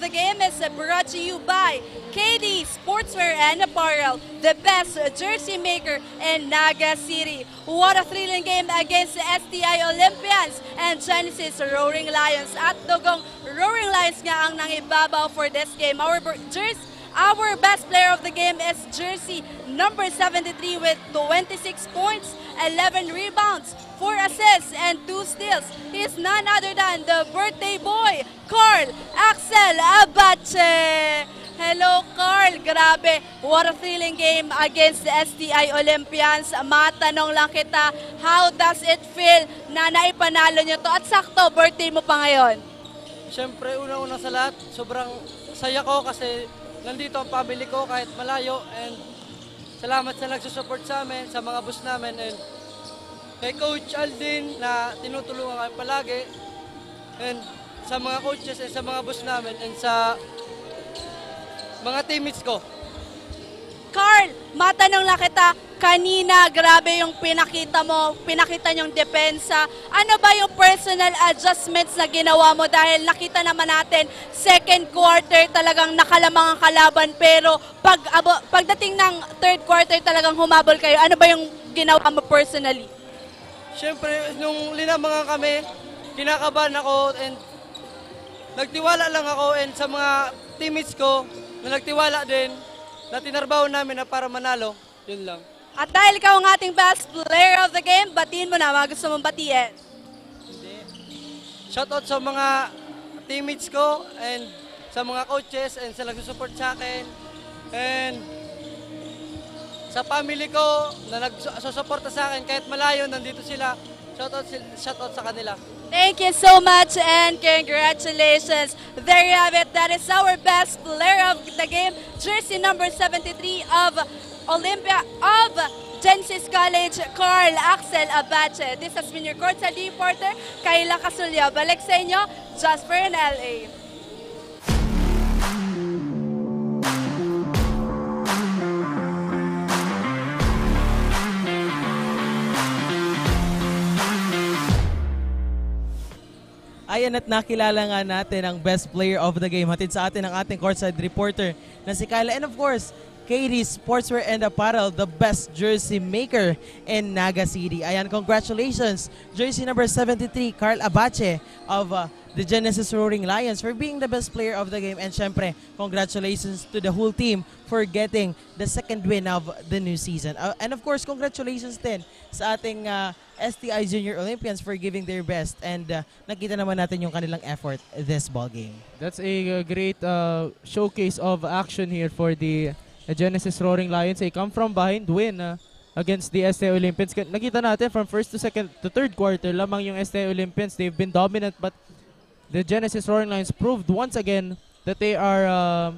the game is brought to you by KD Sportswear and Apparel, the best jersey maker in Naga City. What a thrilling game against the STI Olympians and Genesis Roaring Lions. At dugong Roaring Lions nga ang nangibabaw for this game. Our best player of the game is jersey number 73 with 26 points, 11 rebounds, 4 assists, and 2 steals. He is none other than the birthday boy, Carl Axel Abache. Hello, Carl. Grabe. What a thrilling game against the STI Olympians. Matanong lang kita, how does it feel na naipanalo nyo to? At sakto, birthday mo pa ngayon.
Siyempre, una-una sa lahat, sobrang saya ko kasi nandito ang family ko kahit malayo, and salamat sa nagsusupport sa amin, sa mga boss namin, and kay Coach Aldin na tinutulungan kami palagi, and sa mga coaches and sa mga boss namin, and sa mga teammates ko.
Carl, matanong lang kita, kanina grabe yung pinakita niyong depensa. Ano ba yung personal adjustments na ginawa mo? Dahil nakita naman natin, second quarter talagang nakalamang ang kalaban, pero pagdating ng third quarter talagang humabol kayo. Ano ba yung ginawa mo personally?
Siyempre, nung linamangan kami, kinakabahan ako, and nagtiwala lang ako, and sa mga teammates ko na nagtiwala din, na tinarbaho namin na para manalo, yun lang.
At dahil ikaw ang ating best player of the game, batiin mo na, mga gusto mong batiin.
Shoutout sa mga teammates ko, and sa mga coaches, and sa nagsusupport sa akin, and sa family ko na nagsusuporta sa akin, kahit malayo, nandito sila. Shoutout sa kanila.
Thank you so much and congratulations. There you have it. That is our best player of the game, jersey number 73 of Genesis College, Carl Axel Abache. This has been your courtside reporter, Kayla Casulya. Balik sa inyo, Jasper in LA.
Ayan, at nakilala nga natin ang best player of the game. Hatid sa atin ang ating courtside reporter na si Kyla. And of course, KD Sportswear and Apparel, the best jersey maker in Naga City. Ayan, congratulations, jersey number 73, Carl Abache of the Genesis Roaring Lions for being the best player of the game. And syempre, congratulations to the whole team for getting the second win of the new season. And of course, congratulations din sa ating STI Junior Olympians for giving their best, and nakita naman natin yung kanilang effort this ball game.
That's a great showcase of action here for the Genesis Roaring Lions. A come from behind win against the STI Olympians. Nakita natin from first to second to third quarter lamang yung STI Olympians. They've been dominant, but the Genesis Roaring Lions proved once again that they are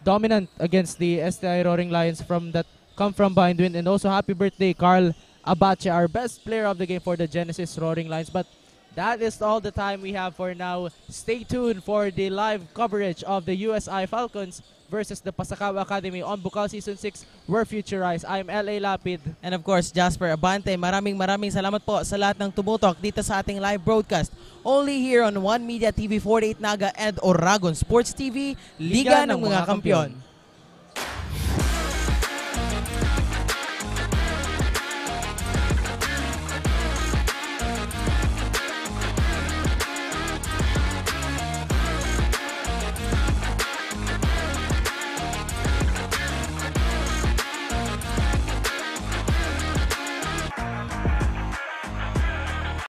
dominant against the STI Roaring Lions from that come from behind win. And also happy birthday, Carl Abache, our best player of the game for the Genesis Roaring Lions. But that is all the time we have for now. Stay tuned for the live coverage of the USI Falcons versus the Pasakaw Academy on Bukal Season 6, where future rise. I'm L.A. Lapid.
And of course, Jasper Abante, maraming salamat po sa lahat ng tumutok dito sa ating live broadcast. Only here on One Media TV 48 Naga and Oragon Sports TV, Liga ng mga Kampiyon.